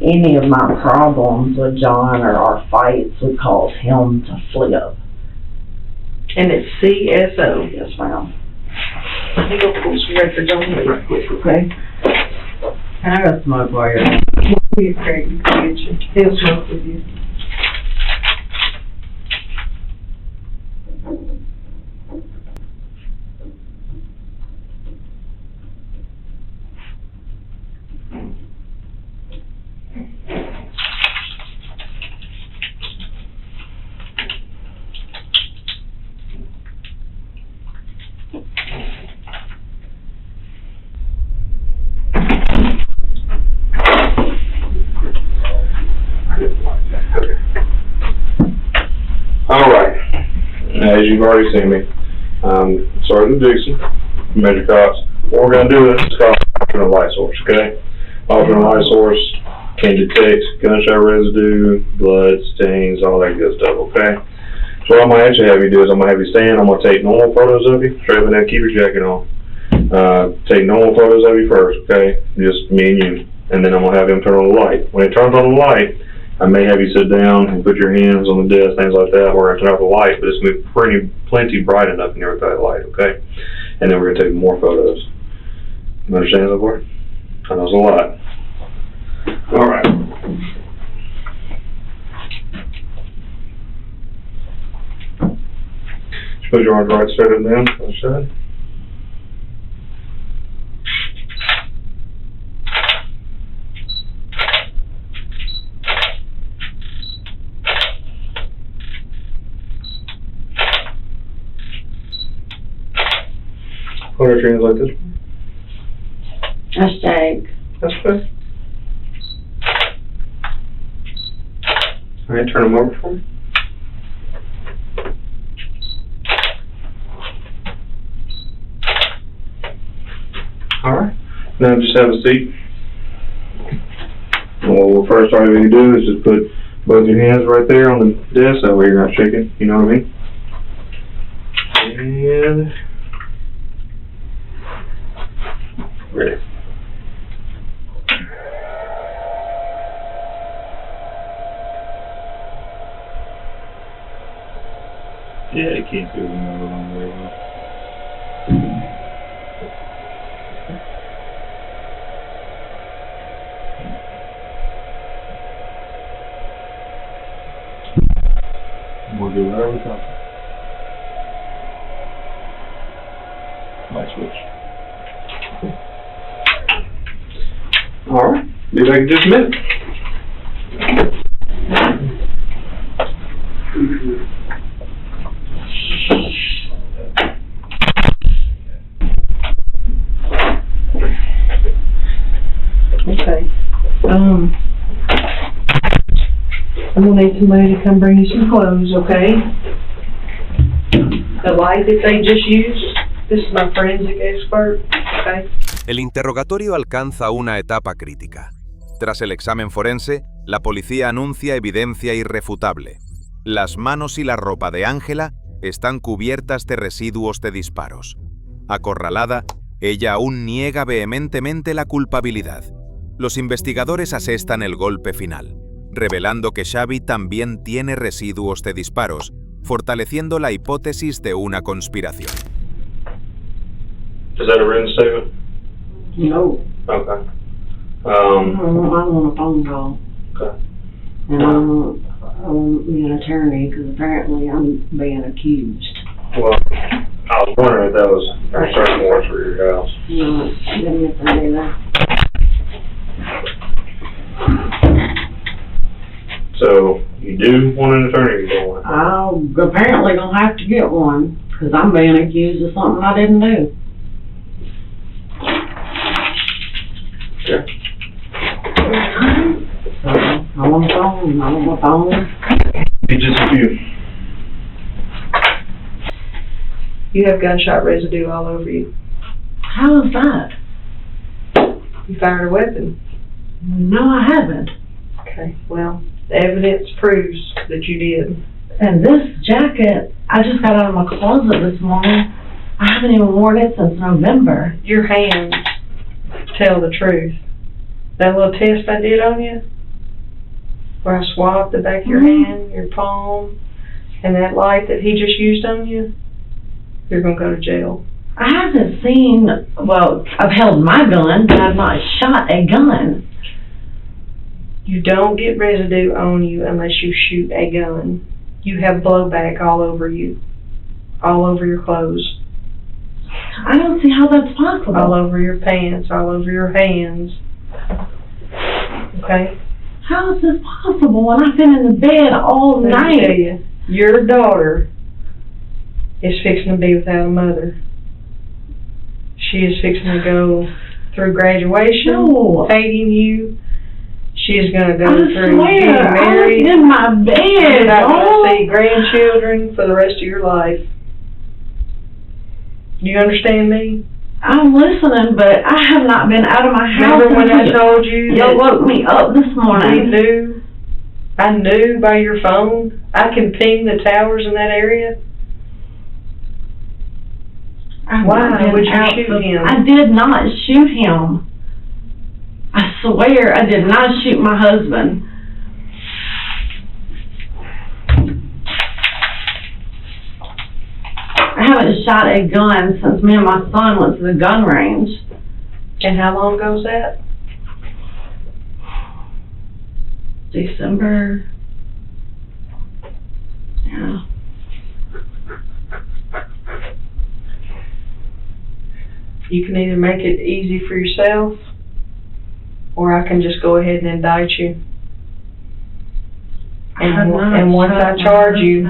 any of my problems with John or our fights would cause him to flip. And it's CSO. Yes, ma'am. Let me go pull some records on it right quick, okay? Can I go smoke while you're? Here, Craig, you can get you. He'll smoke with you. All right. As you've already seen me, Sergeant Dixon, Major Cox. What we're going to do is call alternate light source, okay? Alternate light source can detect gunshot residue, blood, stains, all that good stuff, okay? So what I'm going to actually have you do is I'm going to have you stand. I'm going to take normal photos of you. Straight up and down, keep your jacket on. Take normal photos of you first, okay? Just me and you. And then I'm going to have him turn on the light. When he turns on the light, I may have you sit down and put your hands on the desk, things like that. We're going to turn off the light, but it's going to be plenty bright enough in here without the light, okay? And then we're going to take more photos. You understand so far? I know it's a lot. All right. Just put your arms right straight up down, on the side. Put our hands like this. Hashtag. That's good. All right, turn them over for me. All right, now just have a seat. Well, first all you do is just put both your hands right there on the desk, that way you're not shaking, you know what I mean? And ready. Yeah, you can't do another one very well. We'll do whatever we can. Light switch. All right, be back in just a minute. Okay. I'm gonna need somebody to come bring you some clothes, okay? The light that they just used, this is my forensic expert, okay? El interrogatorio alcanza una etapa crítica. Tras el examen forense, la policía anuncia evidencia irrefutable. Las manos y la ropa de Ángela están cubiertas de residuos de disparos. Acorralada, ella aún niega vehementemente la culpabilidad. Los investigadores asestan el golpe final, revelando que Xavi también tiene residuos de disparos, fortaleciendo la hipótesis de una conspiración. Is that a written statement? No. Okay. I want a phone call. Okay. And I want me an attorney, because apparently I'm being accused. Well, I was wondering if that was a search warrant for your house. No, didn't get that either. So, you do want an attorney or you don't want one? I'm apparently gonna have to get one, because I'm being accused of something I didn't do. Okay. So, I want a phone, I want a phone. Be just a few. You have gunshot residue all over you. How is that? You fired a weapon. No, I haven't. Okay, well, the evidence proves that you did. And this jacket, I just got out of my closet this morning. I haven't even worn it since November. Your hands tell the truth. That little test I did on you, where I swabbed the back of your hand, your palm, and that light that he just used on you, you're gonna go to jail. I haven't seen, well, I've held my gun, but I've not shot a gun. You don't get residue on you unless you shoot a gun. You have blowback all over you. All over your clothes. I don't see how that's possible. All over your pants, all over your hands. Okay? How is this possible when I've been in the bed all Let me night? tell you, your daughter is fixing to be without a mother. She is fixing to go through graduation, No. hating you. She is going to go I through swear, getting I was married. in my bed. You're not going Oh. to see grandchildren for the rest of your life. Do you understand me? I'm listening, but I have not been out of my house. Remember when I until told you you that woke me up this morning? I knew by your phone? I can ping the towers in that area? I've Why not been would you out shoot for- him? I did not shoot him. I swear I did not shoot my husband. I haven't shot a gun since me and my son went to the gun range. And how long ago was that? December. Yeah. You can either make it easy for yourself, or I can just go ahead and indict you. And once I charge you,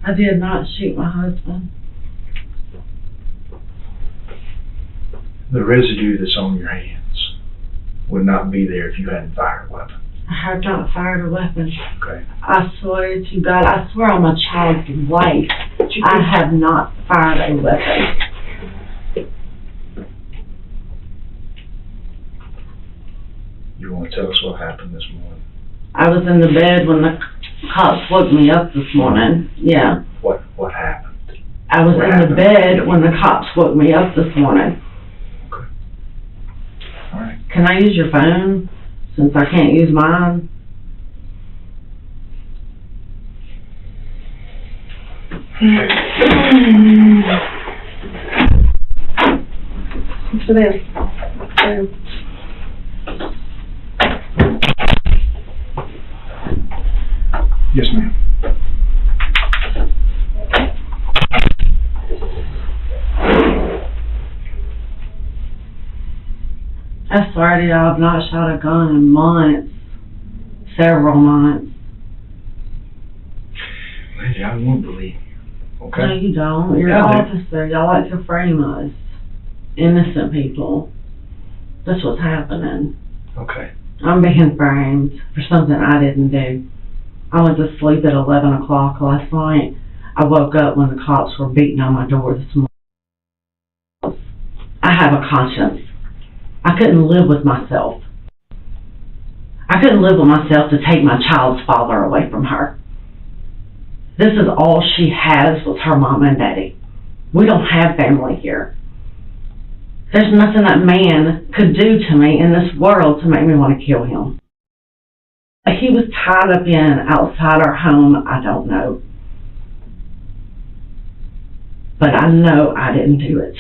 I did not shoot my husband. The residue that's on your hands would not be there if you hadn't fired a weapon. I have not fired a weapon. Okay. I swear to God, I swear on my child's life, I have not fired a weapon. You want to tell us what happened this morning? I was in the bed when the cops woke me up this morning. Yeah. What happened? I was What in happened? the bed when the cops woke me up this morning. Okay. All right. Can I use your phone since I can't use mine? sit down. Yes, ma'am. I swear to y'all, I've not shot a gun in months. Several months. Lady, I won't believe you. No, Okay? you don't. You're Yeah, an I do. officer. Y'all like to frame us. Innocent people. That's what's happening. Okay. I'm being framed for something I didn't do. I went to sleep at 11 o'clock last night. I woke up when the cops were beating on my door this morning. I have a conscience. I couldn't live with myself. I couldn't live with myself to take my child's father away from her. This is all she has with her mom and daddy. We don't have family here. There's nothing that man could do to me in this world to make me want to kill him. If he was tied up in outside our home, I don't know. But I know I didn't do it.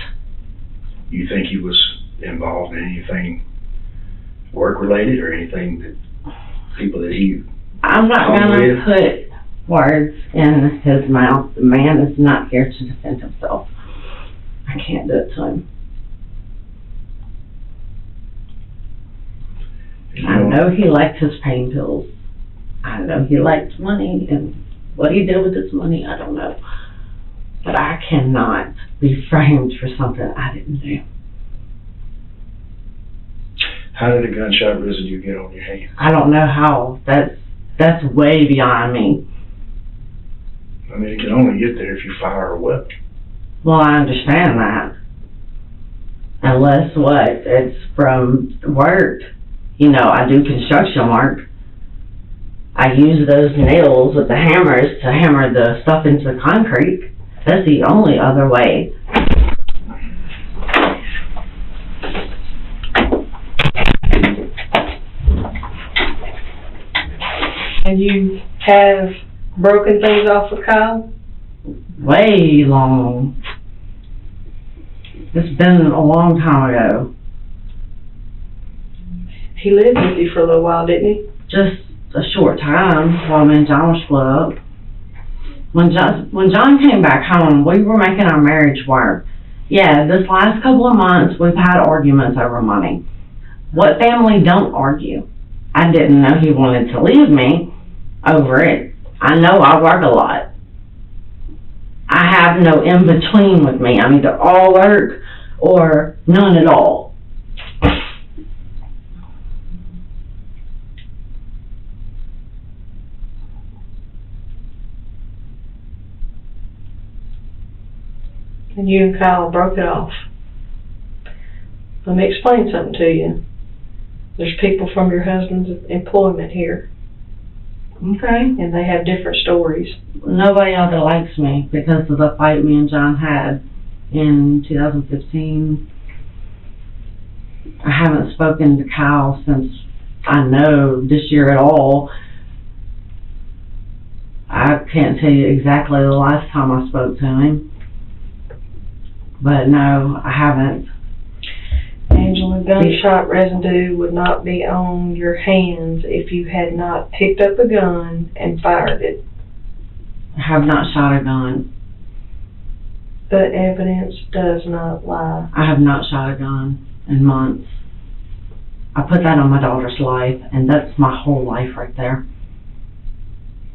You think he was involved in anything work-related or anything that people that he... I'm not Oh, gonna yeah. put words in his mouth. The man is not here to defend himself. I can't do it to him. I know he liked his pain pills. I know he liked money, and what he did with his money, I don't know. But I cannot be framed for something I didn't do. How did a gunshot residue get on your hand? I don't know how. That's way beyond me. I mean, it can only get there if you fire a weapon. Well, I understand that. Unless what? It's from work. You know, I do construction work. I use those nails with the hammers to hammer the stuff into the concrete. That's the only other way. And you have broken things off with Kyle? Way long. It's been a long time ago. He lived with you for a little while, didn't he? Just a short time while me and John were split up. When John came back home, we were making our marriage work. Yeah, this last couple of months, we've had arguments over money. What family don't argue? I didn't know he wanted to leave me over it. I know I work a lot. I have no in-between with me. I'm either all work or none at all. And you and Kyle broke it off. Let me explain something to you. There's people from your husband's employment here, Okay. and they have different stories. Nobody out there likes me because of the fight me and John had in 2015. I haven't spoken to Kyle since I know this year at all. I can't tell you exactly the last time I spoke to him. But no, I haven't. Angela, gunshot residue would not be on your hands if you had not picked up a gun and fired it. I have not shot a gun. But evidence does not lie. I have not shot a gun in months. I put that on my daughter's life, and that's my whole life right there.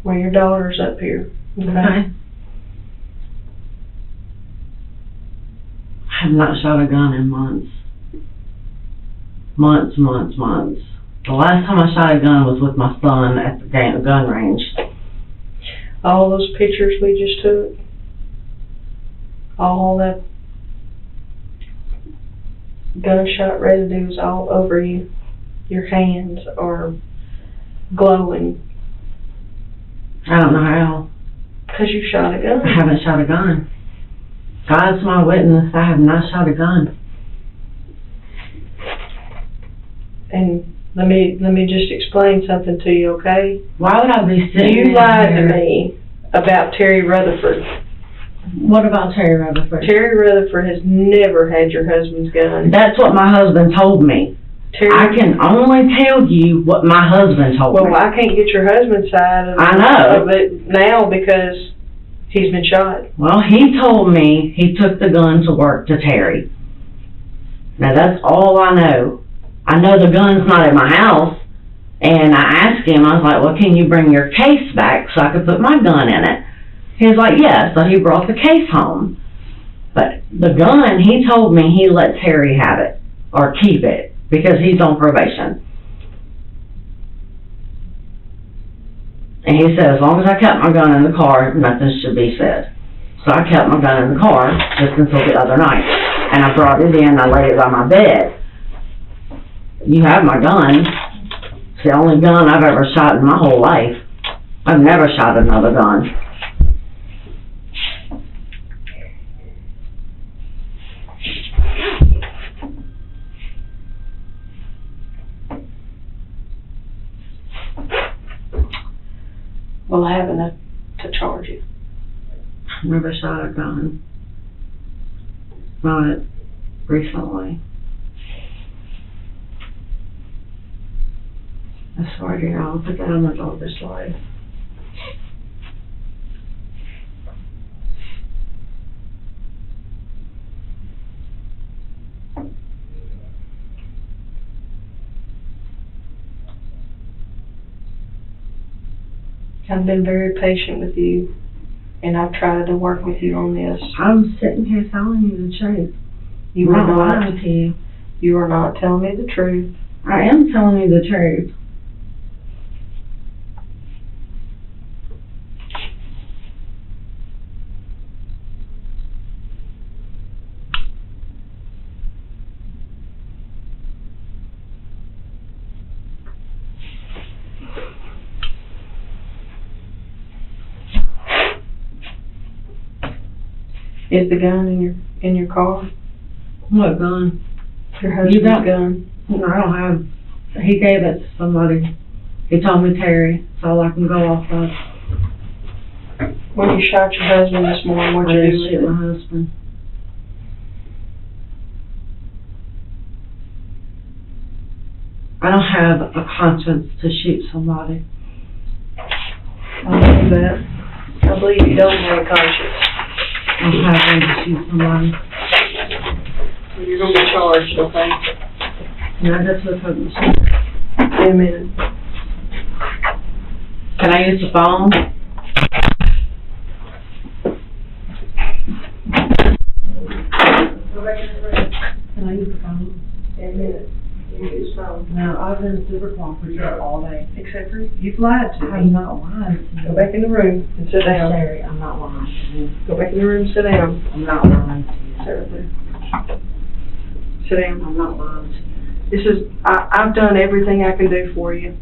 Well, your daughter's up here. Okay. I have not shot a gun in months. Months. The last time I shot a gun was with my son at the gun range. All those pictures we just took, all that gunshot residue is all over you. Your hands are glowing. I don't know how. Because you shot a gun. I haven't shot a gun. God's my witness, I have not shot a gun. And let me just explain something to you, okay? Why would I be sitting You lied to me about Terry Rutherford. What about Terry Rutherford? Terry Rutherford has never had your husband's gun. That's what my husband told me. I can only tell you what my husband told me. Well, I can't get your husband's side of it now because he's been shot. Well, he told me he took the gun to work to Terry. Now, that's all I know. I know the gun's not at my house, and I asked him, I was like, well, can you bring your case back so I could put my gun in it? He was like, yeah, so he brought the case home. But the gun, he told me he let Terry have it, or keep it, because he's on probation. And he said, as long as I kept my gun in the car, nothing should be said. So I kept my gun in the car just until the other night. And I brought it in, I laid it by my bed. You have my gun. It's the only gun I've ever shot in my whole life. I've never shot another gun. Well, I have enough to charge you. I've never shot a gun. Not recently. I swear to you, I'll put that on my daughter's life. I've been very patient with you, and I've tried to work with you on this. I'm sitting here telling you the truth. You I'm are not not. lying to you. You are not telling me the truth. I am telling you the truth. Is the gun in your car? What gun? Your husband's gun? No, I don't have. He gave it to somebody. He told me Terry. That's all I can go off of. When you shot your husband this morning, what'd I you didn't do shoot with my husband. I don't have a conscience to shoot somebody. I believe that. I believe you don't have a conscience. I don't have one to shoot somebody. You're gonna be charged, okay? Can I go to the code machine? In a minute. Can I use the phone? Can I use the phone? In a minute. You use phone. No, I've been super cooperative all day. Except for, you've lied to I'm me. not lying to you. Go back in the room and sit down. Sherry, I'm not lying to you. Go back in the room, sit down. I'm not lying to you. Sit right there. Sit down. I'm not lying to you. This is, I've done everything I can do for you.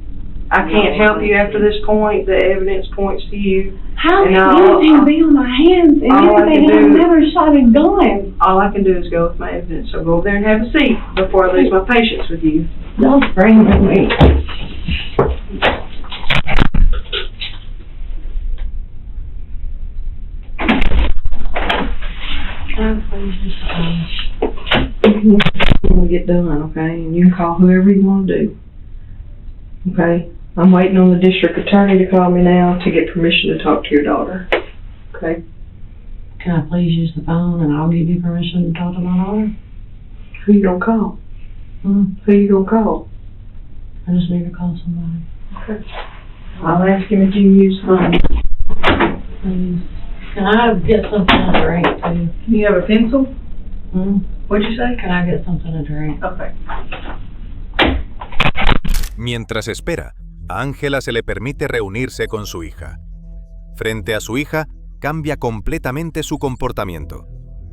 I can't help you after this point. The evidence points to you. How And can I'll- you be on my hands and all I everything? can I've do- never shot a gun. All I can do is go with my evidence. So go over there and have a seat before I lose my patience with you. Don't bring me. When we get done, okay? And you can call whoever you want to do. Okay? I'm waiting on the district attorney to call me now to get permission to talk to your daughter. Okay? Can I please use the phone and I'll give you permission to talk to my daughter? Who you gonna call? Who you gonna call? I just need to call somebody. Okay. I'll ask him if you can use phone. Please. Can I get something to drink too? You have a pencil? What'd you say? Can I get something to drink? Okay. Mientras espera, a Ángela se le permite reunirse con su hija. Frente a su hija, cambia completamente su comportamiento,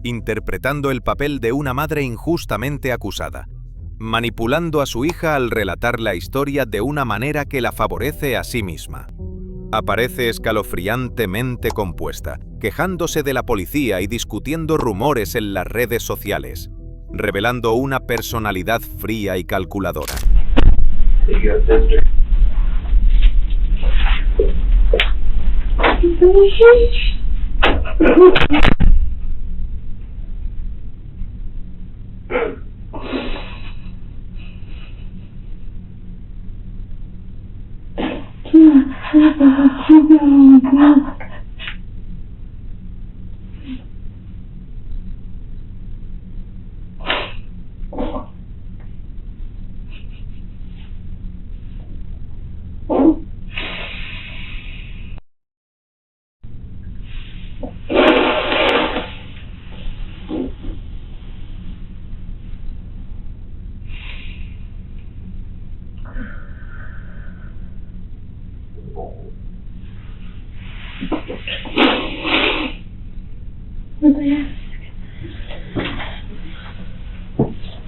interpretando el papel de una madre injustamente acusada, manipulando a su hija al relatar la historia de una manera que la favorece a sí misma. Aparece escalofriantemente compuesta, quejándose de la policía y discutiendo rumores en las redes sociales, revelando una personalidad fría y calculadora.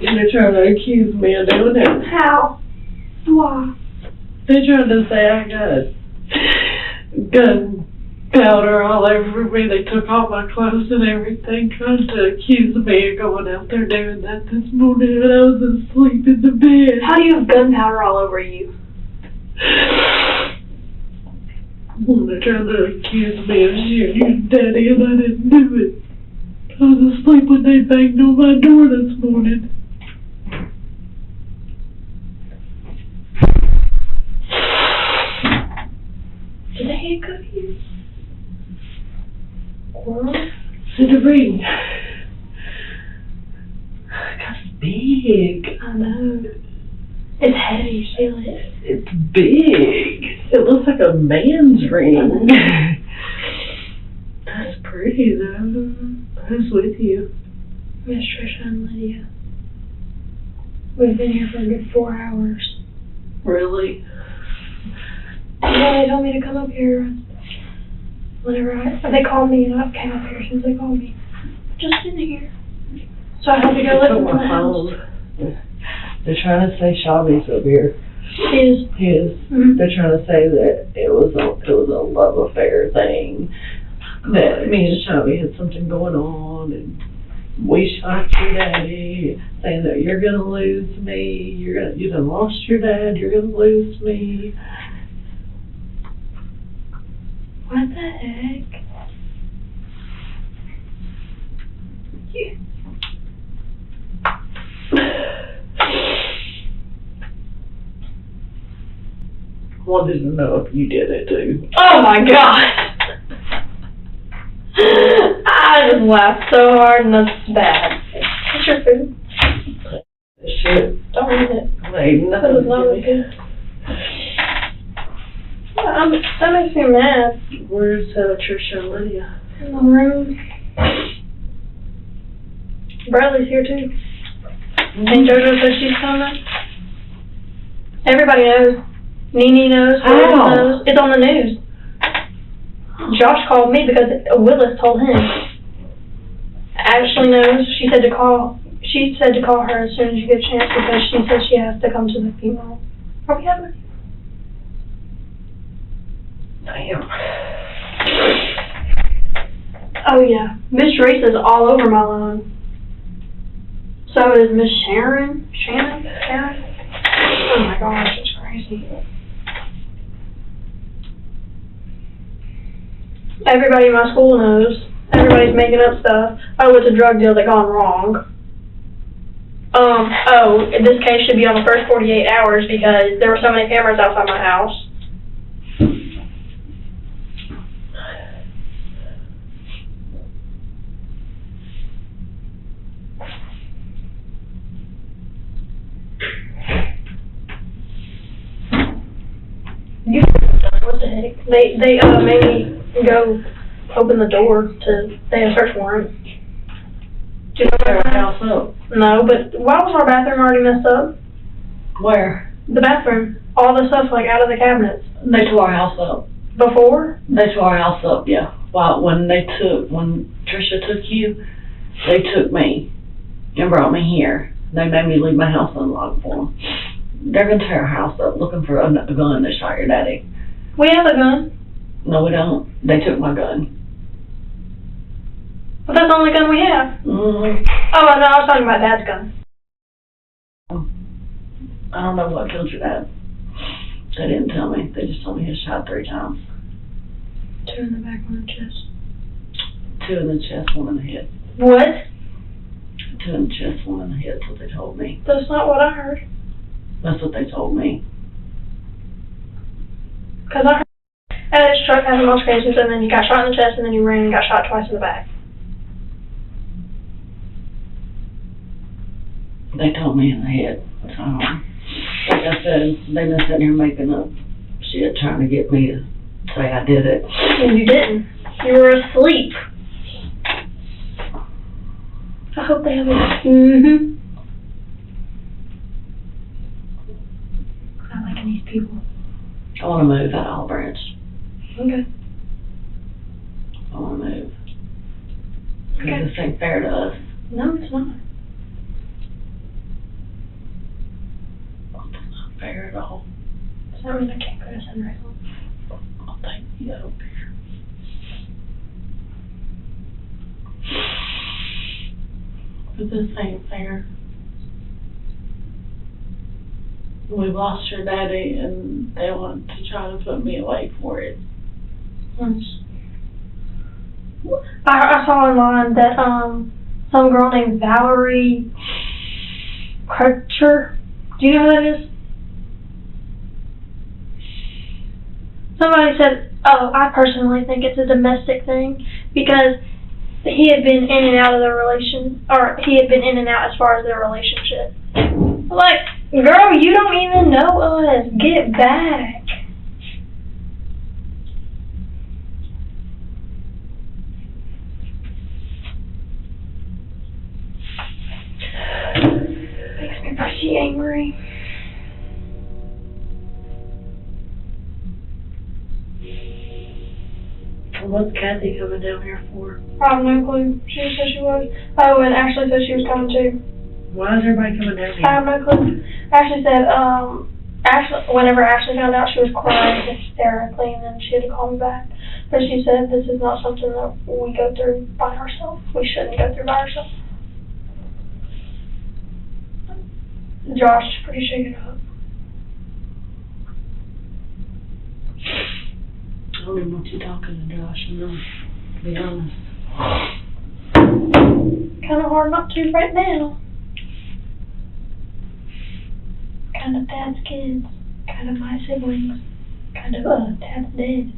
They're trying to accuse me of doing it. How? Why? They're trying to say I got gunpowder all over me. They took all my clothes and everything, trying to accuse me of going out there doing that this morning when I was asleep in the bed. How do you have gunpowder all over you? They're trying to accuse me of shooting your daddy, and I didn't do it. I was asleep when they banged on my door this morning. Did they handcuff you? Or? It's a ring. That's big. I know. It's heavy, feel it. It's big. It looks like a man's ring. That's pretty though. Who's with you? Miss Trisha and Lydia. We've been here for a good 4 hours. Really? Yeah, they told me to come up here whenever they called me, and I came up here as soon as they called me. Just in here. So I had to go listen to my house. They're trying to say Shelby's up here. His. Mm-hmm. They're trying to say that it was a love affair thing. That me and Shelby had something going on, and we shot your daddy, saying that you're gonna lose me. You done lost your dad. You're gonna lose me. What the heck? wanted to know if you did it too. Oh my god! I just laughed so hard and that's bad. What's your food? Shit. Don't eat it. Ain't That is not really good. That makes me mad. Where's Trisha and Lydia? In the room. Bradley's here too. And JoJo says she's coming. Everybody knows. Nene knows. Willis How? knows. It's on the news. Josh called me because Willis told him. Ashley knows. She said to call her as soon as you get a chance because she said she has to come to the funeral. Are we having a Damn. Oh yeah. Miss Reese is all over my lawn. So is Miss Sharon. Shannon? Oh my gosh, it's crazy. Everybody in my school knows. Everybody's making up stuff. Oh, it's a drug deal that gone wrong. This case should be on the first 48 hours because there were so many cameras outside my house. What the heck? They made me go open the door to, they had a search warrant. Do you know Tear what our I'm house up. No, but why was our bathroom already messed up? Where? The bathroom, all the stuff like out of the cabinets. They tore our house up. Before? They tore our house up, yeah. Well, when Trisha took you, they took me and brought me here. They made me leave my house unlocked for them. They're gonna tear our house up looking for a gun that shot your daddy. We have a gun. No, we don't. They took my gun. But that's the only gun we have. Mm-hmm. Oh, no, I was talking about Dad's gun. I don't know what killed your dad. They didn't tell me. They just told me he was shot 3 times. 2 in the back, 1 in the chest. 2 in the chest, 1 in the head. What? 2 in the chest, 1 in the head. That's what they told me. That's not what I heard. That's what they told me. Because I heard his truck had the most cases, and then he got shot in the chest, and then he ran and got shot twice in the back. They told me in the head. So, like I said, they've been sitting here making up shit, trying to get me to say I did it. And you didn't. You were asleep. I hope they have a... Mm-hmm. I'm liking these people. I want to move out of Olive Branch. Okay. I want to move. Because Okay. this ain't fair to us. No, it's not. It's not fair at all. Does that mean I can't go to Sunrise Home? I'll take you out there. But this ain't fair. We lost your daddy and they want to try to put me away for it. I saw online that some girl named Valerie Crutcher. Do you know who that is? Somebody said, I personally think it's a domestic thing because he had been in and out of the he had been in and out as far as their relationship. Like, girl, you don't even know us. Get back. Makes me pretty angry. What's Kathy coming down here for? I have no clue. She said she was. Oh, and Ashley said she was coming too. Why is everybody coming down I have here? no clue. Ashley said, whenever Ashley found out, she was crying hysterically, and then she had to call me back. But she said this is not something that we go through by ourselves. We shouldn't go through by ourselves. Josh is pretty shaken up. I don't even know what you're talking to Josh, to be honest. Kind of hard not to right now. Kind of Dad's kids. Kind of my siblings. kind of, tapped dead.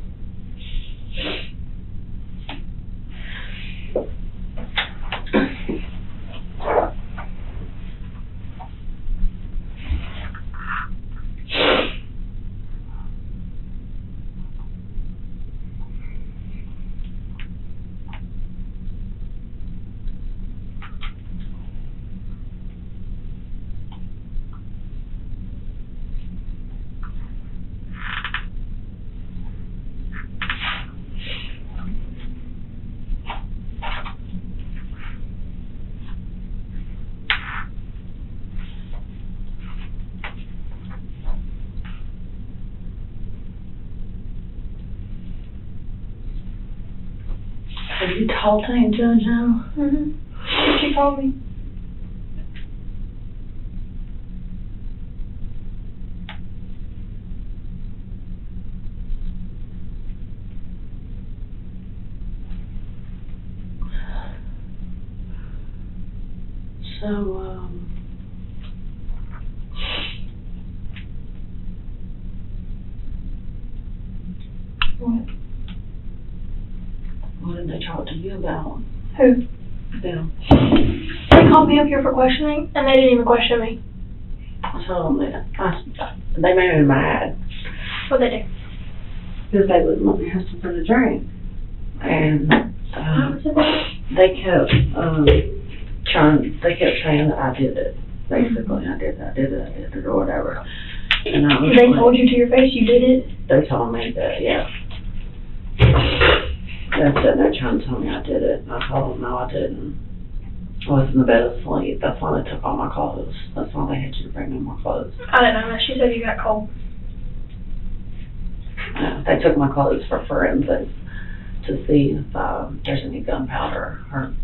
Have you talked to any judge now? Mm-hmm. She called me. So, What? what did they talk to you about? Who? Them. They called me up here for questioning, and they didn't even question me. I told them that. They made me mad What'd they do? because they wouldn't let me have something to drink. And, How was it bad? they kept, they kept saying that I did it. Basically, I did it, or whatever. And I was They like, told you to your face you did it? they told me that, yeah. They're sitting there trying to tell me I did it, and I told them, no, I didn't. I was in the bed asleep. That's why they took all my clothes. That's why they had you to bring me more clothes. I didn't know that. She said you got cold. They took my clothes for forensics to see if there's any gunpowder or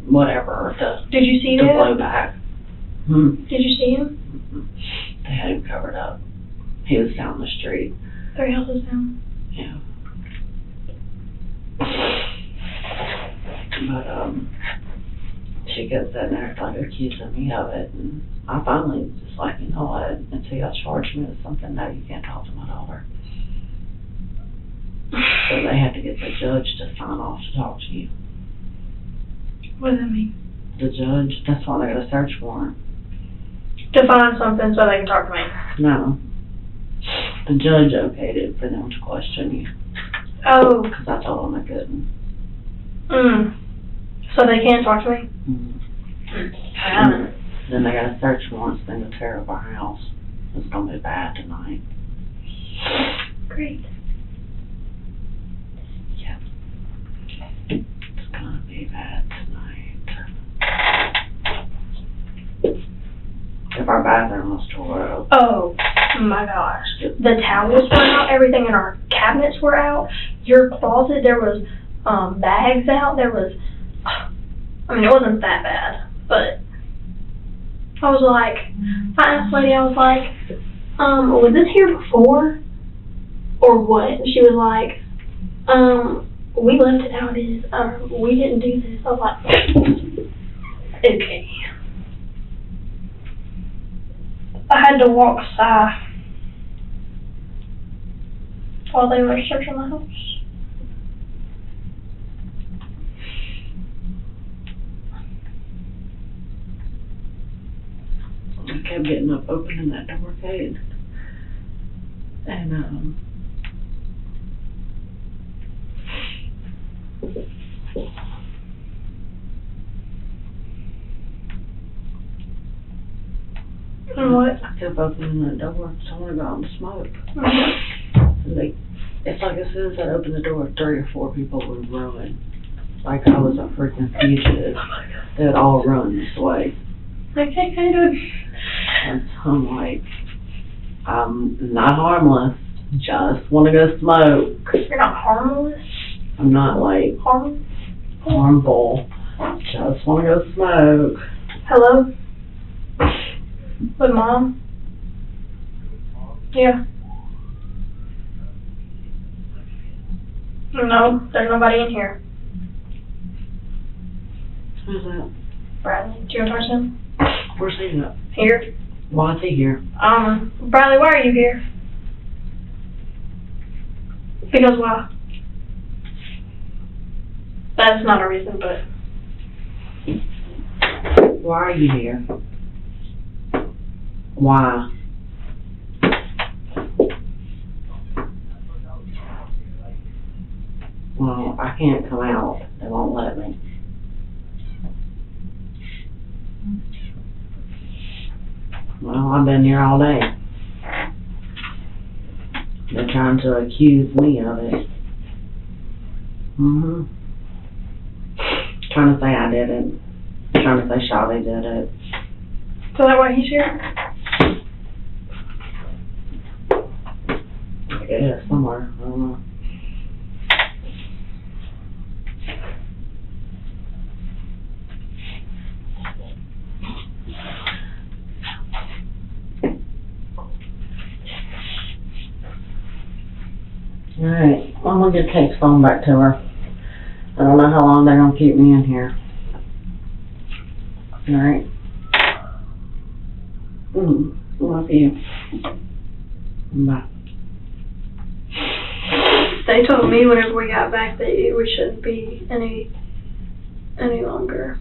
whatever Did you see to blow that? back. Did you see him? They had him covered up. He was down the street. 3 houses down. Yeah. But, she kept sitting there, like, accusing me of it, and I finally was just like, you know what, until y'all charge me with something, no, you can't talk to my daughter. So they had to get the judge to sign off to talk to you. What does that mean? The judge, that's why they got a search warrant. To find something so they can talk to me. No. The judge okayed it for them to question you, Oh. because I told them I couldn't. So they can't talk to me? Then they got a search warrant, so they're gonna tear up our house. It's gonna be bad tonight. Great. Yeah. It's gonna be bad tonight. If our bathroom was tore up. Oh my gosh. The towels were out, everything in our cabinets were out. Your closet, there was bags out, there was, I mean, it wasn't that bad, but I was like, I asked the lady, I was like, was this here before? Or what? And she was like, we left it how it is, we didn't do this. I was like, okay. I had to walk south while they were searching the house. I kept getting up, opening that door gate. And, And what? I kept opening that door, someone got on smoke. Mm-hmm. And it's like as soon as I opened the door, 3 or 4 people were running. Like I was a freaking fugitive. They had all run this way. Okay, kind of. And I'm like, I'm not harmless. Just want to go smoke. You're not harmless? I'm not like harmful. Just want to go smoke. Hello? With Mom? Yeah. No, there's nobody in here. Who's that? Bradley, do you want to talk to him? Where's he at? Here. Why is he here? Bradley, why are you here? Because why? That's not a reason, but Why are you here? Why? Well, I can't come out. They won't let me. Well, I've been here all day. They're trying to accuse me of it. Trying to say I did it. Trying to say Shawty did it. so that why he's here? Yeah, somewhere. I don't know. Alright, I'm gonna get Kate's phone back to her. I don't know how long they're gonna keep me in here. Alright. Love you. Bye. They told me whenever we got back that we shouldn't be any longer.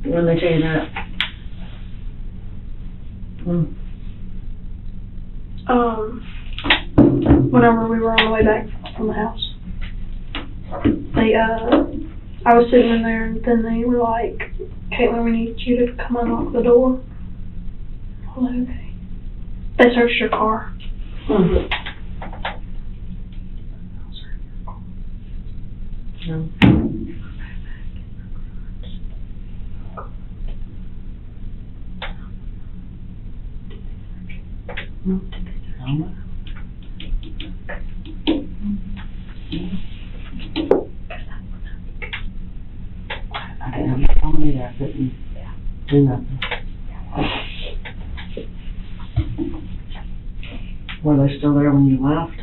When they tell you that? Whenever we were on the way back from the house. I was sitting in there and then they were like, Caitlin, we need you to come unlock the door. I was like, okay. They searched your car. No. I didn't have my phone either. I couldn't do nothing. Were they still there when you left?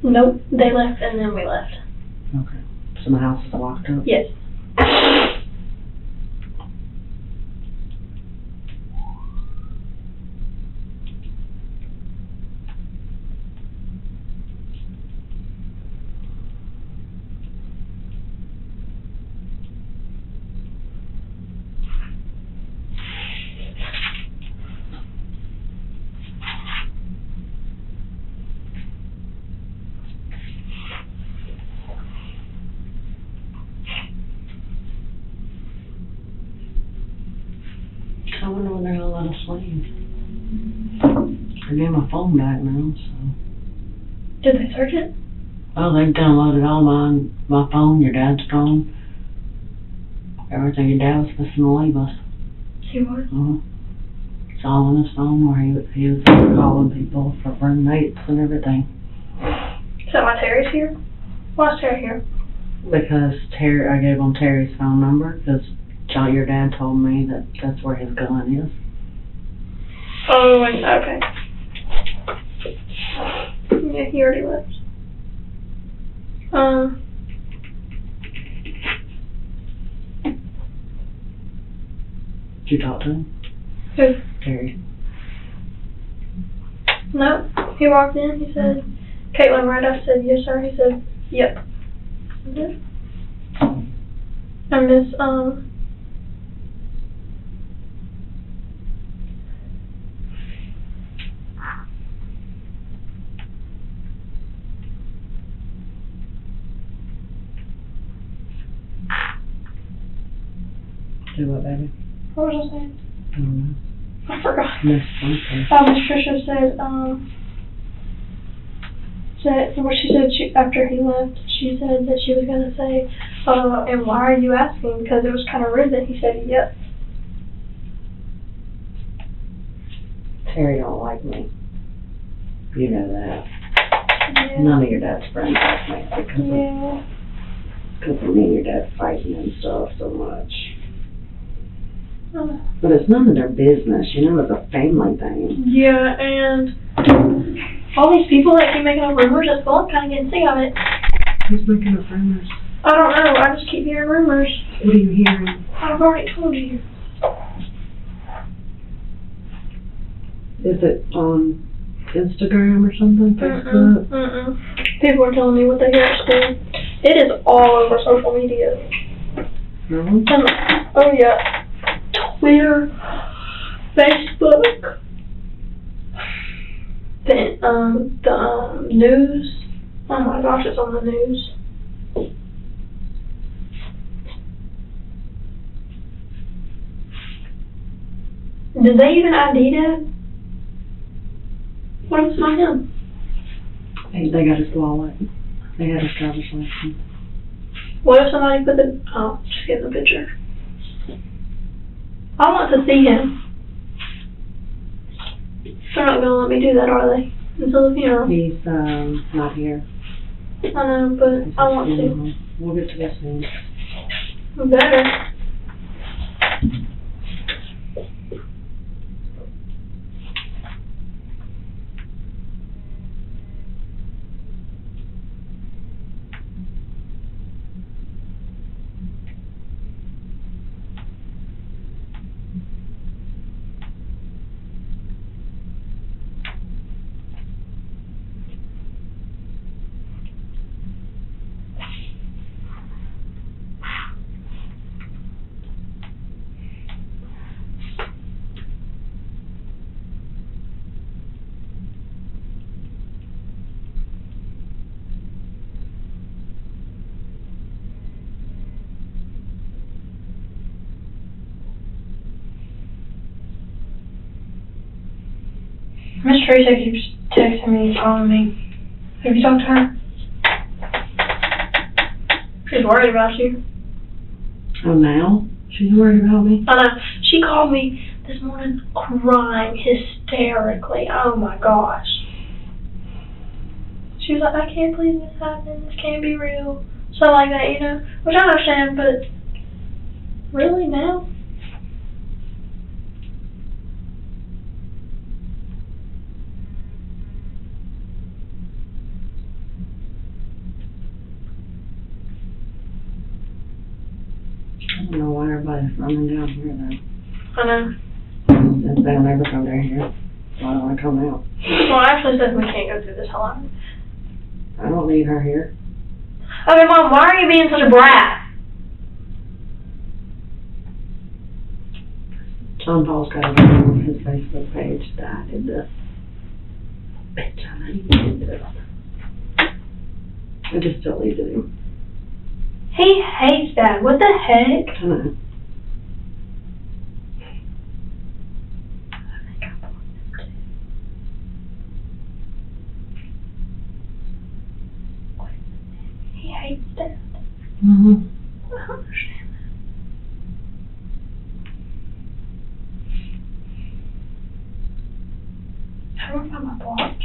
Nope, they left and then we left. Okay. So the house is locked up? Yes. I wonder when they're gonna let us leave. I gave my phone back now, so. Did they search it? Oh, they've downloaded all my phone, your dad's phone. Everything your dad was supposed to leave us. He was? It's all on his phone where he was calling people for roommates and everything. So why Terry's here? Why is Terry here? Because I gave him Terry's phone number, because your dad told me that that's where his gun is. Oh, okay. Yeah, he already left. Did you talk to him? Who? Terry. No, he walked in, he said, Caitlin, right? I said, yes, sir. He said, yep. Okay. And Miss, Do what, baby? what was I saying? I don't know. I forgot. Miss something. Miss Tricia said, what she said after he left, she said that she was going to say, and why are you asking? Because it was kind of rude that he said, yep. Terry don't like me. You know that. Yeah. None of your dad's friends like me because of me and your dad fighting and stuff so much. But it's none of their business, you know, it's a family thing. Yeah, and all these people that keep making up rumors at school, I'm kind of getting sick of it. Who's making up rumors? I don't know, I just keep hearing rumors. What are you hearing? I've already told you. Is it on Instagram or something, Facebook? People are telling me what they hear at school. It is all over social media. No? Oh yeah. Twitter, Facebook, the news. Oh my gosh, it's on the news. Did they even ID that? What if it's not him? They got his wallet. They had his driver's license. What if somebody put the, oh, just getting the picture. I want to see him. They're not gonna let me do that, are they? Until the funeral. He's, not here. I know, but I want to. We'll get to this soon. We better. Miss Teresa keeps texting me and calling me. Have you talked to her? She's worried about you. Oh, now? She's worried about me? I know. She called me this morning crying hysterically. Oh my gosh. She was like, I can't believe this happened. This can't be real. Something like that, you know? Which I understand, but really now? I don't know why everybody's running down here, though. I know. Since they don't ever come down here, why do I come out? Well, Ashley says we can't go through this whole lot. I don't need her here. I mean, Mom, why are you being such a brat? John Paul's got it on his Facebook page that I did this. Bitch, I know you did this. I just deleted him. He hates that. What the heck? I know. He hates that. Mm-hmm. I don't understand that. How do I find my blocked?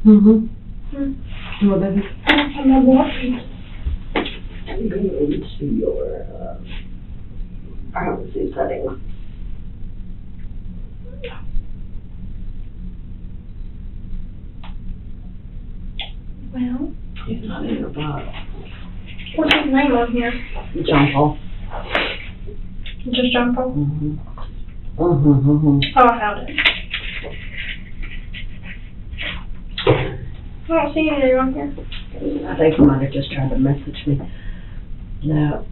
Mm-hmm. What is it? I don't find my blocked. I'm going into your privacy settings. Well, He's not in your box. what's his name on here? John Paul. Just John Paul? Mm-hmm. Mm-hmm. Mm-hmm. Oh, I found it. I don't see anything on here. I think he might have just tried to message me. No.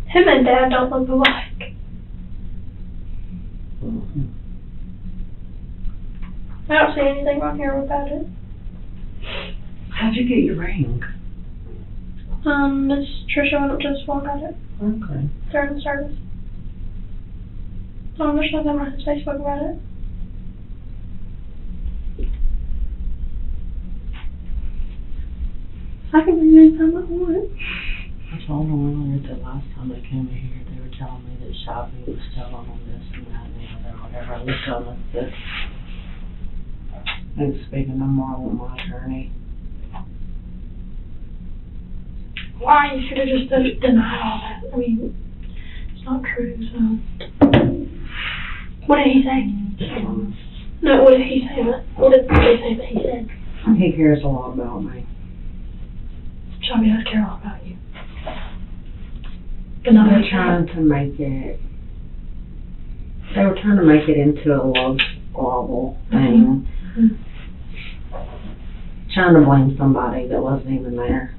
Him and Dad don't look alike. Mm-hmm. I don't see anything on here about it. How'd you get your ring? Miss Trisha went up to the school and got it Okay. during the service. There's nothing on his Facebook about it. I can bring you anytime I want. I told them earlier that last time they came in here, they were telling me that Shelby was telling them this and that and the other, whatever. I was telling us this. And speaking no more with my attorney. Why? You should have just denied all that. I mean, it's not true, so. What did he say? No, what did he say? What did they say that he said? He cares a lot about me. Shelby does care a lot about you. They're trying to make it, they were trying to make it into a love squabble thing. Trying to blame somebody that wasn't even there.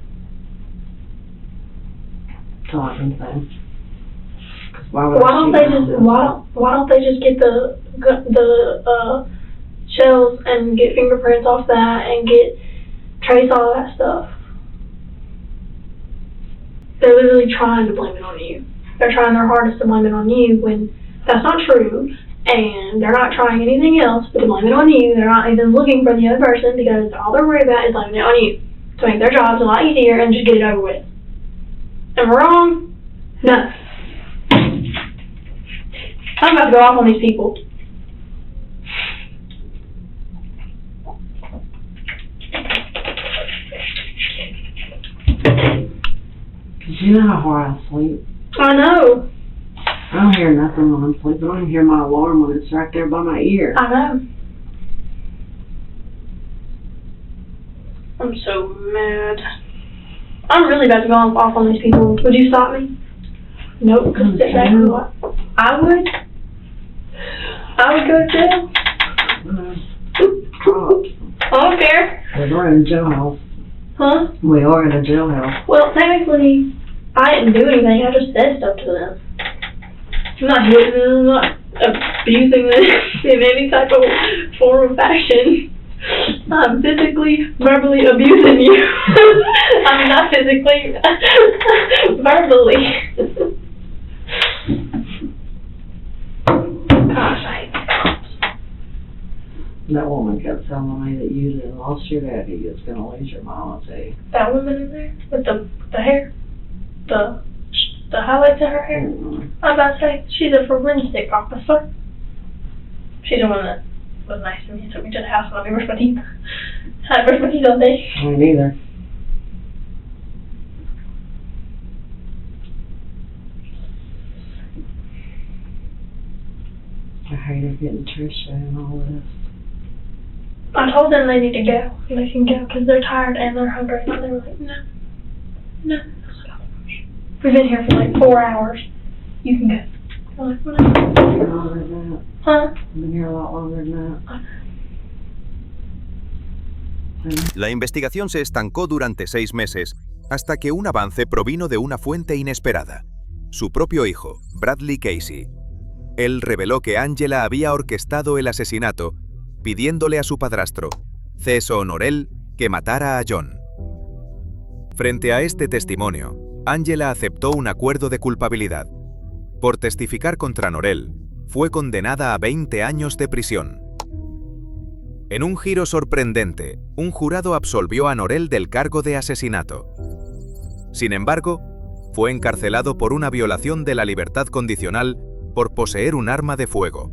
That's all I can say. 'Cause why would Why don't she they know just, that? why don't they just get the shells and get fingerprints off that and trace all that stuff? They're literally trying to blame it on you. They're trying their hardest to blame it on you when that's not true, and they're not trying anything else but to blame it on you. They're not even looking for the other person because all they're worried about is blaming it on you to make their jobs a lot easier and just get it over with. Am I wrong? No. I'm about to go off on these people. Cause you know how hard I sleep. I know. I don't hear nothing when I'm sleeping. I don't even hear my alarm when it's right there by my ear. I know. I'm so mad. I'm really about to go off on these people. Would you stop me? Nope, because it's exactly what I would. I would go to jail. I don't care. We're in a jailhouse. Huh? We are in a jailhouse. Well, technically, I didn't do anything. I just said stuff to them. I'm not hitting them. I'm not abusing them in any type of form of fashion. I'm physically, verbally abusing you. I mean, not physically, verbally. Gosh, I hate that. That woman kept telling me that you done lost your daddy. It's gonna lose your mama too. That woman in there with the hair, the highlights in her hair. I was about to say, she's a forensic officer. She's the one that was nice to me and took me to the house and let me brush my teeth. I brush my teeth all day. Me neither. I hated getting Trisha and all this. I told them they need to go. They can go because they're tired and they're hungry. And they were like, no. I was like, oh, we've been here for like 4 hours. You can go. I'm like, whatever. Longer than that. Huh? I've been here a lot longer than that. La investigación se estancó durante 6 meses, hasta que un avance provino de una fuente inesperada: su propio hijo, Bradley Casey. Él reveló que Angela había orquestado el asesinato, pidiéndole a su padrastro, Ceso Honorel, que matara a John. Frente a este testimonio, Angela aceptó un acuerdo de culpabilidad. Por testificar contra Norel, fue condenada a 20 años de prisión. En un giro sorprendente, un jurado absolvió a Norel del cargo de asesinato. Sin embargo, fue encarcelado por una violación de la libertad condicional por poseer un arma de fuego.